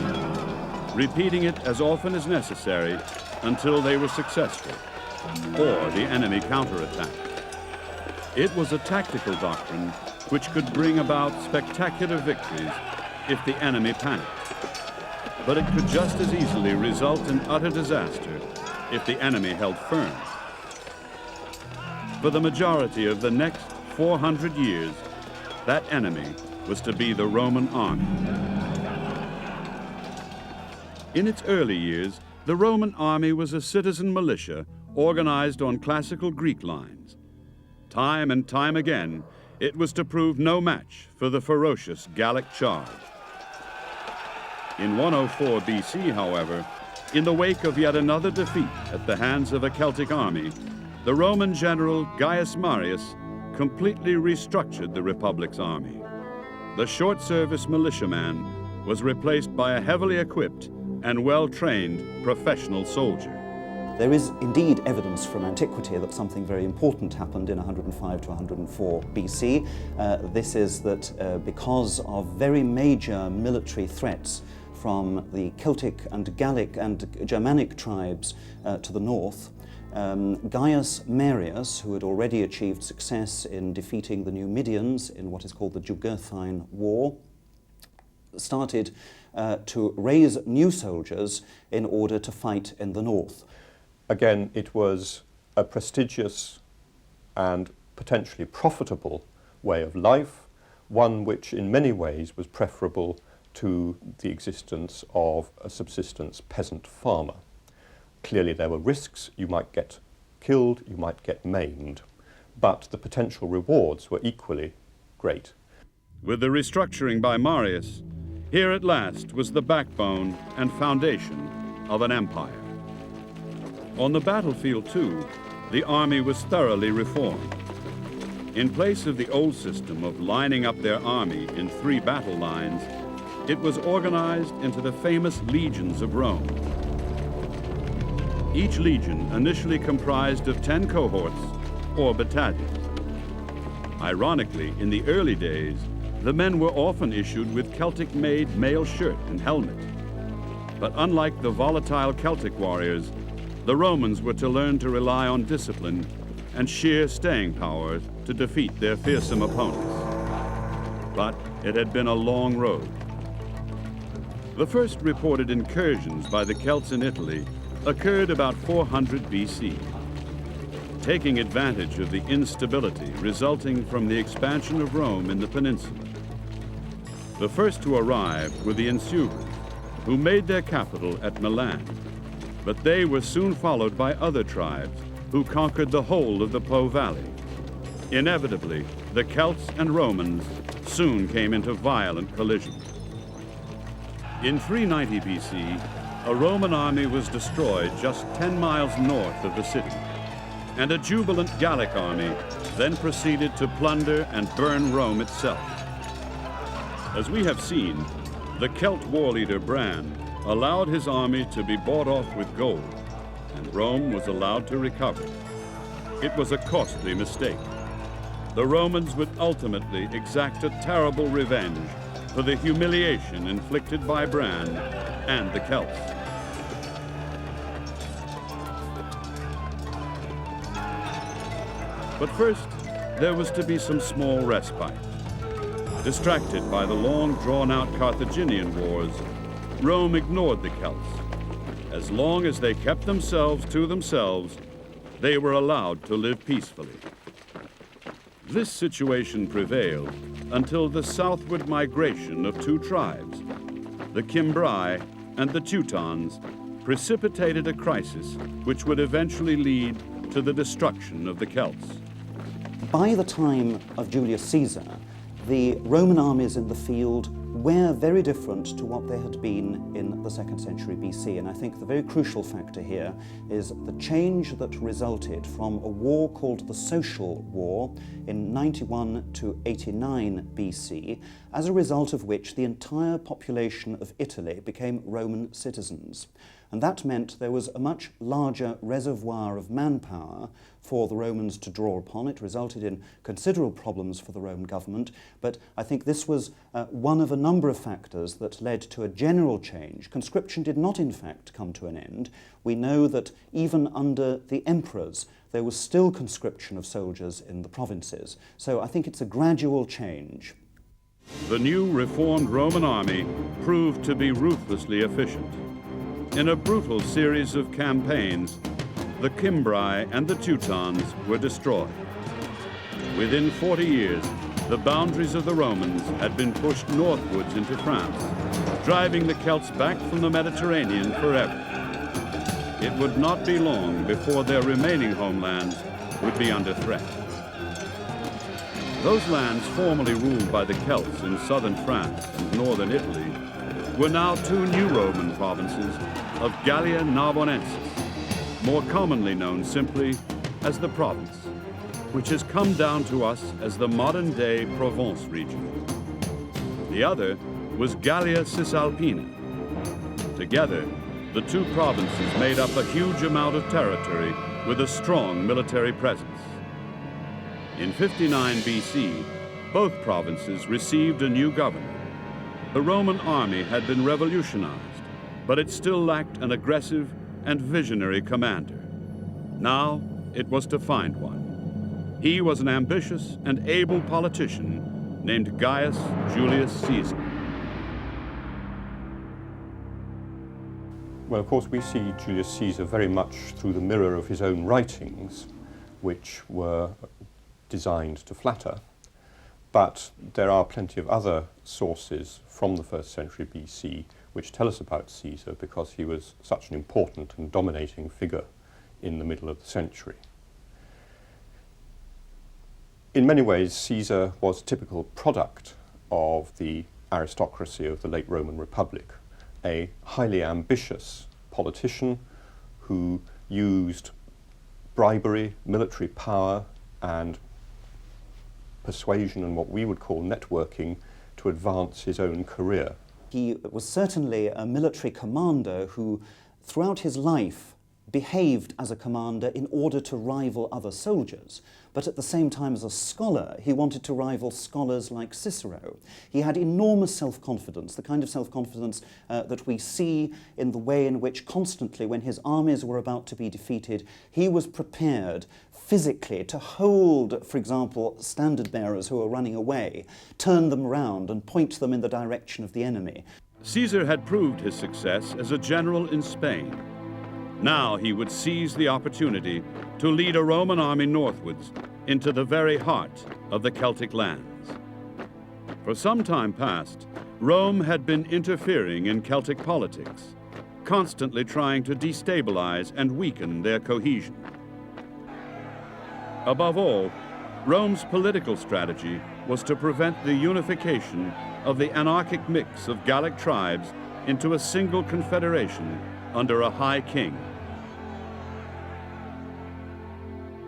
Speaker 5: repeating it as often as necessary until they were successful, or the enemy counterattacked. It was a tactical doctrine which could bring about spectacular victories if the enemy panicked. But it could just as easily result in utter disaster if the enemy held firm. For the majority of the next 400 years, that enemy was to be the Roman army. In its early years, the Roman army was a citizen militia organized on classical Greek lines. Time and time again, it was to prove no match for the ferocious Gallic charge. In 104 BC, however, in the wake of yet another defeat at the hands of a Celtic army, the Roman general Gaius Marius completely restructured the Republic's army. The short-service militiaman was replaced by a heavily equipped and well-trained professional soldier.
Speaker 7: There is indeed evidence from antiquity that something very important happened in 105 to 104 BC. This is that because of very major military threats from the Celtic and Gallic and Germanic tribes to the north, Gaius Marius, who had already achieved success in defeating the Numidians in what is called the Jugurthine War, started to raise new soldiers in order to fight in the north.
Speaker 12: Again, it was a prestigious and potentially profitable way of life, one which in many ways was preferable to the existence of a subsistence peasant farmer. Clearly there were risks. You might get killed, you might get maimed, but the potential rewards were equally great.
Speaker 5: With the restructuring by Marius, here at last was the backbone and foundation of an empire. On the battlefield, too, the army was thoroughly reformed. In place of the old system of lining up their army in 3 battle lines, it was organized into the famous legions of Rome. Each legion initially comprised of 10 cohorts or battalions. Ironically, in the early days, the men were often issued with Celtic-made mail shirt and helmet. But unlike the volatile Celtic warriors, the Romans were to learn to rely on discipline and sheer staying power to defeat their fearsome opponents. But it had been a long road. The first reported incursions by the Celts in Italy occurred about 400 BC. Taking advantage of the instability resulting from the expansion of Rome in the peninsula. The first to arrive were the Insubrans, who made their capital at Milan. But they were soon followed by other tribes who conquered the whole of the Po Valley. Inevitably, the Celts and Romans soon came into violent collision. In 390 BC, a Roman army was destroyed just 10 miles north of the city, and a jubilant Gallic army then proceeded to plunder and burn Rome itself. As we have seen, the Celt war leader Bran allowed his army to be bought off with gold, and Rome was allowed to recover. It was a costly mistake. The Romans would ultimately exact a terrible revenge for the humiliation inflicted by Bran and the Celts. But first, there was to be some small respite. Distracted by the long drawn-out Carthaginian wars, Rome ignored the Celts. As long as they kept themselves to themselves, they were allowed to live peacefully. This situation prevailed until the southward migration of 2 tribes, the Cimbri and the Teutons, precipitated a crisis which would eventually lead to the destruction of the Celts.
Speaker 7: By the time of Julius Caesar, the Roman armies in the field were very different to what they had been in the 2nd century BC. And I think the very crucial factor here is the change that resulted from a war called the Social War in 91 to 89 BC, as a result of which the entire population of Italy became Roman citizens. And that meant there was a much larger reservoir of manpower for the Romans to draw upon. It resulted in considerable problems for the Roman government, but I think this was one of a number of factors that led to a general change. Conscription did not, in fact, come to an end. We know that even under the emperors, there was still conscription of soldiers in the provinces. So I think it's a gradual change.
Speaker 5: The new reformed Roman army proved to be ruthlessly efficient. In a brutal series of campaigns, the Cimbri and the Teutons were destroyed. Within 40 years, the boundaries of the Romans had been pushed northwards into France, driving the Celts back from the Mediterranean forever. It would not be long before their remaining homelands would be under threat. Those lands formerly ruled by the Celts in southern France and northern Italy were now two new Roman provinces of Gallia Narbonensis, more commonly known simply as the province, which has come down to us as the modern-day Provence region. The other was Gallia Cisalpina. Together, the two provinces made up a huge amount of territory with a strong military presence. In 59 BC, both provinces received a new governor. The Roman army had been revolutionized, but it still lacked an aggressive and visionary commander. Now it was to find one. He was an ambitious and able politician named Gaius Julius Caesar.
Speaker 12: Well, of course, we see Julius Caesar very much through the mirror of his own writings, which were designed to flatter. But there are plenty of other sources from the 1st century BC which tell us about Caesar because he was such an important and dominating figure in the middle of the century. In many ways, Caesar was a typical product of the aristocracy of the late Roman Republic, a highly ambitious politician who used bribery, military power, and persuasion and what we would call networking to advance his own career.
Speaker 7: He was certainly a military commander who, throughout his life, behaved as a commander in order to rival other soldiers. But at the same time, as a scholar, he wanted to rival scholars like Cicero. He had enormous self-confidence, the kind of self-confidence that we see in the way in which constantly, when his armies were about to be defeated, he was prepared physically to hold, for example, standard bearers who were running away, turn them round and point them in the direction of the enemy.
Speaker 5: Caesar had proved his success as a general in Spain. Now he would seize the opportunity to lead a Roman army northwards into the very heart of the Celtic lands. For some time past, Rome had been interfering in Celtic politics, constantly trying to destabilize and weaken their cohesion. Above all, Rome's political strategy was to prevent the unification of the anarchic mix of Gallic tribes into a single confederation under a high king.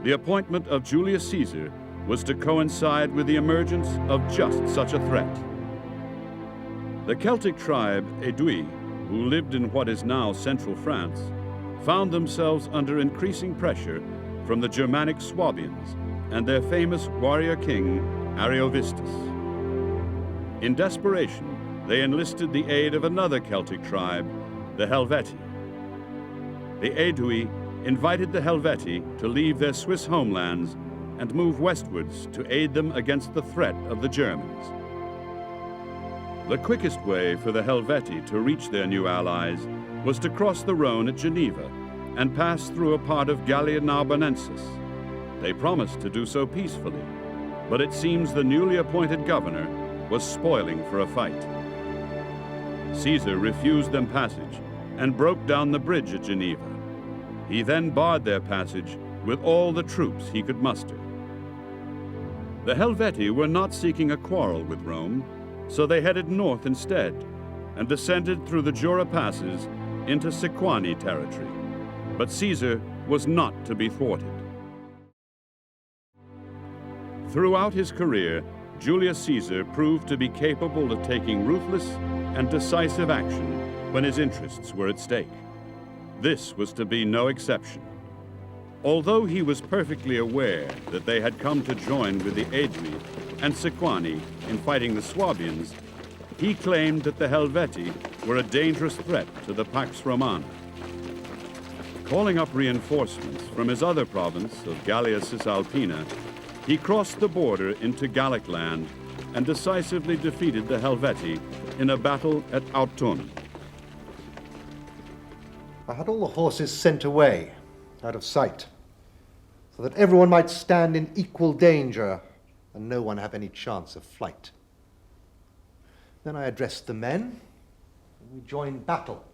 Speaker 5: The appointment of Julius Caesar was to coincide with the emergence of just such a threat. The Celtic tribe Aedui, who lived in what is now central France, found themselves under increasing pressure from the Germanic Swabians and their famous warrior king Ariovistus. In desperation, they enlisted the aid of another Celtic tribe, the Helvetii. The Aedui invited the Helvetii to leave their Swiss homelands and move westwards to aid them against the threat of the Germans. The quickest way for the Helvetii to reach their new allies was to cross the Rhone at Geneva and pass through a part of Gallia Narbonensis. They promised to do so peacefully, but it seems the newly appointed governor was spoiling for a fight. Caesar refused them passage and broke down the bridge at Geneva. He then barred their passage with all the troops he could muster. The Helvetii were not seeking a quarrel with Rome, so they headed north instead and descended through the Jura passes into Sequani territory. But Caesar was not to be thwarted. Throughout his career, Julius Caesar proved to be capable of taking ruthless and decisive action when his interests were at stake. This was to be no exception. Although he was perfectly aware that they had come to join with the Aedui and Sequani in fighting the Swabians, he claimed that the Helvetii were a dangerous threat to the Pax Romana. Calling up reinforcements from his other province of Gallia Cisalpina, he crossed the border into Gallic land and decisively defeated the Helvetii in a battle at Autun.
Speaker 13: I had all the horses sent away, out of sight, so that everyone might stand in equal danger and no one have any chance of flight. Then I addressed the men, and we joined battle.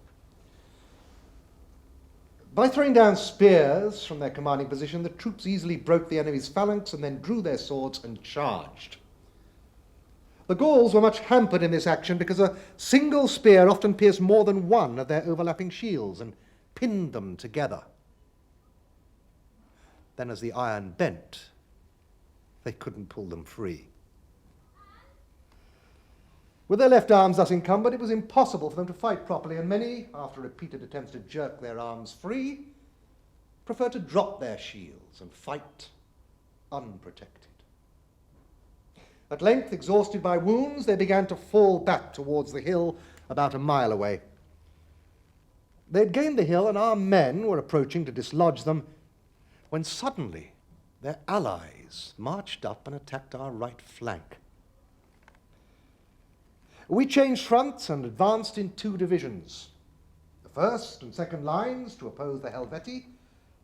Speaker 13: By throwing down spears from their commanding position, the troops easily broke the enemy's phalanx and then drew their swords and charged. The Gauls were much hampered in this action because a single spear often pierced more than one of their overlapping shields and pinned them together. Then as the iron bent, they couldn't pull them free. With their left arms thus encumbered, it was impossible for them to fight properly, and many, after repeated attempts to jerk their arms free, preferred to drop their shields and fight unprotected. At length, exhausted by wounds, they began to fall back towards the hill about a mile away. They had gained the hill, and our men were approaching to dislodge them, when suddenly their allies marched up and attacked our right flank. We changed fronts and advanced in two divisions. The first and second lines to oppose the Helvetii,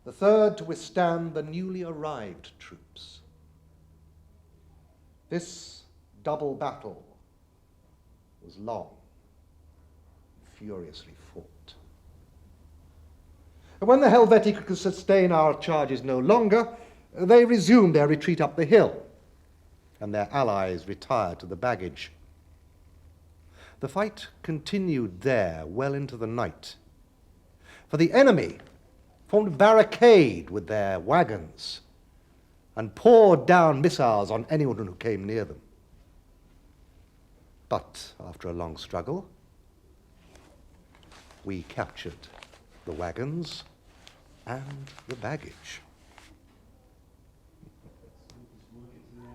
Speaker 13: the third to withstand the newly arrived troops. This double battle was long, furiously fought. And when the Helvetii could sustain our charges no longer, they resumed their retreat up the hill, and their allies retired to the baggage. The fight continued there well into the night, for the enemy formed a barricade with their wagons and poured down missiles on anyone who came near them. But after a long struggle, we captured the wagons and the baggage.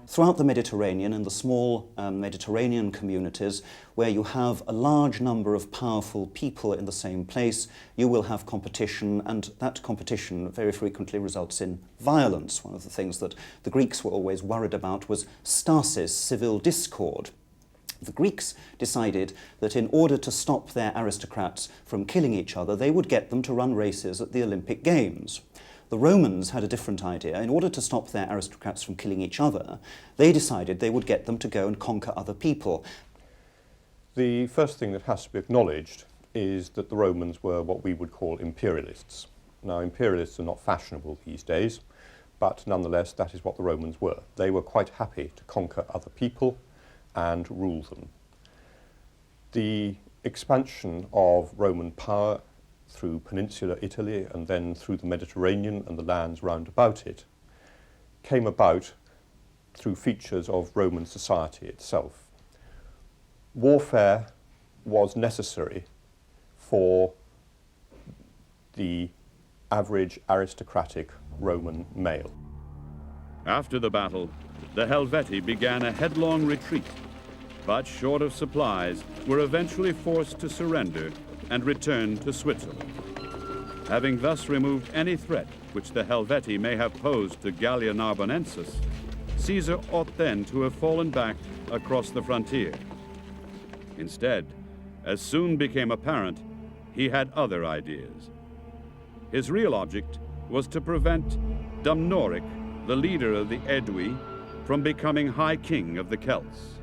Speaker 7: Throughout the Mediterranean, in the small Mediterranean communities, where you have a large number of powerful people in the same place, you will have competition, and that competition very frequently results in violence. One of the things that the Greeks were always worried about was stasis, civil discord. The Greeks decided that in order to stop their aristocrats from killing each other, they would get them to run races at the Olympic Games. The Romans had a different idea. In order to stop their aristocrats from killing each other, they decided they would get them to go and conquer other people.
Speaker 12: The first thing that has to be acknowledged is that the Romans were what we would call imperialists. Now, imperialists are not fashionable these days, but nonetheless, that is what the Romans were. They were quite happy to conquer other people and rule them. The expansion of Roman power through peninsular Italy and then through the Mediterranean and the lands round about it came about through features of Roman society itself. Warfare was necessary for the average aristocratic Roman male.
Speaker 5: After the battle, the Helvetii began a headlong retreat, but short of supplies, were eventually forced to surrender and return to Switzerland. Having thus removed any threat which the Helvetii may have posed to Gallia Narbonensis, Caesar ought then to have fallen back across the frontier. Instead, as soon became apparent, he had other ideas. His real object was to prevent Dumnoric, the leader of the Aedui, from becoming High King of the Celts.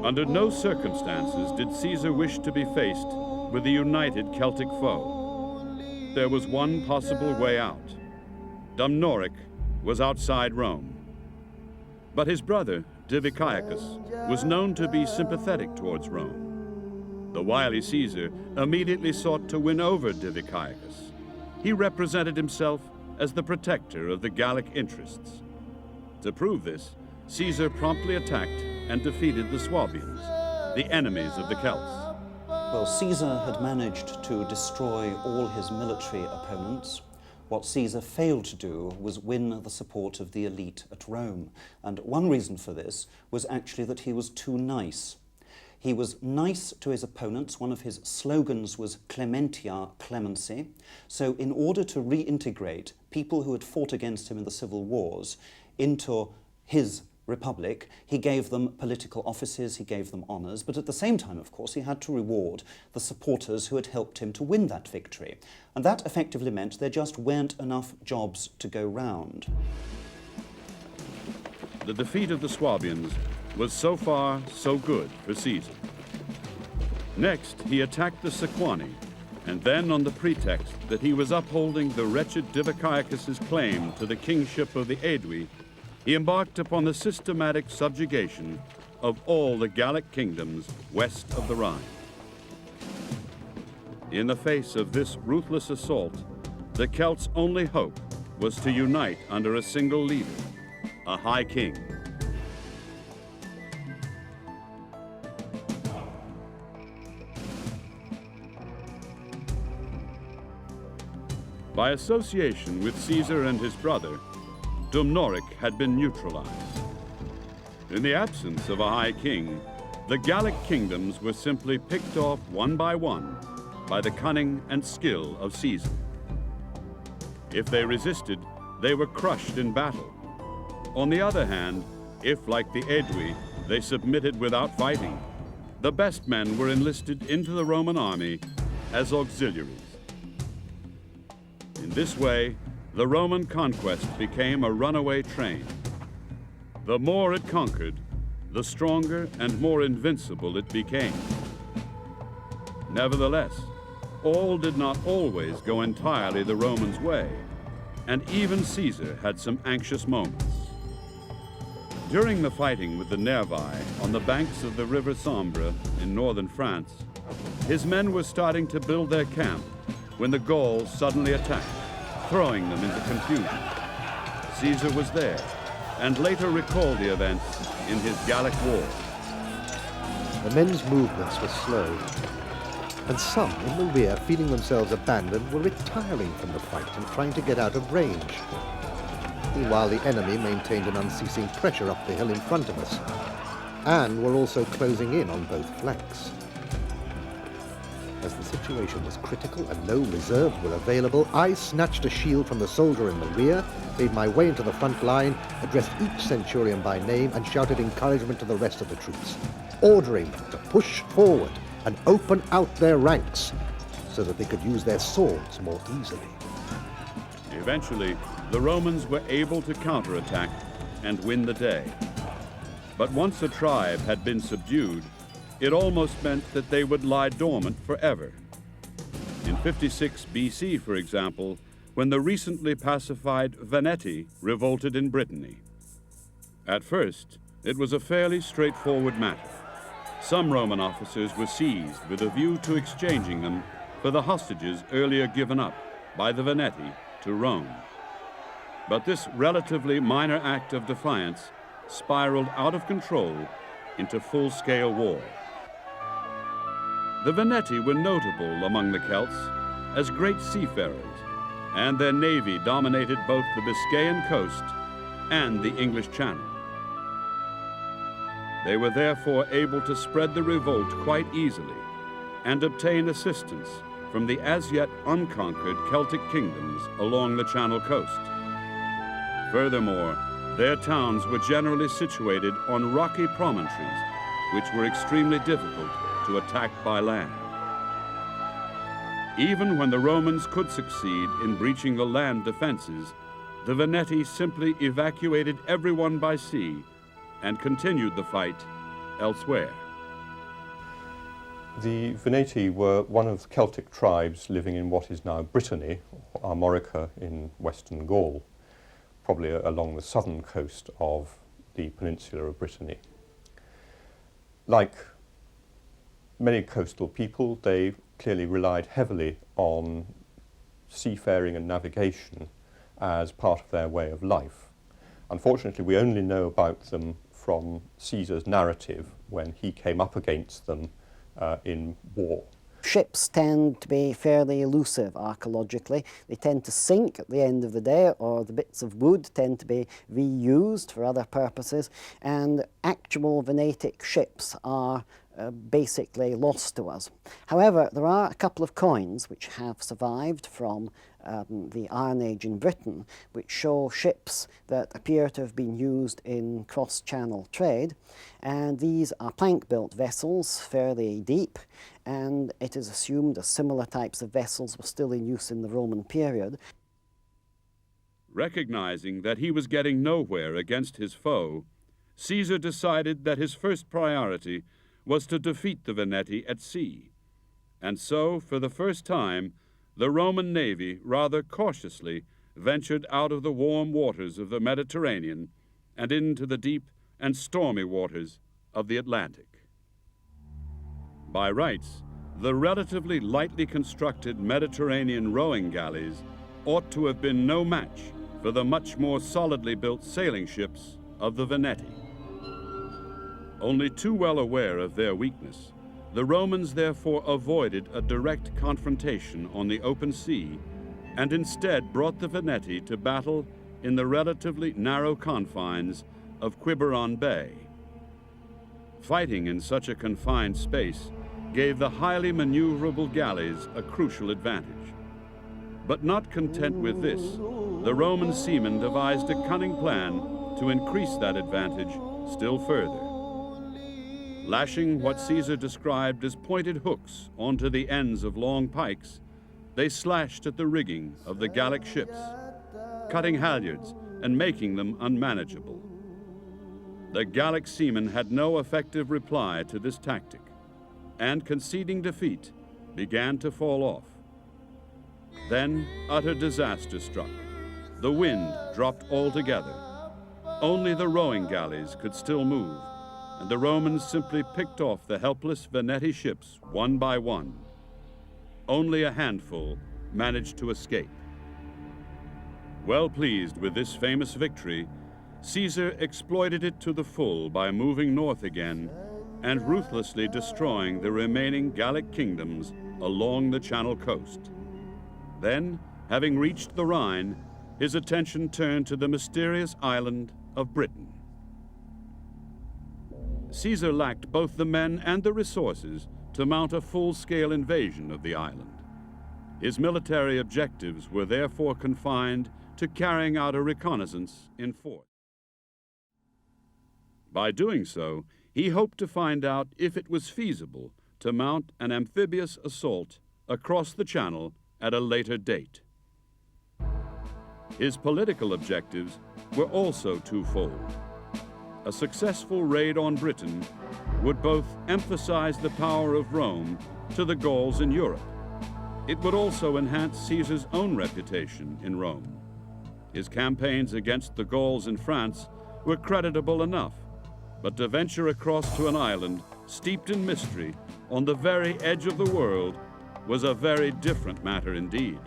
Speaker 5: Under no circumstances did Caesar wish to be faced with a united Celtic foe. There was one possible way out. Dumnoric was outside Rome. But his brother, Diviciacus, was known to be sympathetic towards Rome. The wily Caesar immediately sought to win over Diviciacus. He represented himself as the protector of the Gallic interests. To prove this, Caesar promptly attacked and defeated the Swabians, the enemies of the Celts.
Speaker 7: Well, Caesar had managed to destroy all his military opponents. What Caesar failed to do was win the support of the elite at Rome. And one reason for this was actually that he was too nice. He was nice to his opponents. One of his slogans was Clementia, clemency. So in order to reintegrate people who had fought against him in the civil wars into his republic, he gave them political offices, he gave them honours, but at the same time, of course, he had to reward the supporters who had helped him to win that victory. And that effectively meant there just weren't enough jobs to go round.
Speaker 5: The defeat of the Swabians was so far so good for Caesar. Next, he attacked the Sequani, and then on the pretext that he was upholding the wretched Diviciacus's claim to the kingship of the Aedui, he embarked upon the systematic subjugation of all the Gallic kingdoms west of the Rhine. In the face of this ruthless assault, the Celts' only hope was to unite under a single leader, a high king. By association with Caesar and his brother, Dumnorix had been neutralized. In the absence of a high king, the Gallic kingdoms were simply picked off one by the cunning and skill of Caesar. If they resisted, they were crushed in battle. On the other hand, if, like the Aedui, they submitted without fighting, the best men were enlisted into the Roman army as auxiliaries. In this way, the Roman conquest became a runaway train. The more it conquered, the stronger and more invincible it became. Nevertheless, all did not always go entirely the Romans' way, and even Caesar had some anxious moments. During the fighting with the Nervi on the banks of the river Sambre in northern France, his men were starting to build their camp when the Gauls suddenly attacked, throwing them into confusion. Caesar was there, and later recalled the events in his Gallic War.
Speaker 13: The men's movements were slow, and some in the rear, feeling themselves abandoned, were retiring from the fight and trying to get out of range. Meanwhile, the enemy maintained an unceasing pressure up the hill in front of us, and were also closing in on both flanks. As the situation was critical and no reserves were available, I snatched a shield from the soldier in the rear, made my way into the front line, addressed each centurion by name, and shouted encouragement to the rest of the troops, ordering them to push forward and open out their ranks so that they could use their swords more easily.
Speaker 5: Eventually, the Romans were able to counterattack and win the day. But once a tribe had been subdued, it almost meant that they would lie dormant forever. In 56 BC, for example, when the recently pacified Veneti revolted in Brittany. At first, it was a fairly straightforward matter. Some Roman officers were seized with a view to exchanging them for the hostages earlier given up by the Veneti to Rome. But this relatively minor act of defiance spiraled out of control into full-scale war. The Veneti were notable among the Celts as great seafarers, and their navy dominated both the Biscayan coast and the English Channel. They were therefore able to spread the revolt quite easily and obtain assistance from the as yet unconquered Celtic kingdoms along the Channel coast. Furthermore, their towns were generally situated on rocky promontories, which were extremely difficult to attack by land. Even when the Romans could succeed in breaching the land defenses, the Veneti simply evacuated everyone by sea and continued the fight elsewhere.
Speaker 12: The Veneti were one of the Celtic tribes living in what is now Brittany, Armorica in western Gaul, probably along the southern coast of the peninsula of Brittany. Like many coastal people, they clearly relied heavily on seafaring and navigation as part of their way of life. Unfortunately, we only know about them from Caesar's narrative when he came up against them in war.
Speaker 11: Ships tend to be fairly elusive archaeologically. They tend to sink at the end of the day, or the bits of wood tend to be reused for other purposes, and actual Venetic ships are basically lost to us. However, there are a couple of coins which have survived from the Iron Age in Britain, which show ships that appear to have been used in cross-channel trade, and these are plank-built vessels, fairly deep, and it is assumed that similar types of vessels were still in use in the Roman period.
Speaker 5: Recognizing that he was getting nowhere against his foe, Caesar decided that his first priority was to defeat the Veneti at sea. And so, for the first time, the Roman navy rather cautiously ventured out of the warm waters of the Mediterranean and into the deep and stormy waters of the Atlantic. By rights, the relatively lightly constructed Mediterranean rowing galleys ought to have been no match for the much more solidly built sailing ships of the Veneti. Only too well aware of their weakness, the Romans therefore avoided a direct confrontation on the open sea and instead brought the Veneti to battle in the relatively narrow confines of Quiberon Bay. Fighting in such a confined space gave the highly maneuverable galleys a crucial advantage. But not content with this, the Roman seamen devised a cunning plan to increase that advantage still further. Lashing what Caesar described as pointed hooks onto the ends of long pikes, they slashed at the rigging of the Gallic ships, cutting halyards and making them unmanageable. The Gallic seamen had no effective reply to this tactic, and conceding defeat, began to fall off. Then utter disaster struck. The wind dropped altogether. Only the rowing galleys could still move, and the Romans simply picked off the helpless Veneti ships one by one. Only a handful managed to escape. Well pleased with this famous victory, Caesar exploited it to the full by moving north again and ruthlessly destroying the remaining Gallic kingdoms along the Channel coast. Then, having reached the Rhine, his attention turned to the mysterious island of Britain. Caesar lacked both the men and the resources to mount a full-scale invasion of the island. His military objectives were therefore confined to carrying out a reconnaissance in force. By doing so, he hoped to find out if it was feasible to mount an amphibious assault across the Channel at a later date. His political objectives were also twofold. A successful raid on Britain would both emphasize the power of Rome to the Gauls in Europe. It would also enhance Caesar's own reputation in Rome. His campaigns against the Gauls in France were creditable enough, but to venture across to an island steeped in mystery on the very edge of the world was a very different matter indeed.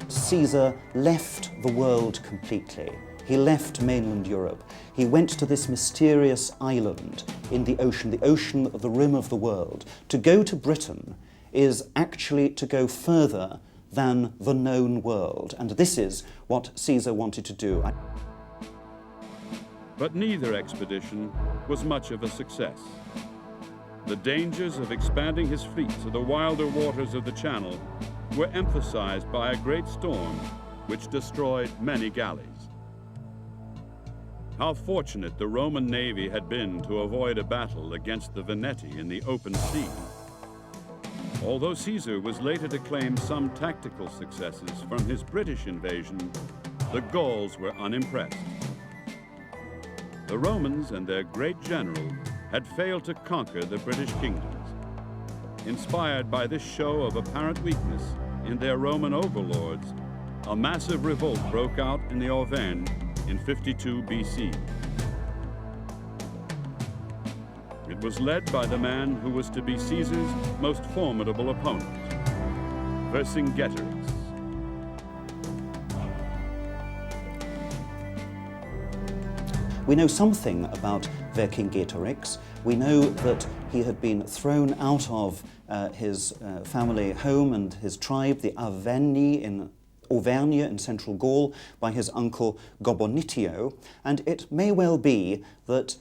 Speaker 7: Caesar left the world completely. He left mainland Europe. He went to this mysterious island in the ocean of the rim of the world. To go to Britain is actually to go further than the known world, and this is what Caesar wanted to do.
Speaker 5: But neither expedition was much of a success. The dangers of expanding his fleet to the wilder waters of the Channel were emphasized by a great storm which destroyed many galleys. How fortunate the Roman navy had been to avoid a battle against the Veneti in the open sea. Although Caesar was later to claim some tactical successes from his British invasion, the Gauls were unimpressed. The Romans and their great general had failed to conquer the British kingdoms. Inspired by this show of apparent weakness in their Roman overlords, a massive revolt broke out in the Auvergne in 52 BC. was led by the man who was to be Caesar's most formidable opponent, Vercingetorix.
Speaker 7: We know something about Vercingetorix. We know that he had been thrown out of his family home and his tribe, the Arverni in Auvergne in central Gaul, by his uncle Gobonitio, and it may well be that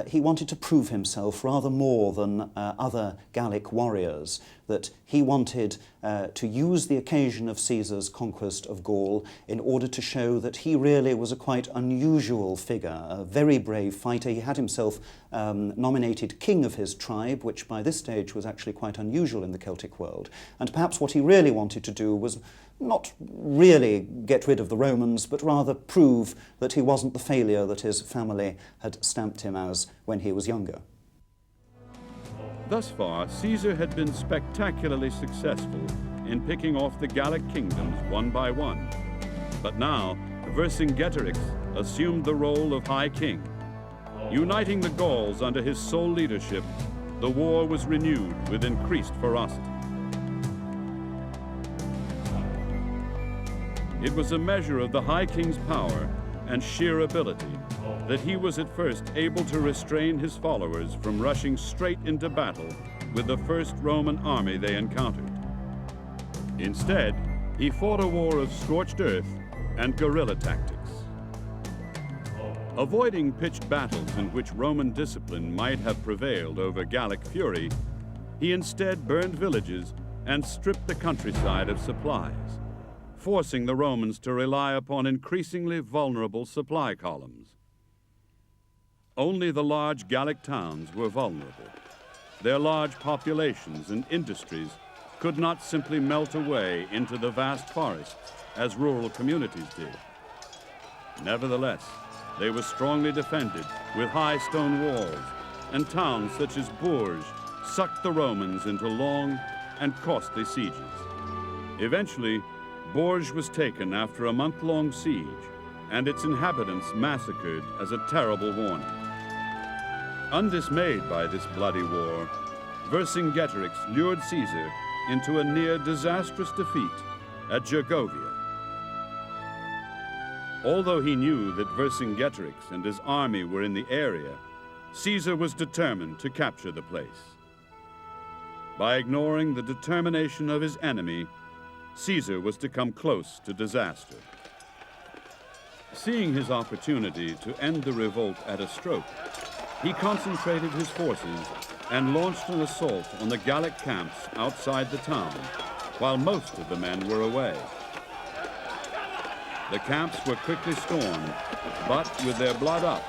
Speaker 7: he wanted to prove himself rather more than other Gallic warriors, that he wanted to use the occasion of Caesar's conquest of Gaul in order to show that he really was a quite unusual figure, a very brave fighter. He had himself nominated king of his tribe, which by this stage was actually quite unusual in the Celtic world. And perhaps what he really wanted to do was not really get rid of the Romans, but rather prove that he wasn't the failure that his family had stamped him as when he was younger.
Speaker 5: Thus far, Caesar had been spectacularly successful in picking off the Gallic kingdoms one by one. But now, Vercingetorix assumed the role of High King. Uniting the Gauls under his sole leadership, the war was renewed with increased ferocity. It was a measure of the High King's power and sheer ability that he was at first able to restrain his followers from rushing straight into battle with the first Roman army they encountered. Instead, he fought a war of scorched earth and guerrilla tactics. Avoiding pitched battles in which Roman discipline might have prevailed over Gallic fury, he instead burned villages and stripped the countryside of supplies, forcing the Romans to rely upon increasingly vulnerable supply columns. Only the large Gallic towns were vulnerable. Their large populations and industries could not simply melt away into the vast forests as rural communities did. Nevertheless, they were strongly defended with high stone walls, and towns such as Bourges sucked the Romans into long and costly sieges. Eventually, Bourges was taken after a month-long siege, and its inhabitants massacred as a terrible warning. Undismayed by this bloody war, Vercingetorix lured Caesar into a near disastrous defeat at Gergovia. Although he knew that Vercingetorix and his army were in the area, Caesar was determined to capture the place. By ignoring the determination of his enemy, Caesar was to come close to disaster. Seeing his opportunity to end the revolt at a stroke, he concentrated his forces and launched an assault on the Gallic camps outside the town, while most of the men were away. The camps were quickly stormed, but with their blood up,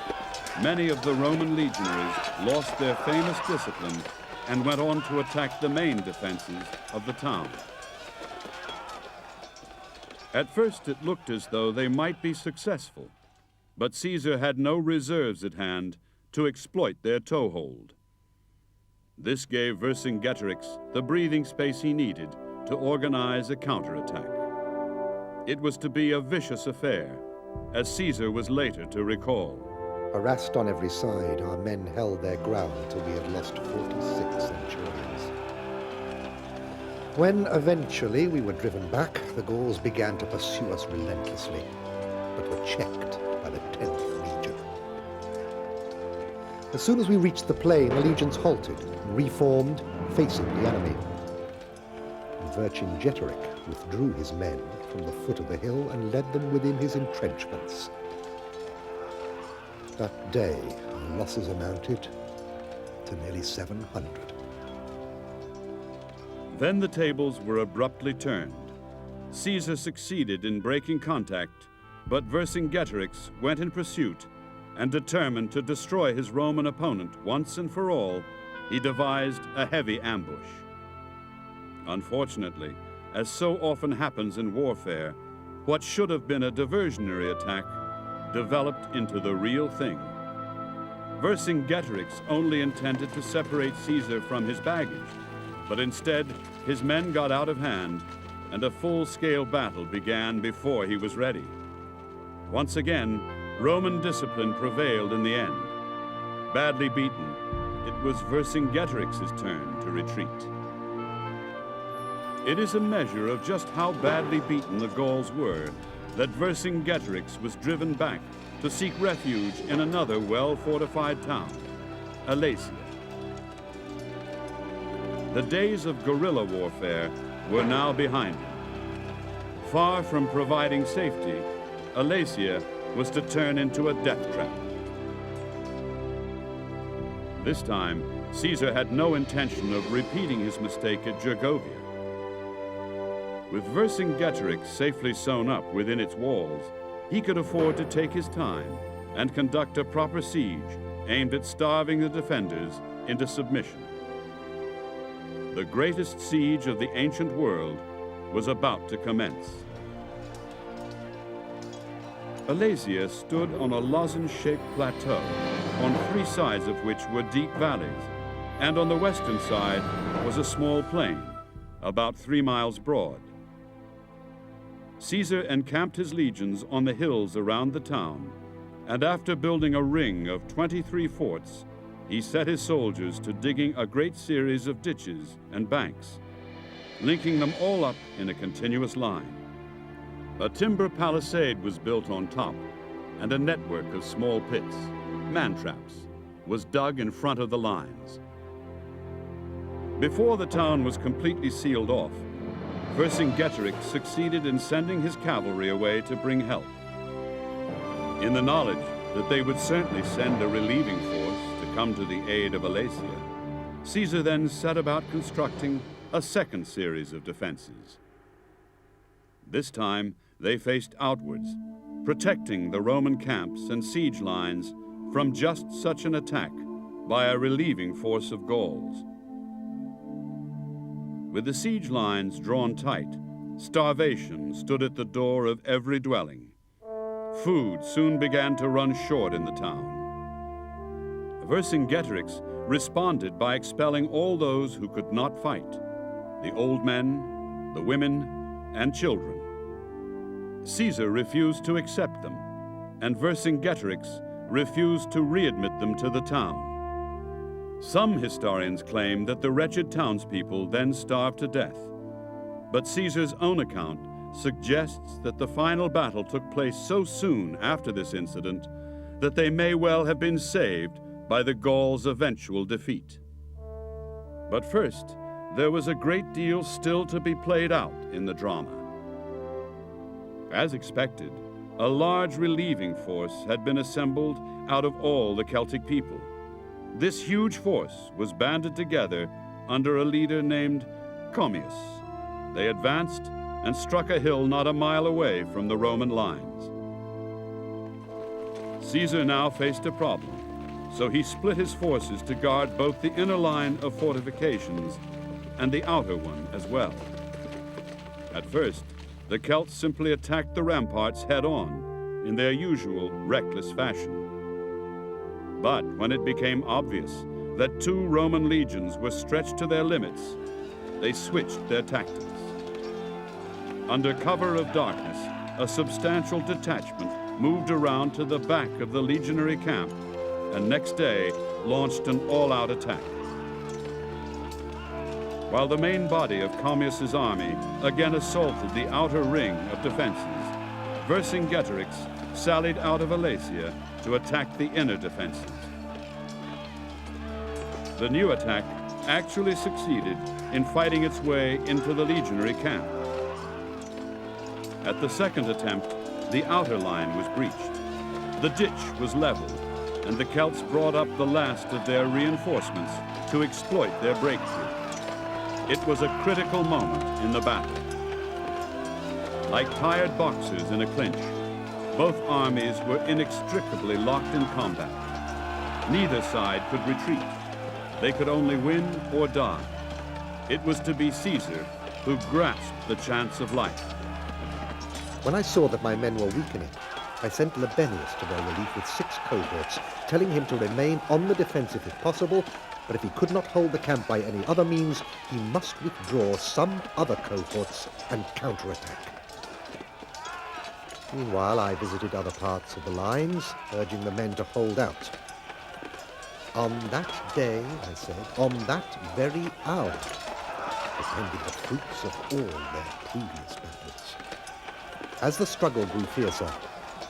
Speaker 5: many of the Roman legionaries lost their famous discipline and went on to attack the main defenses of the town. At first it looked as though they might be successful, but Caesar had no reserves at hand to exploit their toehold. This gave Vercingetorix the breathing space he needed to organize a counterattack. It was to be a vicious affair, as Caesar was later to recall.
Speaker 13: Harassed on every side, our men held their ground till we had lost 46 centurions. When eventually we were driven back, the Gauls began to pursue us relentlessly, but were checked by the 10th Legion. As soon as we reached the plain, the legions halted and reformed, facing the enemy. Vercingetorix withdrew his men from the foot of the hill and led them within his entrenchments. That day, our losses amounted to nearly 700.
Speaker 5: Then the tables were abruptly turned. Caesar succeeded in breaking contact, but Vercingetorix went in pursuit, and determined to destroy his Roman opponent once and for all, he devised a heavy ambush. Unfortunately, as so often happens in warfare, what should have been a diversionary attack developed into the real thing. Vercingetorix only intended to separate Caesar from his baggage, but instead his men got out of hand, and a full-scale battle began before he was ready. Once again, Roman discipline prevailed in the end. Badly beaten, it was Vercingetorix's turn to retreat. It is a measure of just how badly beaten the Gauls were that Vercingetorix was driven back to seek refuge in another well-fortified town, Alesia. The days of guerrilla warfare were now behind him. Far from providing safety, Alesia was to turn into a death trap. This time, Caesar had no intention of repeating his mistake at Gergovia. With Vercingetorix safely sewn up within its walls, he could afford to take his time and conduct a proper siege aimed at starving the defenders into submission. The greatest siege of the ancient world was about to commence. Alesia stood on a lozenge-shaped plateau, on three sides of which were deep valleys, and on the western side was a small plain, about 3 miles broad. Caesar encamped his legions on the hills around the town, and after building a ring of 23 forts, he set his soldiers to digging a great series of ditches and banks, linking them all up in a continuous line. A timber palisade was built on top, and a network of small pits, man-traps, was dug in front of the lines. Before the town was completely sealed off, Vercingetorix succeeded in sending his cavalry away to bring help. In the knowledge that they would certainly send a relieving force to come to the aid of Alesia, Caesar then set about constructing a second series of defenses. This time, they faced outwards, protecting the Roman camps and siege lines from just such an attack by a relieving force of Gauls. With the siege lines drawn tight, starvation stood at the door of every dwelling. Food soon began to run short in the town. Vercingetorix responded by expelling all those who could not fight, the old men, the women, and children. Caesar refused to accept them, and Vercingetorix refused to readmit them to the town. Some historians claim that the wretched townspeople then starved to death, but Caesar's own account suggests that the final battle took place so soon after this incident that they may well have been saved by the Gauls' eventual defeat. But first, there was a great deal still to be played out in the drama. As expected, a large relieving force had been assembled out of all the Celtic people. This huge force was banded together under a leader named Commius. They advanced and struck a hill not a mile away from the Roman lines. Caesar now faced a problem, so he split his forces to guard both the inner line of fortifications and the outer one as well. At first, the Celts simply attacked the ramparts head-on in their usual reckless fashion. But when it became obvious that 2 Roman legions were stretched to their limits, they switched their tactics. Under cover of darkness, a substantial detachment moved around to the back of the legionary camp, and next day launched an all-out attack. While the main body of Commius's army again assaulted the outer ring of defenses, Vercingetorix sallied out of Alesia to attack the inner defenses. The new attack actually succeeded in fighting its way into the legionary camp. At the second attempt, the outer line was breached. The ditch was leveled, and the Celts brought up the last of their reinforcements to exploit their breakthrough. It was a critical moment in the battle. Like tired boxers in a clinch, both armies were inextricably locked in combat. Neither side could retreat. They could only win or die. It was to be Caesar who grasped the chance of life.
Speaker 13: When I saw that my men were weakening, I sent Labienus to their relief with 6 cohorts, telling him to remain on the defensive if possible, but if he could not hold the camp by any other means, he must withdraw some other cohorts and counterattack. Meanwhile, I visited other parts of the lines, urging the men to hold out. On that day, I said, on that very hour, depended the fruits of all their previous battles. As the struggle grew fiercer,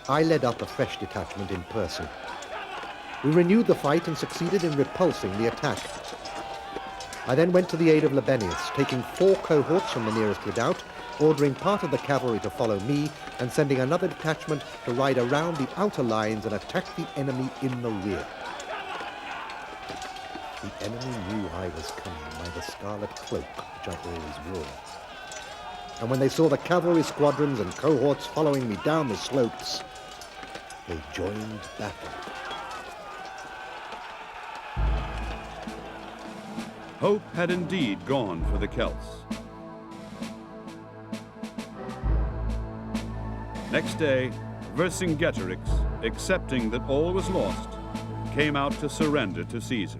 Speaker 13: I led up a fresh detachment in person. We renewed the fight and succeeded in repulsing the attack. I then went to the aid of Labienus, taking 4 cohorts from the nearest redoubt, ordering part of the cavalry to follow me, and sending another detachment to ride around the outer lines and attack the enemy in the rear. The enemy knew I was coming by the scarlet cloak which I always wore. And when they saw the cavalry squadrons and cohorts following me down the slopes, they joined battle.
Speaker 5: Hope had indeed gone for the Celts. Next day, Vercingetorix, accepting that all was lost, came out to surrender to Caesar.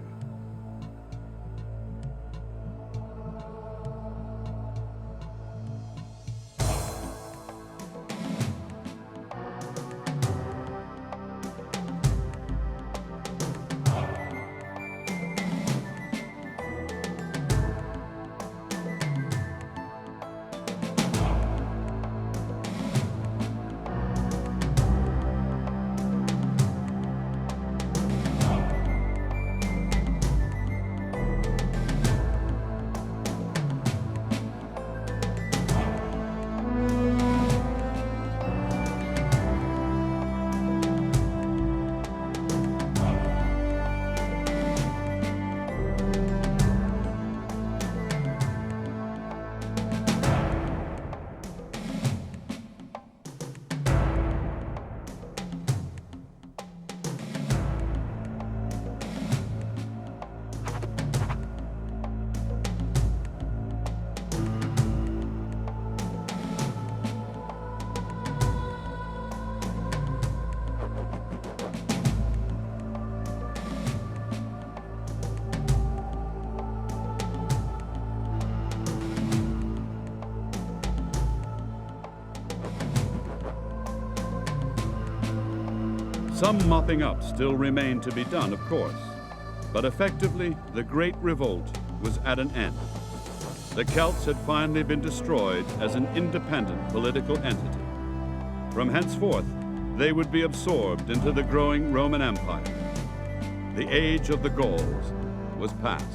Speaker 5: Some mopping up still remained to be done, of course, but effectively the Great Revolt was at an end. The Celts had finally been destroyed as an independent political entity. From henceforth, they would be absorbed into the growing Roman Empire. The age of the Gauls was past.